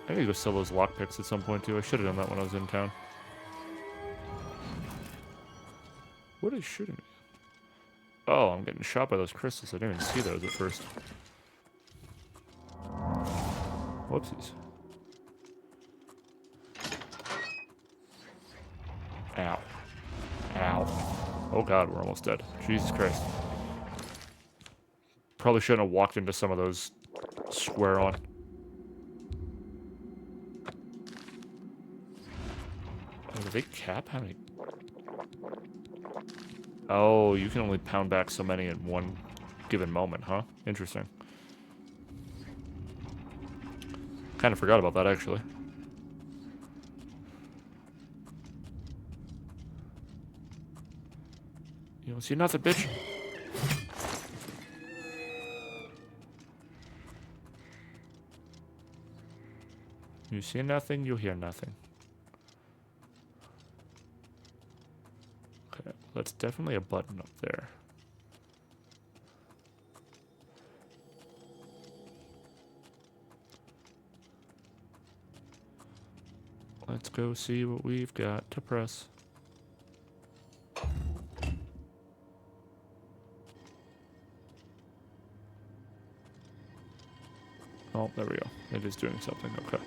I need to go sell those lockpicks at some point too. I should have done that when I was in town. What is shooting me? Oh, I'm getting shot by those crystals. I didn't even see those at first. Whoopsies. Ow. Ow. Oh god, we're almost dead. Jesus Christ. Probably shouldn't have walked into some of those square on. Oh, do they cap how many? Oh, you can only pound back so many in one given moment, huh? Interesting. Kind of forgot about that, actually. You don't see nothing, bitch. You see nothing, you hear nothing. Okay, that's definitely a button up there. Let's go see what we've got to press. Oh, there we go. It is doing something. Okay.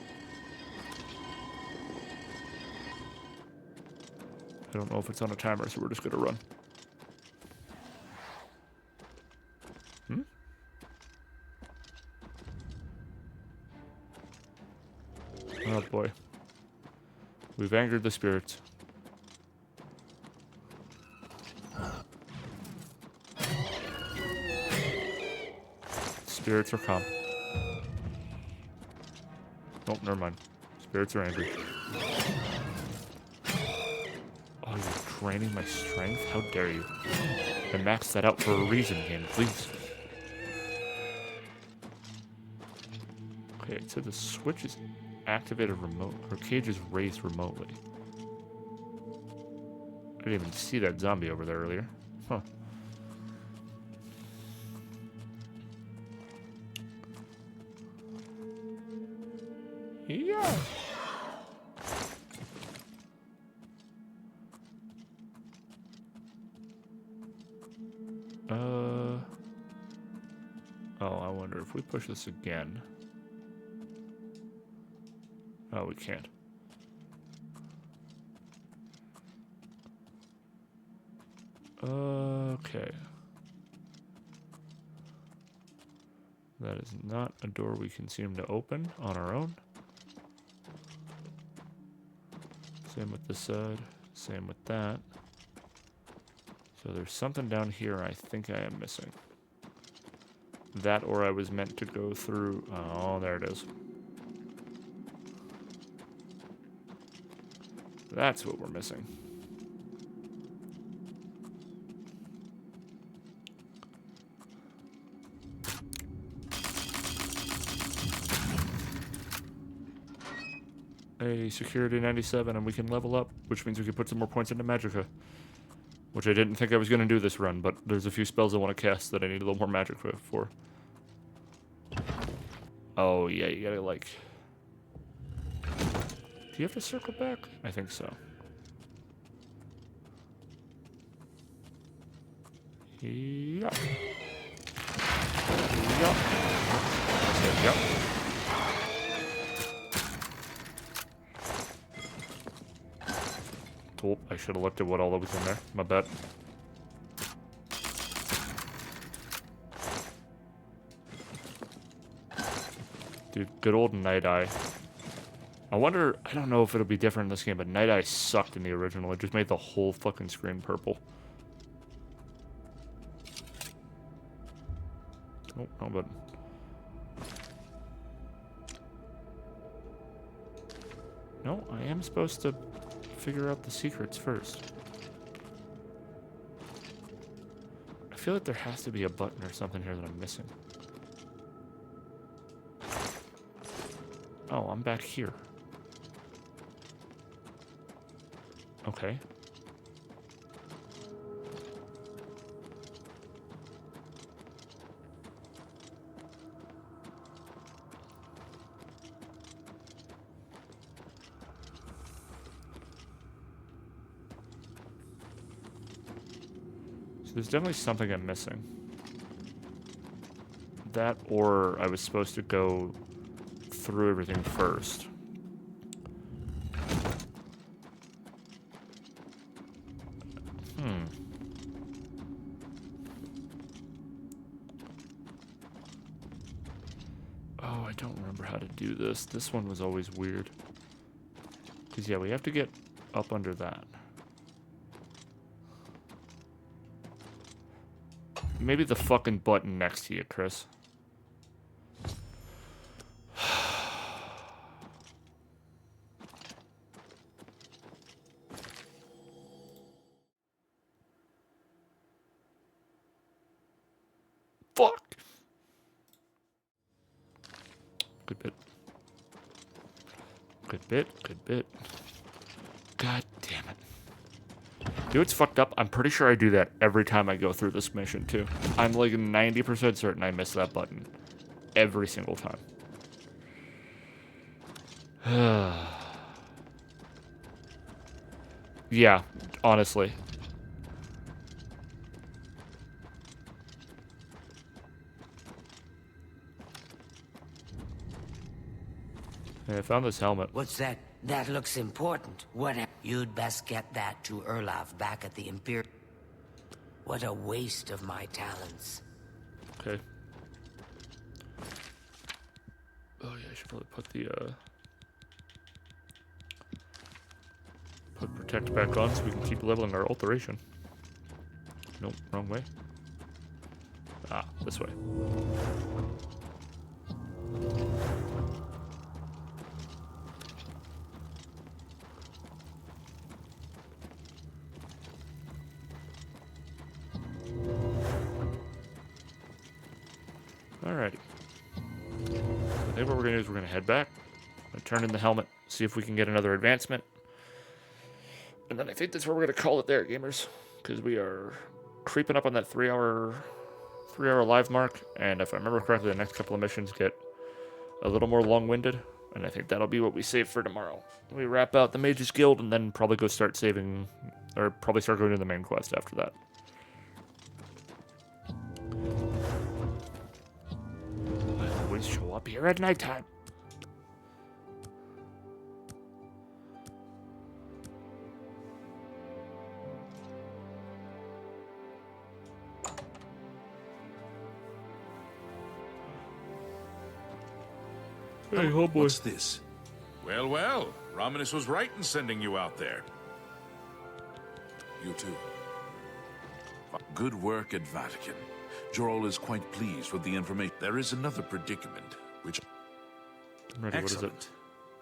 don't know if it's on a timer, so we're just gonna run. Hmm? Oh boy. We've angered the spirits. Spirits are calm. Oh, never mind. Spirits are angry. Oh, you're draining my strength? How dare you? I maxed that out for a reason, game, please. Okay, it said the switch is activated remote, or cage is raised remotely. I didn't even see that zombie over there earlier. Huh. Yeah. Oh, I wonder if we push this again. Oh, we can't. Okay. That is not a door we can seem to open on our own. Same with this side. Same with that. So there's something down here I think I am missing. That or I was meant to go through... Oh, there it is. That's what we're missing. A security 97 and we can level up, which means we can put some more points into Magicka. Which I didn't think I was going to do this run, but there's a few spells I want to cast that I need a little more magic for. Oh, yeah, you gotta, like... Do you have to circle back? I think so. Yup. Yup. Yup. Oh, I should have looked at what all that was in there. My bad. Dude, good old Night Eye. I wonder, I don't know if it'll be different in this game, but Night Eye sucked in the original. It just made the whole fucking screen purple. Oh, no button. No, I am supposed to figure out the secrets first. I feel like there has to be a button or something here that I'm missing. Oh, I'm back here. Okay. So there's definitely something I'm missing. That, or I was supposed to go through everything first. Oh, I don't remember how to do this. This one was always weird. Because, yeah, we have to get up under that. Maybe the fucking button next to you, Chris. Fuck! Good bit. Good bit, good bit. God damn it. Dude, it's fucked up. I'm pretty sure I do that every time I go through this mission, too. I'm like 90% certain I miss that button. Every single time. Yeah, honestly. Hey, I found this helmet. What's that? That looks important. What? You'd best get that to Erlav back at the Imperial. What a waste of my talents. Okay. Oh yeah, I should probably put the put protect back on so we can keep leveling our alteration. Nope, wrong way. Ah, this way. Alrighty. I think what we're gonna do is we're gonna head back, turn in the helmet, see if we can get another advancement. And then I think that's where we're gonna call it there, gamers. Because we are creeping up on that 3-hour live mark, and if I remember correctly, the next couple of missions get a little more long-winded, and I think that'll be what we save for tomorrow. We wrap out the Mages Guild, and then probably go start saving, or probably start going to the main quest after that. I always show up here at nighttime. Hey, oh boy. What's this? Well, well, Romanus was right in sending you out there. You too. Good work at Vatican. Jorol is quite pleased with the information. There is another predicament, which... I'm ready. Excellent. What is it?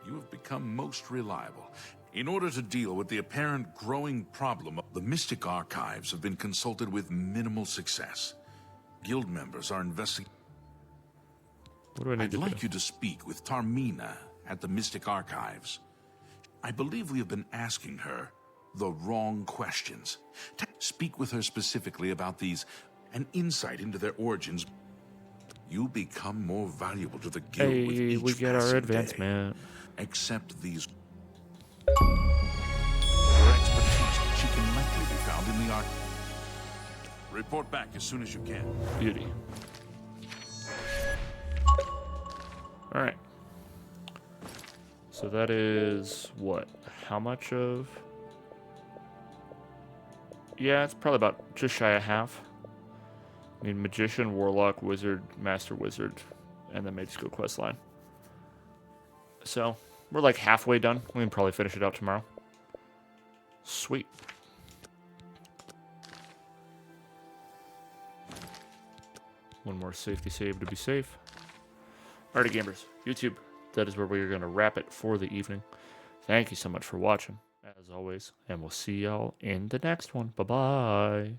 You have become most reliable. In order to deal with the apparent growing problem, the Mystic Archives have been consulted with minimal success. Guild members are investigating. What do I need I'd to like do? you to speak with Tarmina at the Mystic Archives. I believe we have been asking her the wrong questions. Speak with her specifically about these, an insight into their origins. You become more valuable to the guild with Hey, each we get our passing advancement. day. Accept these. Her expertise, she can likely be found in the arch. Report back as soon as you can. Beauty. Alright. So that is what? How much of? Yeah, it's probably about just shy of half. I mean, Magician, Warlock, Wizard, Master Wizard, and then Mage Skill quest line. So, we're like halfway done. We can probably finish it out tomorrow. Sweet. One more safety save to be safe. Alrighty, gamers. YouTube, that is where we are going to wrap it for the evening. Thank you so much for watching, as always, and we'll see y'all in the next one. Bye-bye.